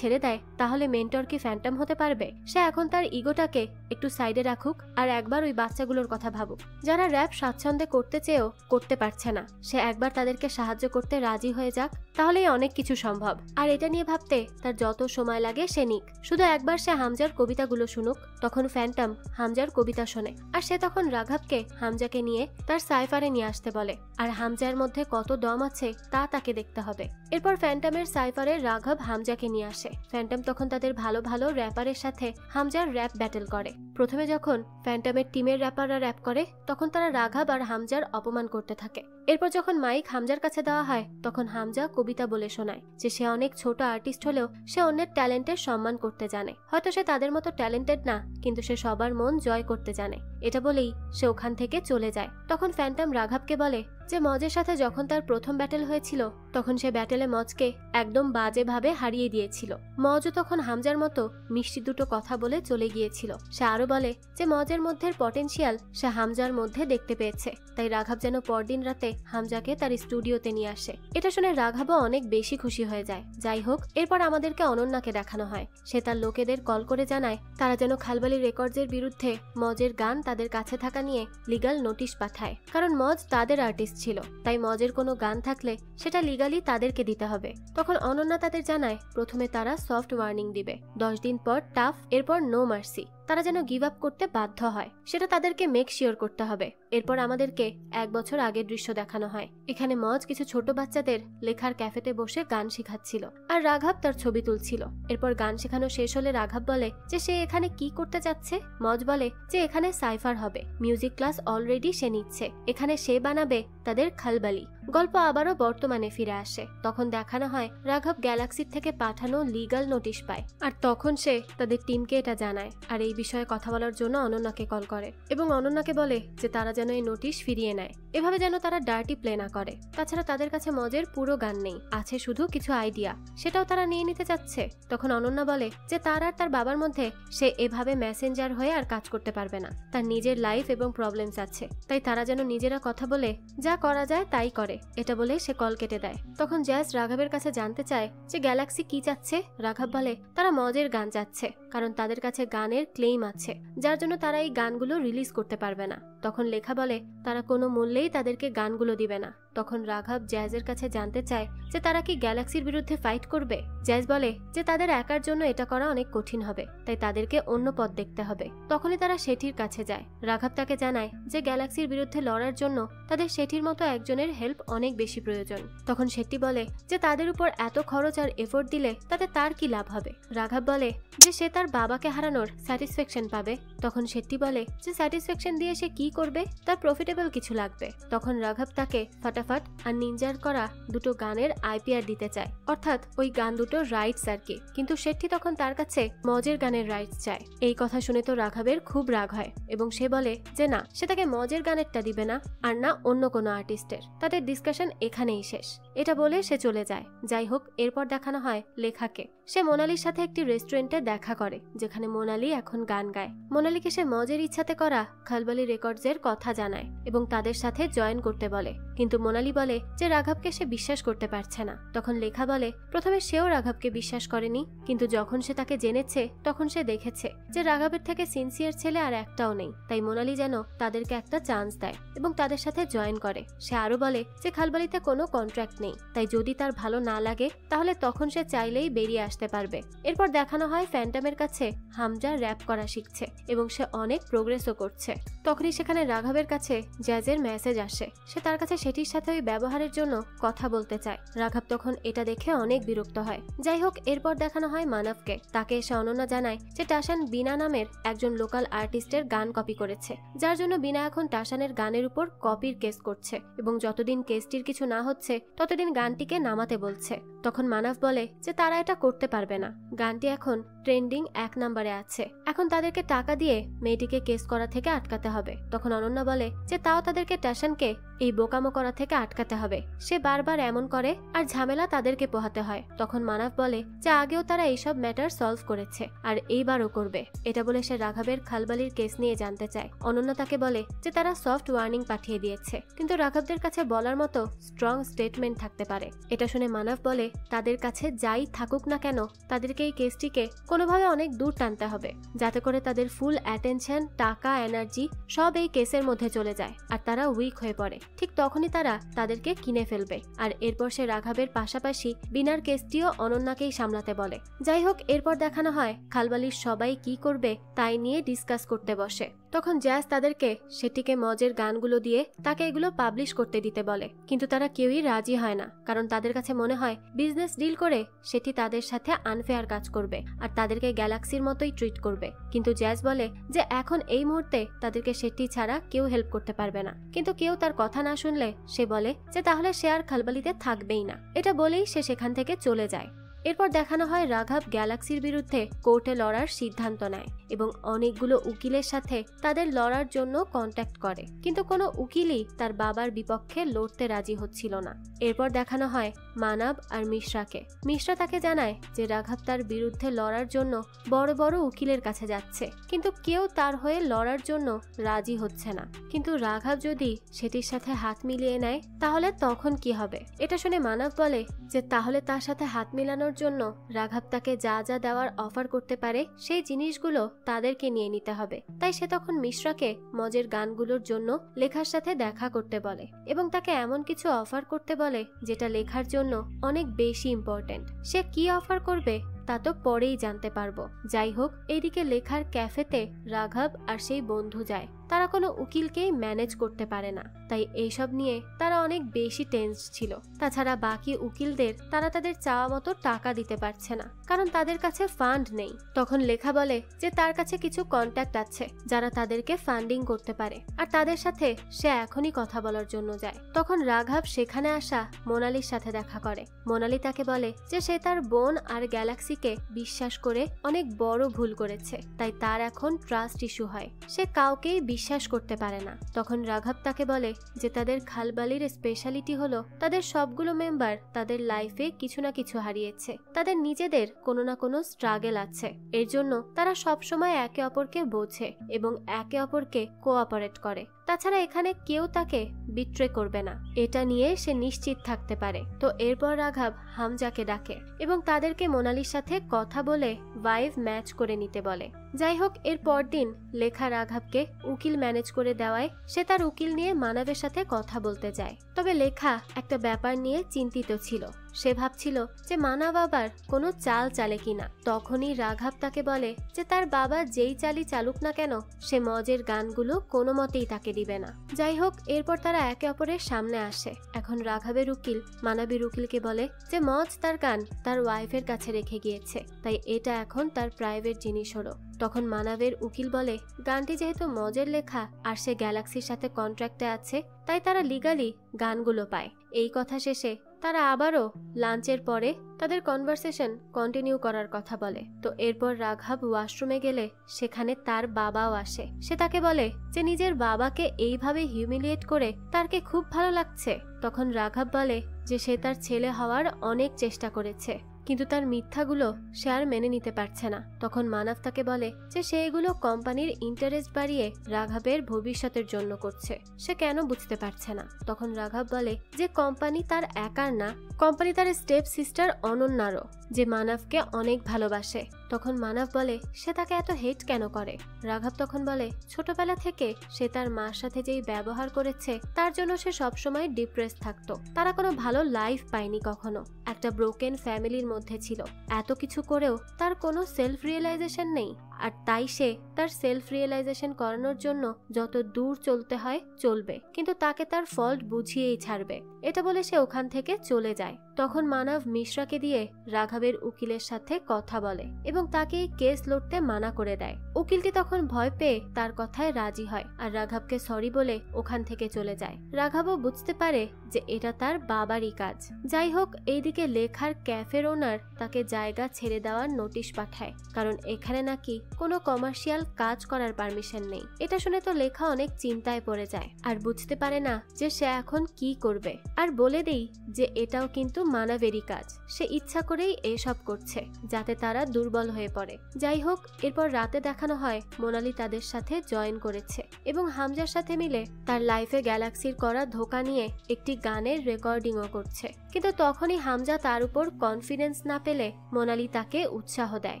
ছেড়ে দেয় তাহলে মেন্টর কি ফ্যান্টম হতে পারবে? সে এখন তার ইগোটাকে একটু সাইডে রাখুক আর একবার ওই বাচ্চাগুলোর কথা ভাবুক যারা র্যাপ স্বাচ্ছন্দ্যে করতে চেয়েও করতে পারছে না। সে একবার তাদেরকে সাহায্য করতে রাজি হয়ে যাক, তাহলেই অনেক কিছু সম্ভব। আর এটা নিয়ে ভাবতে তার যত সময় লাগে সে নিক, শুধু একবার সে হামজার কবিতাগুলো শুনুক। তখন ফ্যান্টম হামজার কবিতা শোনে আর সে তখন রাঘবকে হামজাকে নিয়ে তার সাইফারে নিয়ে আসতে বলে, আর হামজার মধ্যে কত দম আছে তা তাকে দেখতে হবে। এরপর ফ্যান্টমের সাইফারে রাঘব হামজাকে নিয়ে আসে। ফ্যান্টম তখন তাদের ভালো ভালো র্যাপারের সাথে হামজার র্যাপ ব্যাটেল করে। প্রথমে যখন ফ্যান্টমের টিমের র্যাপাররা র্যাপ করে তখন তারা রাঘব আর হামজার অপমান করতে থাকে। এরপর যখন মাইক হামজার কাছে দেওয়া হয় তখন হামজা কবিতা বলে শোনায় যে সে অনেক ছোট আর্টিস্ট হলেও সে অন্যের ট্যালেন্টের সম্মান করতে জানে। হয়তো সে তাদের মতো ট্যালেন্টেড না, কিন্তু সে সবার মন জয় করতে জানে। এটা বলেই সে ওখান থেকে চলে যায়। তখন ফ্যান্টম রাঘবকে বলে যে মজের সাথে যখন তার প্রথম ব্যাটেল হয়েছিল তখন সে ব্যাটেলে মজকে একদম বাজে ভাবে হারিয়ে দিয়েছিল। মজও তখন হামজার মতো মিষ্টি দুটো কথা বলে চলে গিয়েছিল। সে আরো বলে যে মজের মধ্যে পটেনশিয়াল সে হামজার মধ্যে দেখতে পেয়েছে, তাই রাঘব যেন পরদিন রাতে হামজাকে তার স্টুডিওতে নিয়ে আসে। এটা শুনে রাঘবও অনেক বেশি খুশি হয়ে যায়। যাই হোক, এরপর আমাদেরকে অনন্যাকে দেখানো হয়। সে তার লোকেদের কল করে জানায় তারা যেন খালবালি রেকর্ডসের বিরুদ্ধে মজের গান তাদের কাছে থাকা নিয়ে লিগাল নোটিশ পাঠায়, কারণ মজ তাদের আর্টিস্ট ছিল, তাই মজের কোনো গান থাকলে সেটা লিগালি তাদেরকে দিতে হবে। তখন অনন্যা তাদের জানায় প্রথমে তারা সফট ওয়ার্নিং দিবে, 10 দিন পর টাফ, এরপর নো মার্সি। তারা যেন গিভ আপ করতে বাধ্য হয় সেটা তাদেরকে মেক শিওর করতে হবে। এরপর আমাদেরকে 1 বছর আগের দৃশ্য দেখানো হয়। এখানে মজ কিছু ছোট বাচ্চাদের লেখার ক্যাফেতে বসে গান শেখাচ্ছিল আর রাঘব তার ছবি তুলছিল। এরপর গান শেখানো শেষ হলে রাঘব বলে যে সে এখানে কি করতে যাচ্ছে। মজ বলে যে এখানে সাইফার হবে, মিউজিক ক্লাস অলরেডি সে নিচ্ছে, এখানে সে বানাবে তাদের খালবালি। গল্প আবারও বর্তমানে ফিরে আসে। তখন দেখানো হয় রাঘব গ্যালাক্সির থেকে পাঠানো লিগাল নোটিশ পায় আর তখন সে তাদের টিমকে এটা জানায় আর এই বিষয়ে কথা বলার জন্য অনন্যাকে কল করে এবং অনন্যাকে বলে যে তারা যেন এই নোটিশ ফিরিয়ে নেয়, এভাবে যেন তারা ডার্টি প্লে না করে। তাছাড়া তাদের কাছে মজের পুরো গান নেই, আছে শুধু কিছু আইডিয়া, সেটাও তারা নিয়ে নিতে চাচ্ছে। তখন অনন্যা বলে যে তার আর তার বাবার মধ্যে সে এভাবে মেসেঞ্জার হয়ে আর কাজ করতে পারবে না, তার নিজের লাইফ এবং প্রবলেমস আছে, তাই তারা যেন নিজেরা কথা বলে যা করা যায় তাই করে। এটা বলে সে কল কেটে দেয়। তখন জ্যাজ রাঘবের কাছে জানতে চায় যে গ্যালাক্সি কি চাচ্ছে। রাঘব বলে তারা মজের গান চাচ্ছে, কারণ তাদের কাছে গানের ক্লেইম আছে, যার জন্য তারা এই গানগুলো রিলিজ করতে পারবে না। তখন লেখা বলে তারা কোনো মূল্যেই তাদেরকে গানগুলো দিবে না। তখন রাঘব জ্যাজের কাছে জানতে চায় যে তারা কি গ্যালাক্সির বিরুদ্ধে ফাইট করবে। জ্যাজ বলে যে তাদের একার জন্য এটা করা অনেক কঠিন হবে, তাই তাদেরকে অন্য পথ দেখতে হবে। তখনই তারা শেঠির কাছে যায়। রাঘব তাকে জানায় যে গ্যালাক্সির বিরুদ্ধে লড়ার জন্য তাদের শেঠির মতো একজনের হেল্প অনেক বেশি প্রয়োজন। তখন শেঠি বলে যে তাদের উপর এত খরচ আর এফোর্ট দিলে তাতে তার কি লাভ হবে। রাঘব বলে যে সে তার বাবাকে হারানোর স্যাটিসফ্যাকশন পাবে। তখন শেঠি বলে যে স্যাটিসফ্যাকশন দিয়ে সে কি করবে, তার প্রফিটেবল কিছু লাগবে। তখন রাঘব তাকে ফাটাফাট আর নিনজার করা দুটো গানের আইপিআর দিতে চায়, অর্থাৎ ওই গান দুটোর রাইটস আর কি। কিন্তু শেঠি তখন তার কাছে মজের গানের রাইটস চায়। এই কথা শুনে তো রাঘবের খুব রাগ হয় এবং সে বলে যে না, সে তাকে মজের গানেরটা দিবে না আর না অন্য কোনো আর্টিস্টের। তাদের ডিসকাশন এখানেই শেষ। এটা বলে সে চলে যায়। যাই হোক, এরপর দেখানো হয় লেখাকে। সে মোনালির সাথে একটি রেস্টুরেন্টে দেখা করে যেখানে মোনালি এখন গান গায়। মোনালিকে সে মজের ইচ্ছাতে করা খালবালি রেকর্ডসের কথা জানায় এবং তাদের সাথে জয়েন করতে বলে, কিন্তু মোনালি বলে যে রাঘবকে সে বিশ্বাস করতে পারছে না। তখন লেখা বলে প্রথমে সেও রাঘবকে বিশ্বাস করেনি, কিন্তু যখন সে তাকে জেনেছে তখন সে দেখেছে যে রাঘবের থেকে সিনসিয়ার ছেলে আর একটাও নেই। তাই মোনালি যেন তাদেরকে একটা চান্স দেয় এবং তাদের সাথে জয়েন করে। সে আরো বলে যে খালবালিতে কোনো কন্ট্রাক্ট নেই, তাই যদি তার ভালো না লাগে তাহলে তখন সে চাইলেই বেরিয়ে আসতে পারবে। এরপর দেখানো হয় ফ্যান্টমের কাছে হামজা র্যাপ করা শিখছে এবং সে অনেক প্রোগ্রেসও করছে। তখনই সেখানে রাঘবের কাছে জ্যাজের মেসেজ আসে। সে তার কাছে সেটির সাথে ওই ব্যবহারের জন্য কথা বলতে চায়। রাঘব তখন এটা দেখে অনেক বিরক্ত হয়। যাই হোক, এরপর দেখানো হয় মানবকে। তাকে এসে অনন্যা জানায় যে টাশান বিনা নামের একজন লোকাল আর্টিস্টের গান কপি করেছে, যার জন্য বিনা এখন টাশানের গানের উপর কপির কেস করছে এবং যতদিন কেসটির কিছু না হচ্ছে ততদিন গানটিকে নামাতে বলছে। তখন মানব বলে যে তারা এটা করতে পারবে না, গানটি এখন ট্রেন্ডিং 1 নম্বরে আছে, এখন তাদেরকে টাকা দিয়ে মেয়েটিকে কেস করা থেকে আটকাতে হবে। তখন অনন্যা বলে যে তাও তাদেরকে টাশানকে এই বোকামো করা থেকে আটকাতে হবে, সে বারবার এমন করে আর ঝামেলা তাদেরকে পোহাতে হয়। তখন মানব বলে যে আগেও তারা এইসব ম্যাটার সলভ করেছে আর এইবারও করবে। এটা বলে সে রাঘবের খালবালির কেস নিয়ে জানতে চায়। অনন্যা তাকে বলে যে তারা সফট ওয়ার্নিং পাঠিয়ে দিয়েছে, কিন্তু রাঘবদের কাছে বলার মতো স্ট্রং স্টেটমেন্ট থাকতে পারে। এটা শুনে মানব বলে তাদের কাছে যাই থাকুক না কেন তাদেরকে এই কেসটিকে কোনোভাবে অনেক দূর টানতে হবে, যাতে করে তাদের ফুল অ্যাটেনশন, টাকা, এনার্জি সব এই কেসের মধ্যে চলে যায় আর তারা উইক হয়ে পড়ে। ঠিক তখনই তারা তাদেরকে কিনে ফেলবে। আর এরপর সে রাঘবের পাশাপাশি বিনার কেসটিও অনন্যাকেই সামলাতে বলে। যাই হোক, এরপর দেখানো হয় খালবালির সবাই কি করবে তাই নিয়ে ডিসকাস করতে বসে। তখন জ্যাজ তাদেরকে সেটিকে মজের গানগুলো দিয়ে তাকে এগুলো পাবলিশ করতে দিতে বলে, কিন্তু তারা কেউই রাজি হয় না, কারণ তাদের কাছে মনে হয় বিজনেস ডিল করে সেটি তাদের সাথে আনফেয়ার কাজ করবে আর তাদেরকে গ্যালাক্সির মতোই ট্রিট করবে। কিন্তু জ্যাজ বলে যে এখন এই মুহূর্তে তাদেরকে সেটি ছাড়া কেউ হেল্প করতে পারবে না। কিন্তু কেউ তার কথা না শুনলে সে বলে যে তাহলে সে আর খালবালিতে থাকবেই না। এটা বলেই সে সেখান থেকে চলে যায়। এরপর দেখানো হয় রাঘব গ্যালাক্সির বিরুদ্ধে কোর্টে লড়ার সিদ্ধান্ত নেয় এবং অনেকগুলো উকিলের সাথে তাদের লড়ার জন্য কন্ট্যাক্ট করে, কিন্তু কোনো উকিলই তার বাবার বিপক্ষে লড়তে রাজি হচ্ছিল না। এরপর দেখানো হয় মানব আর মিশ্রাকে। মিশ্রা তাকে জানায় যে রাঘব তার বিরুদ্ধে লড়ার জন্য বড় বড় উকিলের কাছে যাচ্ছে, কিন্তু কেউ তার হয়ে লড়ার জন্য রাজি হচ্ছে না। কিন্তু রাঘব যদি সেটির সাথে হাত মিলিয়ে নেয় তাহলে তখন কি হবে? এটা শুনে মানব বলে যে তাহলে তার সাথে হাত মিলানোর জন্য রাঘব তাকে যা যা দেওয়ার অফার করতে পারে সেই জিনিসগুলো তাদেরকে নিয়ে নিতে হবে। তাই সে তখন মিশ্রাকে মজের গানগুলোর জন্য লেখার সাথে দেখা করতে বলে এবং তাকে এমন কিছু অফার করতে বলে যেটা লেখার জন্য অনেক বেশি ইম্পর্টেন্ট। সে কি অফার করবে তা তো পরেই জানতে পারবো। যাই হোক, এইদিকে লেখার ক্যাফেতে রাঘব আর সেই বন্ধু যায়। তারা কোনো উকিলকেই ম্যানেজ করতে পারে না, তাই এইসব নিয়ে তারা অনেক বেশি টেন্স ছিল। তাছাড়া বাকি উকিলদের তারা তাদের চাওয়া মতো টাকা দিতে পারছে না, কারণ তাদের কাছে ফান্ড নেই। তখন লেখা বলে যে তার কাছে কিছু কন্ট্যাক্ট আছে যারা তাদেরকে ফান্ডিং করতে পারে, আর তাদের সাথে সে এখনই কথা বলার জন্য যায়। তখন রাঘব সেখানে আসা মোনালির সাথে দেখা করে। মোনালি তাকে বলে যে সে তার বোন আর গ্যালাক্সিকে বিশ্বাস করে অনেক বড় ভুল করেছে, তাই তার এখন ট্রাস্ট ইস্যু হয়। সে কাউকেই বিশ্বাস করতে পারে না। তখন রাঘব তাকে বলে যে তাদের খালবালির স্পেশালিটি হলো তাদের সবগুলো মেম্বার তাদের লাইফে কিছু না কিছু হারিয়েছে। তাদের নিজেদের কোনো না কোনো স্ট্রাগল আছে, এর জন্য তারা সবসময় একে অপরকে বোঝে এবং একে অপরকে কোঅপারেট করে। তাছাড়া এখানে কেউ তাকে বিট্রে করবে না, এটা নিয়ে সে নিশ্চিত থাকতে পারে। তো এরপর রাঘব হামজাকে ডাকে এবং তাদেরকে মোনালির সাথে কথা বলে ভাইভ ম্যাচ করে নিতে বলে। যাই হোক, এর পরদিন লেখা রাঘবকে উকিল ম্যানেজ করে দেওয়ায় সে তার উকিল নিয়ে মানবের সাথে কথা বলতে যায়। তবে লেখা একটা ব্যাপার নিয়ে চিন্তিত ছিল। সে ভাবছিল যে মানব আবার কোনো চাল চালে কিনা। তখনই রাঘব তাকে বলে যে তার বাবা যেই চালই চালুক না কেন সে মজের গানগুলো কোনো মতেই তাকে দিবে না। যাই হোক, এরপর তারা একে অপরের সামনে আসে। এখন রাঘবের উকিল মানবীর উকিলকে বলে যে মজ তার গান তার ওয়াইফের কাছে রেখে গিয়েছে, তাই এটা এখন তার প্রাইভেট জিনিস হলো। তখন মানবের উকিল বলে গানটি যেহেতু মজের লেখা আর সে গ্যালাক্সির সাথে কন্ট্রাক্টে আছে, তাই তারা লিগালি গানগুলো পায়। এই কথা শেষে তারা আবারও লাঞ্চের পরে তাদের কনভারসেশন কন্টিনিউ করার কথা বলে। তো এরপর রাঘব ওয়াশরুমে গেলে সেখানে তার বাবাও আসে। সে তাকে বলে যে নিজের বাবাকে এইভাবে হিউমিলিয়েট করে তার কি খুব ভালো লাগছে। তখন রাঘব বলে যে সে তার ছেলে হওয়ার অনেক চেষ্টা করেছে, কিন্তু তার মিথ্যাগুলো সে আর মেনে নিতে পারছে না। তখন মানব তাকে বলে যে সে এগুলো কোম্পানির ইন্টারেস্ট বাড়িয়ে রাঘবের ভবিষ্যতের জন্য করছে, সে কেন বুঝতে পারছে না। তখন রাঘব বলে যে কোম্পানি তার একার না, কোম্পানি তার স্টেপ সিস্টার অনন্যারও, যে মানবকে অনেক ভালোবাসে। তখন মানব বলে সে তাকে এত হেট কেন করে। রাঘব তখন বলে ছোটবেলা থেকে সে তার মার সাথে যেই ব্যবহার করেছে তার জন্য সে সবসময় ডিপ্রেস থাকতো। তারা কোনো ভালো লাইফ পায়নি কখনো, একটা ব্রোকেন ফ্যামিলির মধ্যে ছিল। এত কিছু করেও তার কোনো সেলফ রিয়েলাইজেশন নেই, আর তাই সে তার সেলফ রিয়েলাইজেশন করানোর জন্য যত দূর চলতে হয় চলবে, কিন্তু তাকে তার ফল্ট বুঝিয়েই ছাড়বে। এটা বলে সে ওখান থেকে চলে যায়। তখন মানব মিশ্রাকে দিয়ে রাঘবের উকিলের সাথে কথা বলে এবং তাকে এই কেস লড়তে মানা করে দেয়। উকিলটি তখন ভয় পেয়ে তার কথায় রাজি হয় আর রাঘবকে সরি বলে ওখান থেকে চলে যায়। রাঘবও বুঝতে পারে যে এটা তার বাবারই কাজ। যাই হোক, এইদিকে লেখার ক্যাফের ওনার তাকে জায়গা ছেড়ে দেওয়ার নোটিশ পাঠায়, কারণ এখানে নাকি কোনো কমার্শিয়াল কাজ করার পারমিশন নেই। এটা শুনে তো লেখা অনেক চিন্তায় পড়ে যায় আর বুঝতে পারে না যে সে এখন কি করবে। আর বলে দেই যে এটাও কিন্তু মানবেরই কাজ, সে ইচ্ছা করেই এসব করছে যাতে তারা দুর্বল হয়ে পড়ে। যাই হোক, এরপর রাতে দেখানো হয় মোনালি তাদের সাথে জয়েন করেছে এবং হামজার সাথে মিলে তার লাইফে গ্যালাক্সির করা ধোঁকা নিয়ে একটি গানের রেকর্ডিংও করছে। কিন্তু তখনই হামজা তার উপর কনফিডেন্স না পেলে মোনালি তাকে উৎসাহ দেয়।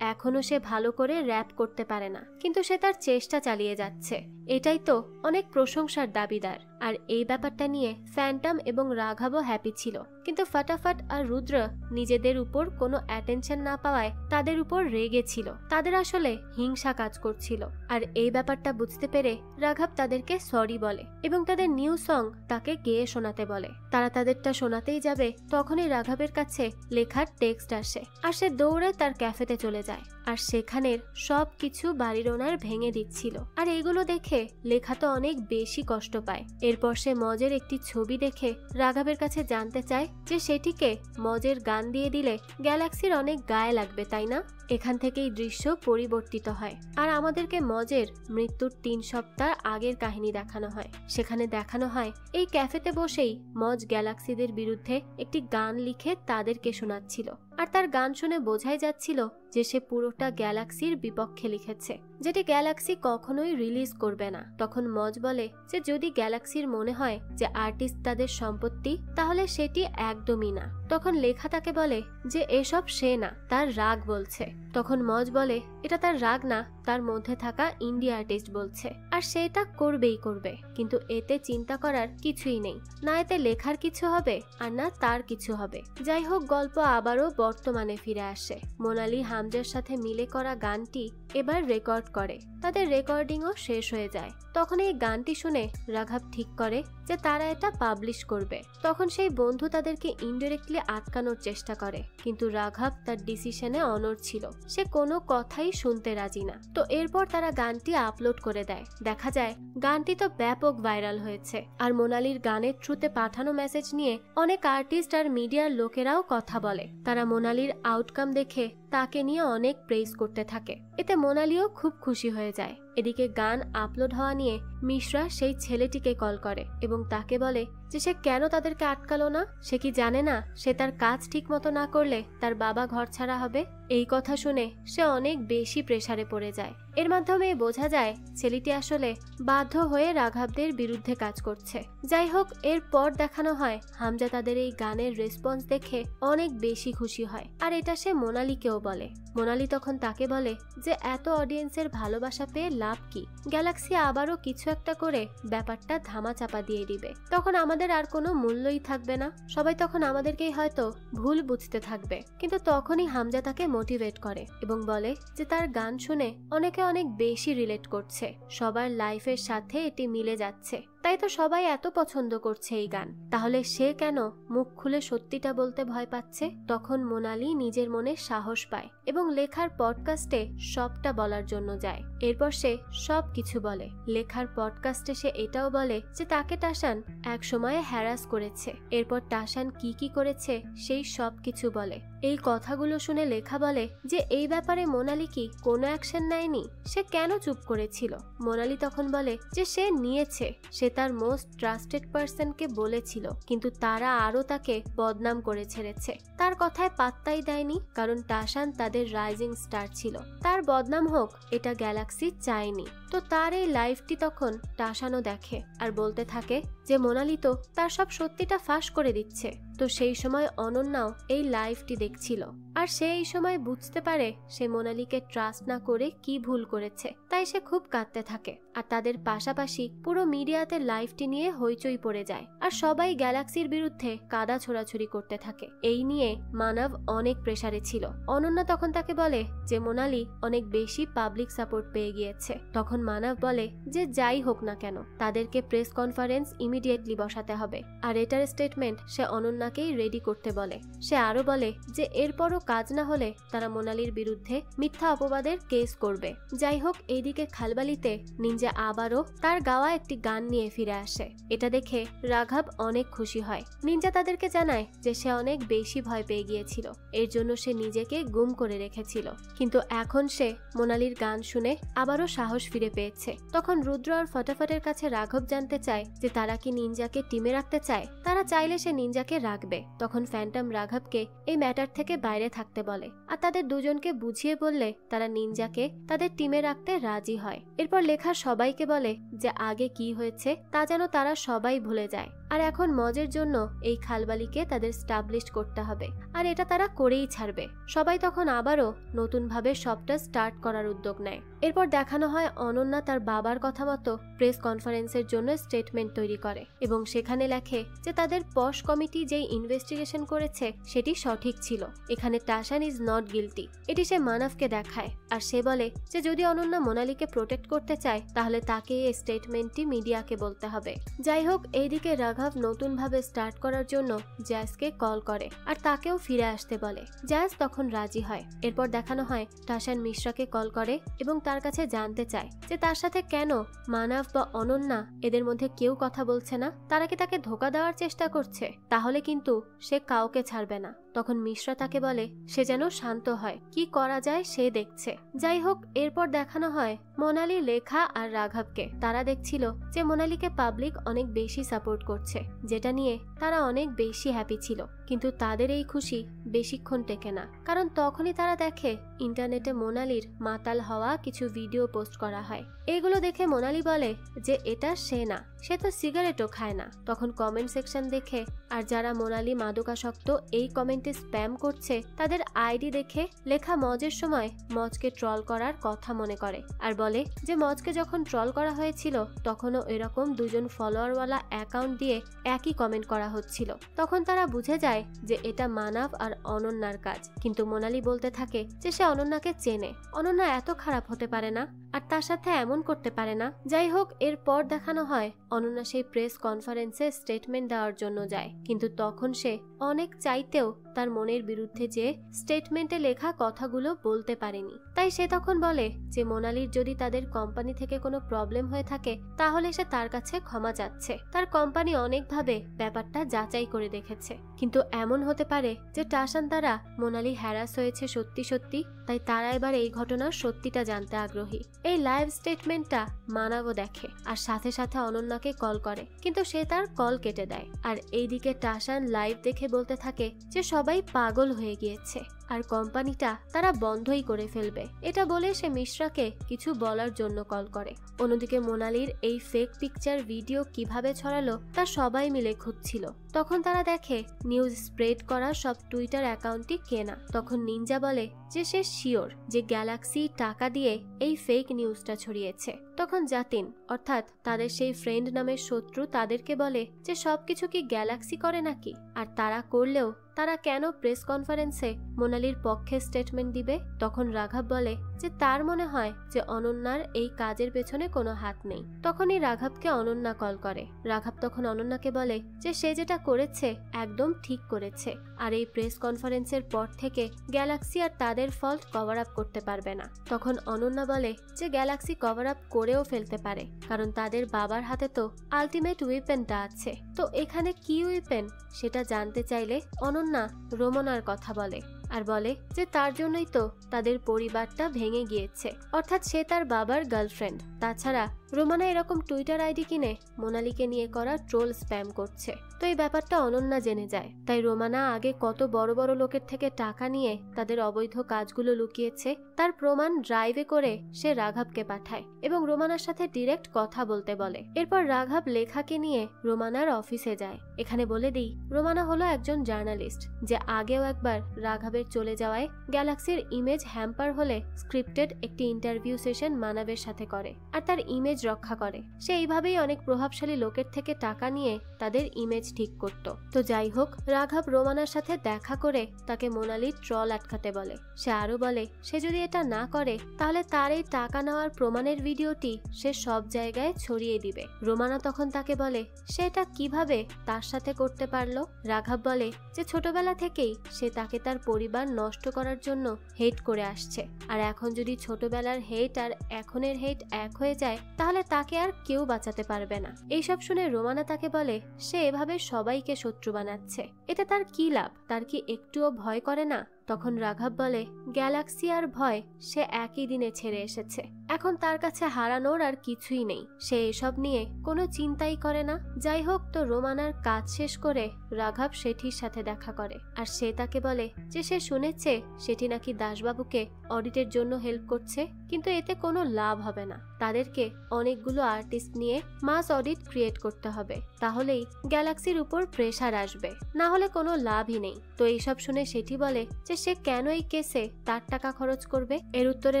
এখনো সে ভালো করে র্যাপ করতে পারে না, কিন্তু সে তার চেষ্টা চালিয়ে যাচ্ছে, এটাই তো অনেক প্রশংসার দাবিদার। আর এই ব্যাপারটা নিয়ে ফ্যান্টম এবং রাঘবও হ্যাপি ছিল, কিন্তু ফটাফট আর রুদ্র নিজেদের উপর কোনো অ্যাটেনশন না পাওয়ায় তাদের উপর রেগে ছিল। তাদের আসলে হিংসা কাজ করছিল। আর এই ব্যাপারটা বুঝতে পেরে রাঘব তাদেরকে সরি বলে এবং তাদের নিউ সং তাকে গেয়ে শোনাতে বলে। তারা তাদেরটা শোনাতেই যাবে, তখনই রাঘবের কাছে লেখার টেক্সট আসে আর সে দৌড়ে তার ক্যাফেতে চলে যায়। আর সেখানের সবকিছু বাড়ির ওনার ভেঙে দিচ্ছিল। আর এইগুলো দেখে দেখে লেখা তো অনেক বেশি কষ্ট পায়। এরপর সে মজের একটি ছবি দেখে রাঘবের কাছে জানতে চায় যে সেটিকে মজের গান দিয়ে দিলে গ্যালাক্সির অনেক গায়ে লাগবে, তাই না? এখান থেকেই দৃশ্য পরিবর্তিত হয় আর আমাদেরকে মজের মৃত্যুর 3 সপ্তাহ আগের কাহিনী দেখানো হয়। সেখানে দেখানো হয় এই ক্যাফেতে বসেই মজ গ্যালাক্সিদের বিরুদ্ধে একটি গান লিখে তাদেরকে শোনাচ্ছিল, আর তার গান শুনে বোঝাই যাচ্ছিল যে সে পুরোটা গ্যালাক্সির বিপক্ষে লিখেছে, যেটি গ্যালাক্সি কখনোই রিলিজ করবে না। তখন মজ বলে যে যদি গ্যালাক্সির মনে হয় যে আর্টিস্ট তাদের সম্পত্তি, তাহলে সেটি একদমই না। তখন লেখা তাকে বলে যে এসব সে না, তার রাগ বলছে। তখন মজ বলে এটা তার রাগ না, তার মধ্যে থাকা ইন্ডিয়া আর্টিস্ট বলছে, আর সেটা করবেই করবে। কিন্তু এতে চিন্তা করার কিছুই নেই, না এতে লেখার কিছু হবে আর না তার কিছু হবে। যাই হোক, গল্প আবারও বর্তমানে ফিরে আসে। মোনালি হামজার সাথে মিলে করা গানটি এবার রেকর্ড করে। তাদের রেকর্ডিংও শেষ হয়ে যায়। তখন এই গানটি শুনে রাঘব ঠিক করে যে তারা এটা পাবলিশ করবে। তখন সেই বন্ধু তাদেরকে ইনডিরেক্টলি আটকানোর চেষ্টা করে, কিন্তু রাঘব তার ডিসিশনে অনড় ছিল। সে কোনো কথাই শুনতে রাজি না। তো এরপর তারা গানটি আপলোড করে দেয়। দেখা যায় গানটি তো ব্যাপক ভাইরাল হয়েছে, আর মোনালির গানের থ্রুতে পাঠানো মেসেজ নিয়ে অনেক আর্টিস্ট আর মিডিয়ার লোকেরাও কথা বলে। তারা মোনালির আউটকাম দেখে তাকে নিয়ে অনেক প্রেজ করতে থাকে। এতে মোনালিও খুব খুশি হয়ে যায়। এদিকে গান আপলোড হওয়া নিয়ে মিশ্রা সেই ছেলেটিকে কল করে এবং তাকে বলে যে সে কেন তাদেরকে আটকালো না। সে কি জানে না সে তার কাজ ঠিক মতো না করলে তার বাবা ঘর ছাড়া হবে? এই কথা শুনে সে অনেক বেশি প্রেসারে পড়ে যায়। এর মাধ্যমে বোঝা যায় ছেলেটি আসলে বাধ্য হয়ে রাঘবদের বিরুদ্ধে কাজ করছে। যাই হোক, এরপর দেখানো হয় হামজা তাদের এই গানের রেসপন্স দেখে অনেক বেশি খুশি হয়, আর এটা সে মোনালিকেও বলে। মোনালি তখন তাকে বলে যে এত অডিয়েন্সের ভালোবাসা পেয়ে লাভ কি, গ্যালাক্সি আবারও কিছু একটা করে ব্যাপারটা ধামাচাপা দিয়ে দিবে। তখন আমাদের আর কোনো মূল্যই থাকবে না, সবাই তখন আমাদেরকেই হয়তো ভুল বুঝতে থাকবে। কিন্তু তখনই হামজা তাকে মোটিভেট করে এবং বলে যে তার গান শুনে অনেকে অনেক বেশি রিলেট করছে, সবার লাইফের সাথে এটি মিলে যাচ্ছে, তাই তো সবাই এত পছন্দ করছে এই গান। তাহলে সে কেন মুখ খুলে সত্যিটা বলতে ভয় পাচ্ছে? তখন মোনালি নিজের মনে সাহস পায় এবং লেখার পডকাস্টে সবটা বলার জন্য যায়। এরপর সে সব কিছু বলে। লেখার পডকাস্টে সে এটাও বলে যে তাকে টাসান এক সময়ে হ্যারাস করেছে। এরপর টাসান কি কি করেছে সেই সব কিছু বলে। এই কথাগুলো শুনে লেখা বলে যে এই ব্যাপারে মোনালি কি কোনো অ্যাকশন নেয়নি, সে কেন চুপ করেছিল? মোনালি তখন বলে যে সে নিয়েছে, সে তার মোস্ট ট্রাস্টেড পার্সনকে বলেছিল, কিন্তু তারা আরো তাকে বদনাম করে ছেড়েছে। তার কথায় পাত্তাই দেয়নি, কারণ টাসান তাদের রাইজিং স্টার ছিল। তার বদনাম হোক এটা গ্যালাক্সি চায়নি। তো তার এই লাইফটি তখন টাসানও দেখে আর বলতে থাকে যে মোনালি তো তার সব সত্যিটা ফাঁস করে দিচ্ছে। তো সেই সময় অনন্যাও এই লাইফটি দেখছিল, আর সে এই সময় বুঝতে পারে সে মোনালিকে ট্রাস্ট না করে কি ভুল করেছে। তাই সে খুব কাঁদতে থাকে, আর তাদের পাশাপাশি পুরো মিডিয়াতে লাইফটি নিয়ে হইচই পড়ে যায়, আর সবাই গ্যালাক্সির বিরুদ্ধে কাদা ছোড়াছুড়ি করতে থাকে। এই নিয়ে মানব অনেক প্রেসারে ছিল। অনন্যা তখন তাকে বলে যে মোনালি অনেক বেশি পাবলিক সাপোর্ট পেয়ে গিয়েছে। তখন মানব বলে যে যাই হোক না কেন তাদেরকে প্রেস কনফারেন্স ইমিডিয়েটলি বসাতে হবে, আর এটার স্টেটমেন্ট সে অনন্যাকেই রেডি করতে বলে। সে আরো বলে যে এরপরও কাজ না হলে তারা মোনালির বিরুদ্ধে মিথ্যা অপবাদের কেস করবে। যাই হোক, এইদিকে খালবালিতে নিনজা আবারও তার গাওয়া একটি গান নিয়ে ফিরে আসে। এটা দেখে রাঘব অনেক খুশি হয়। নিনজা তাদেরকে জানায় যে সে অনেক বেশি ভয় পেয়ে গিয়েছিল, এর জন্য সে নিজেকে গুম করে রেখেছিল, কিন্তু এখন সে মোনালির গান শুনে আবারও সাহস ফিরে পেয়েছে। তখন রুদ্র আর ফটাফটের কাছে রাঘব জানতে চায় যে তারা কি নিনজাকে টিমে রাখতে চায়। তারা চাইলে সে নিনজাকে রাখবে। তখন ফ্যান্টম রাঘবকে এই ম্যাটার থেকে বাইরে থাকতে বলে, আর তাদের দুজনকে বুঝিয়ে বললে তারা নিনজাকে তাদের টিমে রাখতে রাজি হয়। এরপর লেখা সবাইকে বলে যে আগে কি হয়েছে তা যেন তারা সবাই ভুলে যায়, আর এখন মজের জন্য এই খালবালিকে তাদের স্টাবলিশ করতে হবে, আর এটা তারা করেই ছাড়বে। সবাই তখন আবারও নতুন ভাবে সবটা স্টার্ট করার উদ্যোগ নেয়। এরপর দেখানো হয় অনন্যা তার বাবার কথা মতো প্রেস কনফারেন্সের জন্য স্টেটমেন্ট তৈরি করে এবং সেখানে লেখে যে তাদের পশ কমিটি যেই ইনভেস্টিগেশন করেছে সেটি সঠিক ছিল, এখানে টাসান ইজ নট গিলটি। এটি সে মানবকে দেখায়, আর সে বলে যে যদি অনন্যা মোনালিকে প্রোটেক্ট করতে চায় তাহলে তাকে এই স্টেটমেন্টটি মিডিয়াকে বলতে হবে। যাই হোক, এইদিকে রাঘব রাঘব নতুনভাবে স্টার্ট করার জন্য জ্যাজকে কল করে আর তাকেও ফিরে আসতে বলে। জ্যাজ তখন রাজি হয়। এরপর দেখানো হয় টাশান মিশ্রাকে কল করে এবং তার কাছে জানতে চায় যে তার সাথে কেন মানব বা অনন্যা এদের মধ্যে কেউ কথা বলছে না, তারা কি তাকে ধোঁকা দেওয়ার চেষ্টা করছে? তাহলে কিন্তু সে কাউকে ছাড়বে না। তখন মিশ্রা তাকে বলে সে যেন শান্ত হয়, কি করা যায় সে দেখছে। যাই হোক, এরপর দেখানো হয় মোনালি, লেখা আর রাঘবকে। তারা দেখছিল যে মোনালিকে পাবলিক অনেক বেশি সাপোর্ট করছে, যেটা নিয়ে তারা অনেক বেশি হ্যাপি ছিল। কিন্তু তাদের এই খুশি বেশিক্ষণ টেকে না, কারণ তখনই তারা দেখে ইন্টারনেটে মোনালির মাতাল হওয়া কিছু ভিডিও পোস্ট করা হয়। এগুলো দেখে মোনালি বলে যে এটা সে না, সে তো সিগারেটও খায় না। তখন কমেন্ট সেকশন দেখে আর যারা মোনালি মাদকাসক্ত এই কমেন্টে স্প্যাম করছে তাদের আইডি দেখে লেখা মজের সময় মজকে ট্রল করার কথা মনে করে আর বলে যে মজকে যখন ট্রল করা হয়েছিল তখনও এরকম দুজন ফলোয়ারওয়ালা অ্যাকাউন্ট দিয়ে একই কমেন্ট করা হচ্ছিল। তখন তারা বুঝে যায় যে এটা মানব আর অনন্যার কাজ। কিন্তু মোনালি বলতে থাকে যে সে অনন্যাকে চেনে, অনন্যা এত খারাপ হতে পারে না আর তার সাথে এমন করতে পারে না। যাই হোক, এরপর দেখানো হয় অনন্যা সেই প্রেস কনফারেন্সে স্টেটমেন্ট দেওয়ার জন্য যায়, কিন্তু তখন সে অনেক চাইতেও তার মনের বিরুদ্ধে যে স্টেটমেন্টে লেখা কথাগুলো বলতে পারেনি। তাই সে তখন বলে যে মোনালির যদি তাদের কোম্পানি থেকে কোনো প্রবলেম হয়ে থাকে তাহলে সে তার কাছে ক্ষমা চাচ্ছে। তার কোম্পানি অনেকভাবে ব্যাপারটা যাচাই করে দেখেছে, কিন্তু এমন হতে পারে যে টাশান দ্বারা মোনালি হ্যারাস হয়েছে সত্যি সত্যি, তাই তারা এবার এই ঘটনার সত্যিটা জানতে আগ্রহী। এই লাইভ স্টেটমেন্টটা মানবও দেখে আর সাথে সাথে অনন্যাকে কল করে, কিন্তু সে তার কল কেটে দেয়। আর এইদিকে টাশান লাইভ দেখে বলতে থাকে যে সবাই পাগল হয়ে গিয়েছে আর কোম্পানিটা তারা বন্ধই করে ফেলবে। এটা বলে সে মিশ্রাকে কিছু বলার জন্য কল করে। অন্যদিকে মোনালির এই ফেক পিকচার ভিডিও কিভাবে ছড়ালো তা সবাই মিলে খুঁজছিল। তখন তারা দেখে নিউজ স্প্রেড করা সব টুইটার অ্যাকাউন্টটি কেনা। তখন নিনজা বলে যে সে শিওর যে গ্যালাক্সি টাকা দিয়ে এই ফেক নিউজটা ছড়িয়েছে। তখন জাতিন অর্থাৎ তাদের সেই ফ্রেন্ড নামের শত্রু তাদেরকে বলে যে সবকিছু কি গ্যালাক্সি করে নাকি, আর তারা করলেও তারা কেন প্রেস কনফারেন্সে মোনালির পক্ষে স্টেটমেন্ট দিবে। তখন রাঘব বলে যে তার মনে হয় যে অনন্যার এই কাজের পেছনে কোনো হাত নেই। তখনই রাঘবকে অনন্যা কল করে। রাঘব তখন অনন্যাকে বলে যে সে যেটা করেছে একদম ঠিক করেছে আর এই প্রেস কনফারেন্সের পর থেকে গ্যালাক্সি আর তাদের ফল্ট কভার আপ করতে পারবে না। তখন অনন্যা বলে যে গ্যালাক্সি কভার আপ করেও ফেলতে পারে, কারণ তাদের বাবার হাতে তো আলটিমেট উইপেনটা আছে। তো এখানে কি উইপেন সেটা জানতে চাইলে অনন্যা রোমনার কথা বলে আর বলে যে তার জন্যই তো তাদের পরিবারটা ভেঙে গিয়েছে, অর্থাৎ সে তার বাবার গার্লফ্রেন্ড। তাছাড়া রোমানা এরকম টুইটার আইডি কিনে মোনালিকে নিয়ে করা ট্রোল স্প্যাম করছে। তো এই ব্যাপারটা অনন্যা জেনে যায়। তাই রোমানা আগে কত বড় বড় লোকের থেকে টাকা নিয়ে তাদের অবৈধ কাজগুলো লুকিয়েছে তার প্রমাণ ড্রাইভে করে সে রাঘবকে পাঠায় এবং রোমানার সাথে ডিরেক্ট কথা বলতে বলে। এরপর রাঘব লেখাকে নিয়ে রোমানার অফিসে যায়। এখানে বলে দিই, রোমানা হলো একজন জার্নালিস্ট যে আগেও একবার রাঘবের চলে যাওয়ায় গ্যালাক্সির ইমেজ হ্যাম্পার হলে স্ক্রিপ্টেড একটি ইন্টারভিউ সেশন মানবের সাথে করে আর তার ইমেজ রক্ষা করে। সে এইভাবেই অনেক প্রভাবশালী লোকের থেকে টাকা নিয়ে তাদের ইমেজ ঠিক করত। তো যাই হোক, রাঘব রোমানার সাথে দেখা করে তাকে মোনালির ট্রল আটকাতে বলে। সে আরো বলে সে যদি এটা না করে তাহলে তার এই টাকা নেওয়ার প্রমাণের ভিডিওটি সে সব জায়গায় ছড়িয়ে দিবে। রোমানা তখন তাকে বলে সে এটা কিভাবে তার সাথে করতে পারলো। রাঘব বলে যে ছোটবেলা থেকেই সে তাকে তার পরিবার নষ্ট করার জন্য হেট করে আসছে, আর এখন যদি ছোটবেলার হেট আর এখনের হেট এক হয়ে যায় তাহলে তাকে আর কেউ বাঁচাতে পারবে না। এইসব শুনে রোমানা তাকে বলে সে এভাবে সবাইকে শত্রু বানাচ্ছে, এতে তার কি লাভ, তার কি একটুও ভয় করে না। তখন রাঘব বলে গ্যালাক্সি আর ভয় সে একই দিনে ছেড়ে এসেছে, এখন তার কাছে হারানোর আর কিছুই নেই, সে এসব নিয়ে কোনো চিন্তাই করে না। যাই হোক, তো রোমানার কাজ শেষ করে রাঘব শেঠির সাথে দেখা করে আর সে তাকে বলে যে সে শুনেছে সেটি নাকি দাসবাবুকে অডিটের জন্য হেল্প করছে, কিন্তু এতে কোনো লাভ হবে না। তাদেরকে অনেকগুলো আর্টিস্ট নিয়ে মাস অডিট ক্রিয়েট করতে হবে, তাহলেই গ্যালাক্সির উপর প্রেসার আসবে, না হলে কোনো লাভই নেই। তো এইসব শুনে সেটি বলে যে সে কেন এই কেসে তার টাকা খরচ করবে। এর উত্তরে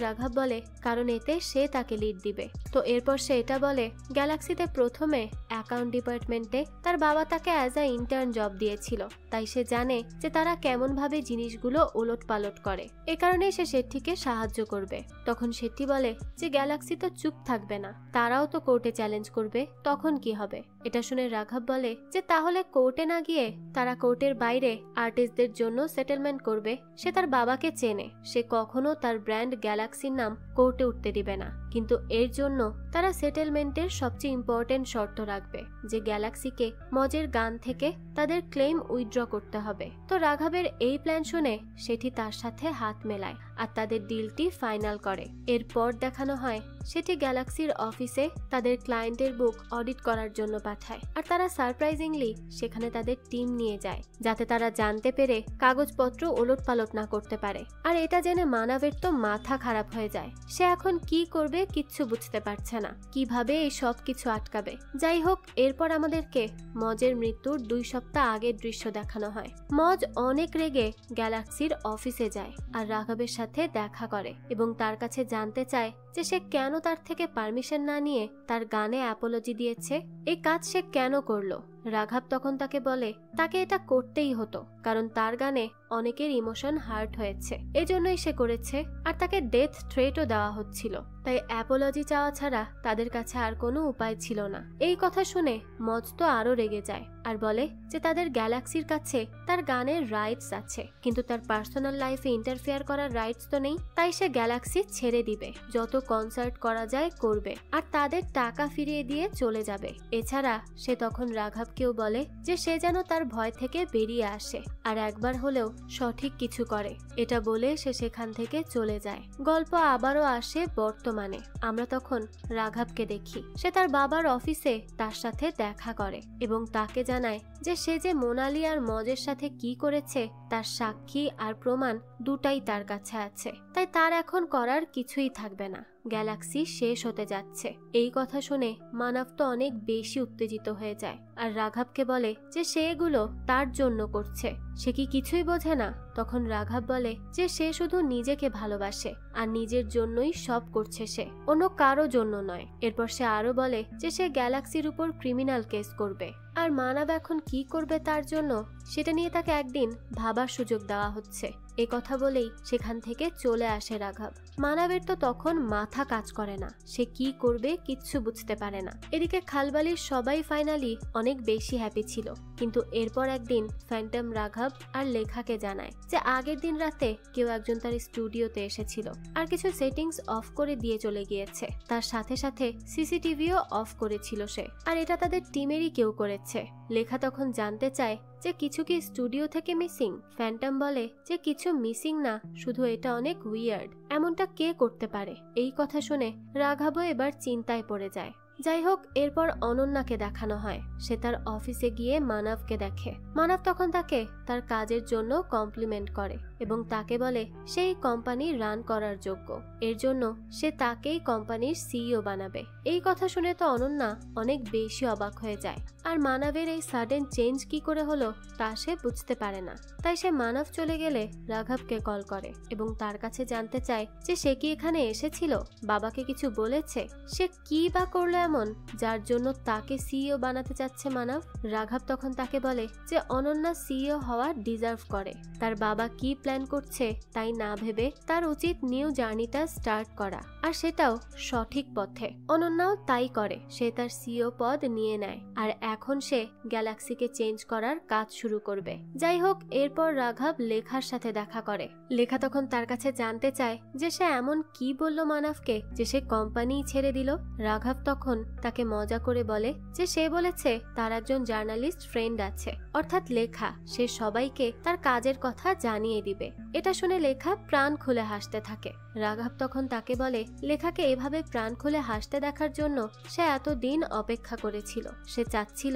রাঘব বলে কারণ এতে সে তাকে লিড দিবে। তো এরপর সে এটা বলে গ্যালাক্সিতে প্রথমে অ্যাকাউন্ট ডিপার্টমেন্টে তার বাবা তাকে অ্যাজ আ ইন্টার্ন জব দিয়েছিল, তাই সে জানে যে তারা কেমন ভাবে জিনিসগুলো ওলট পালট করে, এ কারণে সে শেঠিকে সাহায্য করবে। তখন শেঠি বলে যে গ্যালাক্সি তো চুপ থাকবে না, তারাও তো কোর্টে চ্যালেঞ্জ করবে, তখন কি হবে। এটা শুনে রাঘব বলে যে তাহলে কোর্টে না গিয়ে তারা কোর্টের বাইরে আর্টিস্টদের জন্য সেটেলমেন্ট করবে। সে তার বাবাকে চেনে, সে কখনো তার ব্র্যান্ড গ্যালাক্সির নাম কোর্টে উঠতে দিবে না, কিন্তু এর জন্য তারা সেটেলমেন্টের সবচেয়ে ইম্পর্টেন্ট শর্ত রাখবে যে গ্যালাক্সিকে মজের গান থেকে তাদের ক্লেম উইথড্র করতে হবে। তো রাঘবের এই প্ল্যান শুনে সেটি তার সাথে হাত মেলায় আর তাদের ডিলটি ফাইনাল করে। এরপর দেখানো হয় সেটি গ্যালাক্সির অফিসে তাদের ক্লায়েন্টের বুক অডিট করার জন্য পাঠায়, আর তারা সারপ্রাইজিংলি সেখানে তাদের টিম নিয়ে যায় যাতে তারা জানতে পেরে কাগজপত্র ওলটপালট না করতে পারে। আর এটা জেনে মানবের তো মাথা খারাপ হয়ে যায়, সে এখন কি করবে কিচ্ছু বুঝতে পারছে না, কিভাবে এই সব কিছু আটকাবে। যাই হোক, এরপর আমাদেরকে মজের মৃত্যুর 2 সপ্তাহ আগের দৃশ্য দেখানো হয়। মজ অনেক রেগে গ্যালাক্সির অফিসে যায় আর রাঘবের সাথে দেখা করে এবং তার কাছে জানতে চায় যে সে কেন তার থেকে পারমিশন না নিয়ে তার গানে অ্যাপোলজি দিয়েছে, এই কাজ সে কেন করলো। রাঘব তখন তাকে বলে তাকে এটা করতেই হতো, কারণ তার গানে অনেকের ইমোশন হার্ট হয়েছে, এজন্যই সে করেছে, আর তাকে ডেথ থ্রেটও দেওয়া হচ্ছিল, তাই অ্যাপোলজি চাওয়া ছাড়া তাদের কাছে আর কোনো উপায় ছিল না। এই কথা শুনে মজ তো আরো রেগে যায় আর বলে যে তাদের গ্যালাক্সির কাছে তার গানের রাইটস আছে, কিন্তু তার পার্সোনাল লাইফে ইন্টারফেয়ার করার রাইটস তো নেই, তাই সে গ্যালাক্সি ছেড়ে দিবে, যত কনসার্ট করা যায় করবে, আর তাদের টাকা ফিরিয়ে দিয়ে চলে যাবে। এছাড়া সে তখন রাঘবকেও বলে যে সে যেন তার ভয় থেকে বেরিয়ে আসে আর একবার হলেও সঠিক কিছু করে। এটা বলে সে সেখান থেকে চলে যায়। গল্প আবারও আসে বর্তমানে। আমরা তখন রাঘবকে দেখি সে তার বাবার অফিসে তার সাথে দেখা করে এবং তাকে জানায় যে সে যে মোনালি আর মজের সাথে কি করেছে তার সাক্ষী আর প্রমাণ দুটাই তার কাছে আছে, তাই তার এখন করার কিছুই থাকবে না, গ্যালাক্সি শেষ হতে যাচ্ছে। এই কথা শুনে মানব তো অনেক বেশি উত্তেজিত হয়ে যায় আর রাঘবকে বলে যে সে এগুলো তার জন্য করছে, সে কি কিছুই বোঝে না। তখন রাঘব বলে যে সে শুধু নিজেকে ভালোবাসে আর নিজের জন্যই সব করছে, সে অন্য কারো জন্য নয়। এরপর সে আরো বলে যে সে গ্যালাক্সির উপর ক্রিমিনাল কেস করবে, আর মানব এখন কি করবে তার জন্য সেটা নিয়ে তাকে একদিন ভাবার সুযোগ দেওয়া হচ্ছে। এ কথা বলেই সেখান থেকে চলে আসে রাঘব। মানবের তো তখন মাথা কাজ করে না, সে কি করবে কিচ্ছু বুঝতে পারে না। এদিকে খালবালির সবাই ফাইনালি অনেক বেশি হ্যাপি ছিল, কিন্তু এরপর একদিন ফ্যান্টম রাঘব আর লেখাকে জানায় যে আগের দিন রাতে কেউ একজন তার স্টুডিওতে এসেছিল আর কিছু সেটিংস অফ করে দিয়ে চলে গিয়েছে, তার সাথে সাথে সিসিটিভিও অফ করেছিল সে, আর এটা তাদের টিমেরই কেউ করেছে। লেখা তখন জানতে চায় যে কিছু কি স্টুডিও থেকে মিসিং। ফ্যান্টম বলে যে কিছু মিসিং না, শুধু এটা অনেক উইয়ার্ড, এমনটা কে করতে পারে। এই কথা শুনে রাঘবও এবার চিন্তায় পড়ে যায়। যাই হোক, এরপর অনন্যাকে দেখানো হয়। সে তার অফিসে গিয়ে মানবকে দেখে। মানব তখন তাকে তার কাজের জন্য কমপ্লিমেন্ট করে এবং তাকে বলে সেই কোম্পানি রান করার যোগ্য, এর জন্য সে তাকেই কোম্পানির সিইও বানাবে। এই কথা শুনে তো অনন্যা অনেক বেশি অবাক হয়ে যায়, আর মানবের এই সাডেন চেঞ্জ কি করে হলো তা সে বুঝতে পারে না। তাই সে মানব চলে গেলে রাঘবকে কল করে এবং তার কাছে জানতে চায় যে সে কি এখানে এসেছিল, বাবাকে কিছু বলেছে, সে কি বা করলো এমন যার জন্য তাকে সিইও বানাতে চাচ্ছে মানব। রাঘব তখন তাকে বলে যে অনন্যা সিইও হওয়া ডিজার্ভ করে, তার বাবা কি প্ল্যান করছে তাই না ভেবে তার উচিত নিউ জার্নিটা স্টার্ট করা, আর সেটাও সঠিক পথে। অনন্যাও তাই করে, সে তার সিইও পদ নিয়ে নেয় আর এখন সে গ্যালাক্সিকে চেঞ্জ করার কাজ শুরু করবে। যাই হোক, এরপর রাঘব লেখার সাথে দেখা করে। লেখা তখন তার কাছে জানতে চায় যে সে এমন কি বলল মানবকে যে সে কোম্পানি ছেড়ে দিল। রাঘব তখন তাকে মজা করে বলে যে সে বলেছে তার একজন জার্নালিস্ট ফ্রেন্ড আছে, অর্থাৎ লেখা, সে সবাইকে তার কাজের কথা জানিয়ে দিবে। এটা শুনে লেখা প্রাণ খুলে হাসতে থাকে। রাঘব তখন তাকে বলে লেখাকে এভাবে প্রাণ খুলে হাসতে দেখার জন্য সে এতদিন অপেক্ষা করেছিল। সে চাচ্ছিল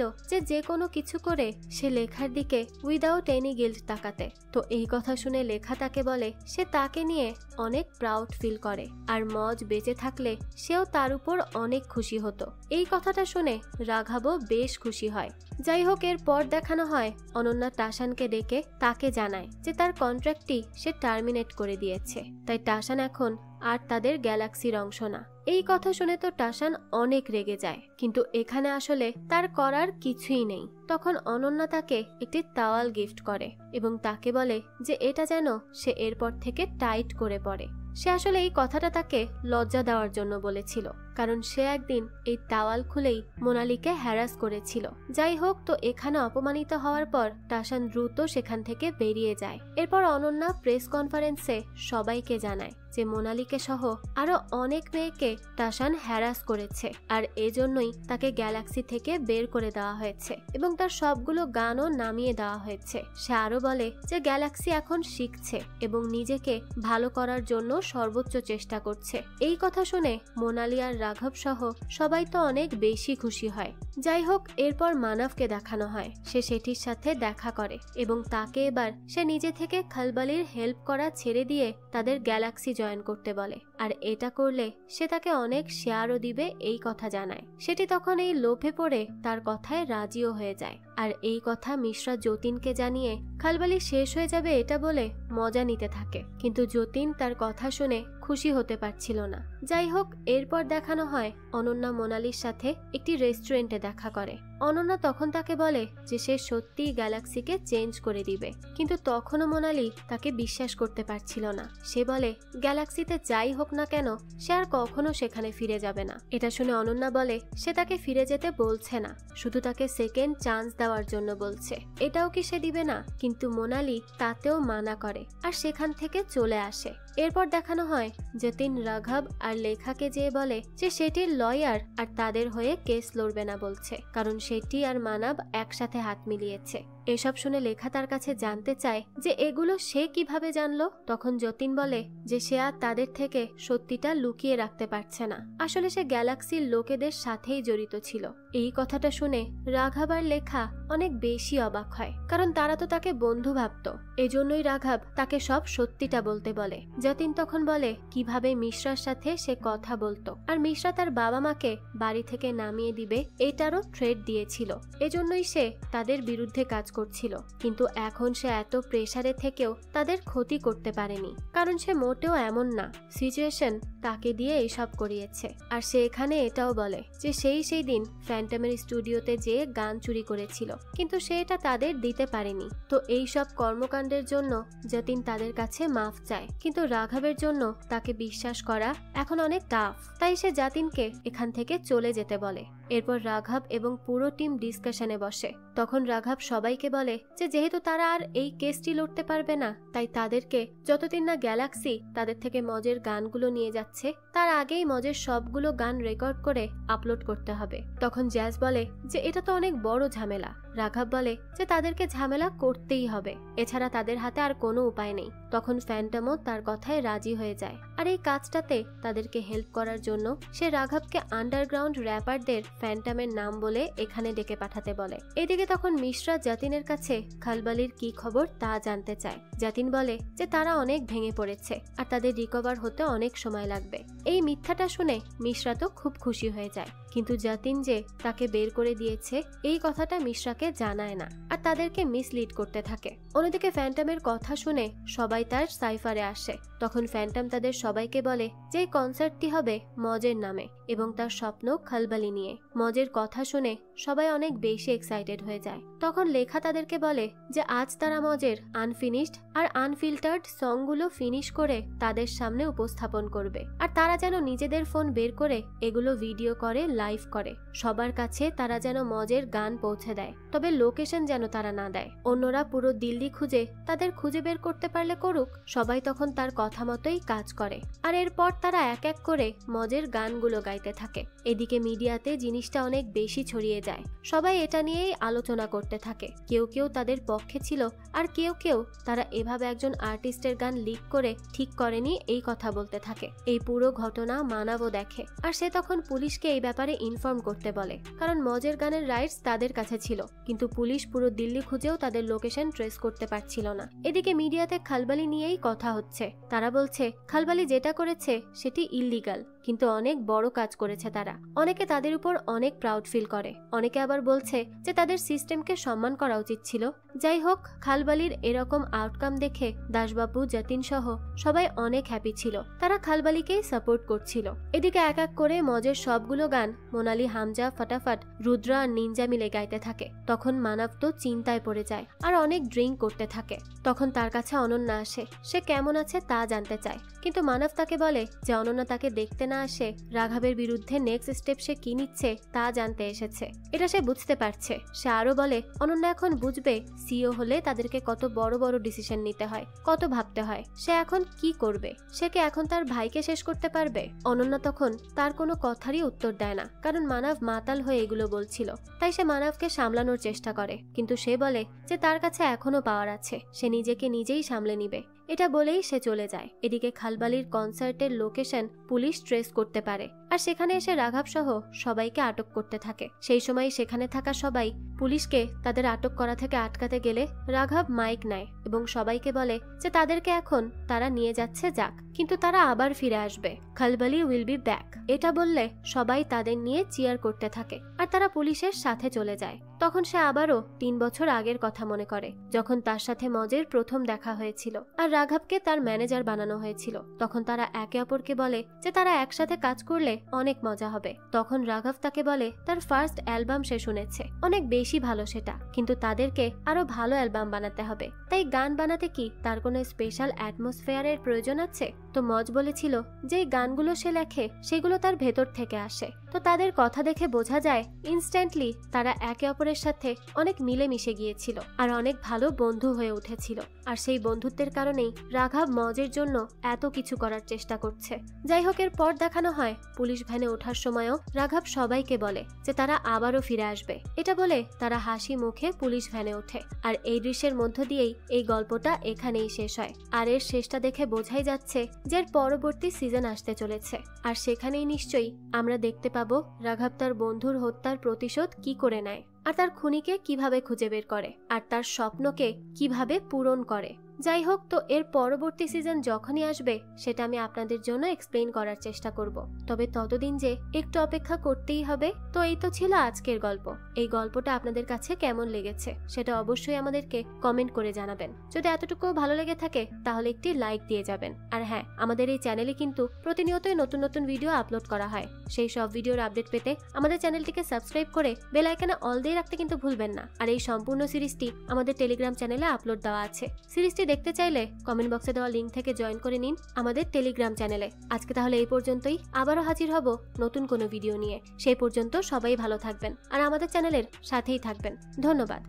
যে কোনো কিছু করে সে লেখার দিকে উইদাউট এনি গিল্ট তাকাতে। তো এই কথা শুনে লেখা তাকে বলে সে তাকে নিয়ে অনেক প্রাউড ফিল করে, আর মজ বেঁচে থাকলে সেও তার উপর অনেক খুশি হতো। এই কথাটা শুনে রাঘবও বেশ খুশি হয়। যাই হোক, এর পর দেখানো হয় অনন্যা টাশানকে ডেকে তাকে জানায় যে তার কন্ট্রাক্টটি সে টার্মিনেট করে দিয়েছে, তাই টাশান এখন আর তাদের গ্যালাক্সির অংশ না। এই কথা শুনে তো টাশান অনেক রেগে যায়, কিন্তু এখানে আসলে তার করার কিছুই নেই। তখন অনন্যা তাকে একটি তাওয়াল গিফট করে এবং তাকে বলে যে এটা যেন সে এরপর থেকে টাইট করে পড়ে। সে আসলে এই কথাটা তাকে লজ্জা দেওয়ার জন্য বলেছিল, কারণ সে একদিন এই টাওয়াল খুলেই মোনালিকে হ্যারাস করেছিল। যাই হোক, তো এখানে অপমানিত হওয়ার পর টাশান দ্রুত সেখান থেকে বেরিয়ে যায়। এরপর অনন্যা প্রেস কনফারেন্সে সবাইকে জানায় যে মোনালিকে সহ আরো অনেক মেয়েকে টাশান হ্যারাস করেছে, আর এজন্যই তাকে গ্যালাক্সি থেকে বের করে দেওয়া হয়েছে এবং তার সবগুলো গানও নামিয়ে দেওয়া হয়েছে। সে আরো বলে যে গ্যালাক্সি এখন শিখছে এবং নিজেকে ভালো করার জন্য সর্বোচ্চ চেষ্টা করছে। এই কথা শুনে মোনালি আর রাঘব সহ সবাই তো অনেক বেশি খুশি হয়। যাই হোক, এরপর মানবকে দেখানো হয় সে সেটির সাথে দেখা করে এবং তাকে এবার সে নিজে থেকে খলবলির হেল্প করা ছেড়ে দিয়ে তাদের গ্যালাক্সি জয়েন করতে বলে, আর এটা করলে সে তাকে অনেক শেয়ারও দিবে এই কথা জানায়। সেটি তখন এই লোভে পড়ে তার কথায় রাজিও হয়ে যায়, আর এই কথা মিশ্রা যতীনকে জানিয়ে খলবলি শেষ হয়ে যাবে এটা বলে মজা নিতে থাকে, কিন্তু যতীন তার কথা শুনে খুশি হতে পারছিল না। যাই হোক, এরপর দেখানো হয় অনন্যা মোনালির সাথে একটি রেস্টুরেন্টে দেখা করে। অনন্যা তখন তাকে বলে যে সে সত্যিই গ্যালাক্সিকে চেঞ্জ করে দিবে, কিন্তু তখনও মোনালি তাকে বিশ্বাস করতে পারছিল না। সে বলে গ্যালাক্সিতে যাই হোক না কেন সে আর কখনো সেখানে ফিরে যাবে না। এটা শুনে অনন্যা বলে সে তাকে ফিরে যেতে বলছে না, শুধু তাকে সেকেন্ড চান্স দেওয়ার জন্য বলছে। এটাও কি সে দিবে না? কিন্তু মোনালি তাতেও মানা করে আর সেখান থেকে চলে আসে। এরপর দেখানো হয় যতীন রাঘব আর লেখাকে যেয়ে বলে যে সেটির লয়ার আর তাদের হয়ে কেস লড়বে না বলছে, কারণ সেটি আর মানব একসাথে হাত মিলিয়েছে। এসব শুনে লেখা তার কাছে জানতে চায় যে এগুলো সে কিভাবে জানলো। তখন যতীন বলে যে সে আর তাদের থেকে সত্যিটা লুকিয়ে রাখতে পারছে না, আসলে সে গ্যালাক্সির লোকেদের সাথেই জড়িত ছিল। এই কথাটা শুনে রাঘব আর লেখা অনেক বেশি অবাক হয়, কারণ তারা তো তাকে বন্ধু ভাবত। এজন্যই রাঘব তাকে সব সত্যিটা বলতে বলে। যতীন তখন বলে কিভাবে মিশ্রার সাথে সে কথা বলতো, আর মিশ্রা তার বাবা মাকে বাড়ি থেকে নামিয়ে দিবে এটারও থ্রেট দিয়েছিল, এজন্যই সে তাদের বিরুদ্ধে কাজ করছিল। কিন্তু এখন সে এত প্রেসারে থেকেও তাদের ক্ষতি করতে পারেনি, কারণ সে মোটেও এমন না। সিচুয়েশন তাকে দিয়ে এইসব করিয়েছে। আর সে এখানে এটাও বলে যে সেই দিন ফ্যান্টমের স্টুডিওতে যেয়ে গান চুরি করেছিল, কিন্তু সে এটা তাদের দিতে পারেনি। তো এই সব কর্মকাণ্ডের জন্য যতীন তাদের কাছে মাফ চায়, কিন্তু রাঘবের জন্য তাকে বিশ্বাস করা এখন অনেক টাফ, তাই সে যতীনকে এখান থেকে চলে যেতে বলে। এরপর রাঘব এবং পুরো টিম ডিসকাশনে বসে। তখন রাঘব সবাইকে বলে যে যেহেতু তারা আর এই কেসটি লড়তে পারবে না, তাই তাদেরকে যতদিন না গ্যালাক্সি তাদের থেকে মজের গানগুলো নিয়ে যাচ্ছে তার আগেই মজের সবগুলো গান রেকর্ড করে আপলোড করতে হবে। তখন জ্যাজ বলে যে এটা তো অনেক বড় ঝামেলা। রাঘব বলে যে তাদেরকে ঝামেলা করতেই হবে, এছাড়া তাদের হাতে আর কোনো উপায় নেই। তখন ফ্যান্টমও তার কথায় রাজি হয়ে যায়, আর এই কাজটাতে তাদেরকে হেল্প করার জন্য সে রাঘবকে আন্ডারগ্রাউন্ড র্যাপারদের ফ্যান্টমের নাম বলে এখানে ডেকে পাঠাতে বলে। এদিকে তখন মিশ্রা যতীনের কাছে খলবলির কি খবর তা জানতে চায়। যতীন বলে যে তারা অনেক ভেঙে পড়েছে আর তাদের রিকভার হতে অনেক সময় লাগবে। এই মিথ্যাটা শুনে মিশ্রা তো খুব খুশি হয়ে যায়, কিন্তু যতীন যে তাকে বের করে দিয়েছে এই কথাটা মিশ্রাকে জানায় না আর তাদেরকে মিসলিড করতে থাকে। অন্যদিকে ফ্যান্টমের কথা শুনে সবাই তার সাইফারে আসে। তখন ফ্যান্টম তাদের সবাইকে বলে যে কনসার্টটি হবে মজের নামে এবং তার স্বপ্ন খলবলি নিয়ে। মজের কথা শুনে সবাই অনেক বেশি এক্সাইটেড হয়ে যায়। তখন লেখা তাদেরকে বলে যে আজ তারা মজের আনফিনিশড আর আনফিল্টার্ড সংগুলো ফিনিশ করে তাদের সামনে উপস্থাপন করবে, আর তারা যেন নিজেদের ফোন বের করে এগুলো ভিডিও করে লাইভ করে সবার কাছে। তারা যেন মজের গান পৌঁছে দেয়, তবে লোকেশন যেন তারা না দেয়। অন্যরা পুরো দিল্লি খুঁজে তাদের খুঁজে বের করতে পারলে করুক। সবাই তখন তার কথা মতোই কাজ করে, আর এরপর তারা এক এক করে মজের গানগুলো গাইতে থাকে। এদিকে মিডিয়াতে জিনিসটা অনেক বেশি ছড়িয়ে যায়, সবাই এটা নিয়েই আলোচনা করতে থাকে। কেউ কেউ তাদের পক্ষে ছিল, আর কেউ কেউ তারা এভাবে একজন আর্টিস্টের গান লিক করে ঠিক করেনি এই কথা বলতে থাকে। এই পুরো ঘটনা মানবও দেখে, আর সে তখন পুলিশকে এই ব্যাপারে ইনফর্ম করতে বলে, কারণ মজের গানের রাইটস তাদের কাছে ছিল, কিন্তু পুলিশ পুরো দিল্লি খুঁজেও তাদের লোকেশন ট্রেস করতে পারছিল না। এদিকে মিডিয়াতে খলবলি নিয়েই কথা হচ্ছে। তারা বলছে খলবলি যেটা করেছে সেটি ইল্লিগাল, কিন্তু অনেক বড় কাজ করেছে তারা। অনেকে তাদের উপর অনেক প্রাউড ফিল করে, অনেকে আবার বলছে যে তাদের সিস্টেমকে সম্মান করা উচিত ছিল। যাই হোক, খালবালির এরকম আউটকাম দেখে দাসবাবু, যতীন সহ সবাই অনেক হ্যাপি ছিল। তারা খালবালিকেই সাপোর্ট করছিল। এদিকে এক এক করে মজের সবগুলো গান মোনালি, হামজা, ফটাফট, রুদ্র আর নিনজা মিলে গাইতে থাকে। তখন মানব তো চিন্তায় পড়ে যায় আর অনেক ড্রিঙ্ক করতে থাকে। তখন তার কাছে অনন্যা আসে। সে কেমন আছে তা জানতে চায়, কিন্তু মানব তাকে বলে যে অনন্যা তাকে দেখতে না আসে রাঘবের বিরুদ্ধে নেক্সট স্টেপ সে কি নিচ্ছে তা জানতে এসেছে। এটা সে বুঝতে পারছে। সে আরো বলে অনন্যা এখন বুঝবে সিও হলে তাদেরকে কত বড় বড় ডিসিশন নিতে হয়, কত ভাবতে হয়। সে এখন কি করবে? সে কি এখন তার ভাইকে শেষ করতে পারবে? অনন্যা তখন তার কোনো কথারই উত্তর দেয় না, কারণ মানব মাতাল হয়ে এগুলো বলছিল। তাই সে মানবকে সামলানোর চেষ্টা করে, কিন্তু সে বলে যে তার কাছে এখনো পাওয়ার আছে, সে নিজেকে নিজেই সামলে নিবে। এটা বলেই সে চলে যায়। এদিকে খালবালির কনসার্টের লোকেশন পুলিশ ট্রেস করতে পারে আর সেখানে এসে রাঘব সহ সবাইকে আটক করতে থাকে। সেই সময় সেখানে থাকা সবাই পুলিশকে তাদের আটক করা থেকে আটকাতে গেলে রাঘব মাইক নেয় এবং সবাইকে বলে যে তাদেরকে এখন তারা নিয়ে যাচ্ছে যাক, কিন্তু তারা আবার ফিরে আসবে। খালবালি উইল বি ব্যাক। এটা বললে সবাই তাদের নিয়ে চিয়ার করতে থাকে আর তারা পুলিশের সাথে চলে যায়। তখন সে আবারও 3 বছর আগের কথা মনে করে, যখন তার সাথে মজের প্রথম দেখা হয়েছিল আর রাঘবকে তার ম্যানেজার বানানো হয়েছিল। তখন তারা একে অপরকে বলে যে তারা একসাথে কাজ করলে অনেক মজা হবে। তখন রাঘব তাকে বলে তার ফার্স্ট অ্যালবাম সে শুনেছে, অনেক বেশি ভালো সেটা, কিন্তু তাদেরকে আরো ভালো অ্যালবাম বানাতে হবে। তাই গান বানাতে কি তার কোনো স্পেশাল অ্যাটমসফিয়ারের প্রয়োজন আছে? তো মজ বলেছিল যে গানগুলো সে লেখে সেগুলো তার ভেতর থেকে আসে। তো তাদের কথা দেখে বোঝা যায় ইনস্ট্যান্টলি তারা একে অপরের সাথে অনেক মিলেমিশে গিয়েছিল আর অনেক ভালো বন্ধু হয়ে উঠেছিল। আর সেই বন্ধুত্বের কারণেই রাঘব মজের জন্য এত কিছু করার চেষ্টা করছে। যাই হোক, এর পর দেখানো হয় পুলিশ ভ্যানে ওঠার সময়ও রাঘব সবাইকে বলে যে তারা আবারও ফিরে আসবে। এটা বলে তারা হাসি মুখে পুলিশ ভ্যানে ওঠে। আর এই দৃশ্যের মধ্য দিয়েই এই গল্পটা এখানেই শেষ হয়। আর এর শেষটা দেখে বোঝাই যাচ্ছে যে পরবর্তী সিজন আসতে চলেছে, আর সেখানেই নিশ্চয়ই আমরা দেখতে পাবো রাঘব তার বন্ধুর হত্যার প্রতিশোধ কি করে নেয় আর তার খুনিকে কিভাবে খুঁজে বের করে আর তার স্বপ্নকে কিভাবে পূরণ করে। যাই হোক, তো এর পরবর্তী সিজন যখনই আসবে সেটা আমি আপনাদের জন্য এক্সপ্লেইন করার চেষ্টা করব। তবে ততদিন যে একটু অপেক্ষা করতেই হবে। তো এই তো ছিল আজকের গল্প। এই গল্পটা আপনাদের কাছে কেমন লেগেছে সেটা অবশ্যই আমাদেরকে কমেন্ট করে জানাবেন। যদি এতটুকু ভালো লেগে থাকে তাহলে একটি লাইক দিয়ে যাবেন। আর হ্যাঁ, আমাদের এই চ্যানেলে কিন্তু প্রতিনিয়তই নতুন নতুন ভিডিও আপলোড করা হয়। সেই সব ভিডিওর আপডেট পেতে আমাদের চ্যানেলটিকে সাবস্ক্রাইব করে বেল আইকনে অল দিয়ে রাখতে কিন্তু ভুলবেন না। আর এই সম্পূর্ণ সিরিজটি আমাদের টেলিগ্রাম চ্যানেলে আপলোড দেওয়া আছে। সিরিজটি দেখতে চাইলে কমেন্ট বক্সে দেওয়া লিংক থেকে জয়েন করে নিন আমাদের টেলিগ্রাম চ্যানেলে। আজকে তাহলে এই পর্যন্তই, আবারও হাজির হব নতুন কোনো ভিডিও নিয়ে। সেই পর্যন্ত সবাই ভালো থাকবেন আর আমাদের চ্যানেলের সাথেই থাকবেন। ধন্যবাদ।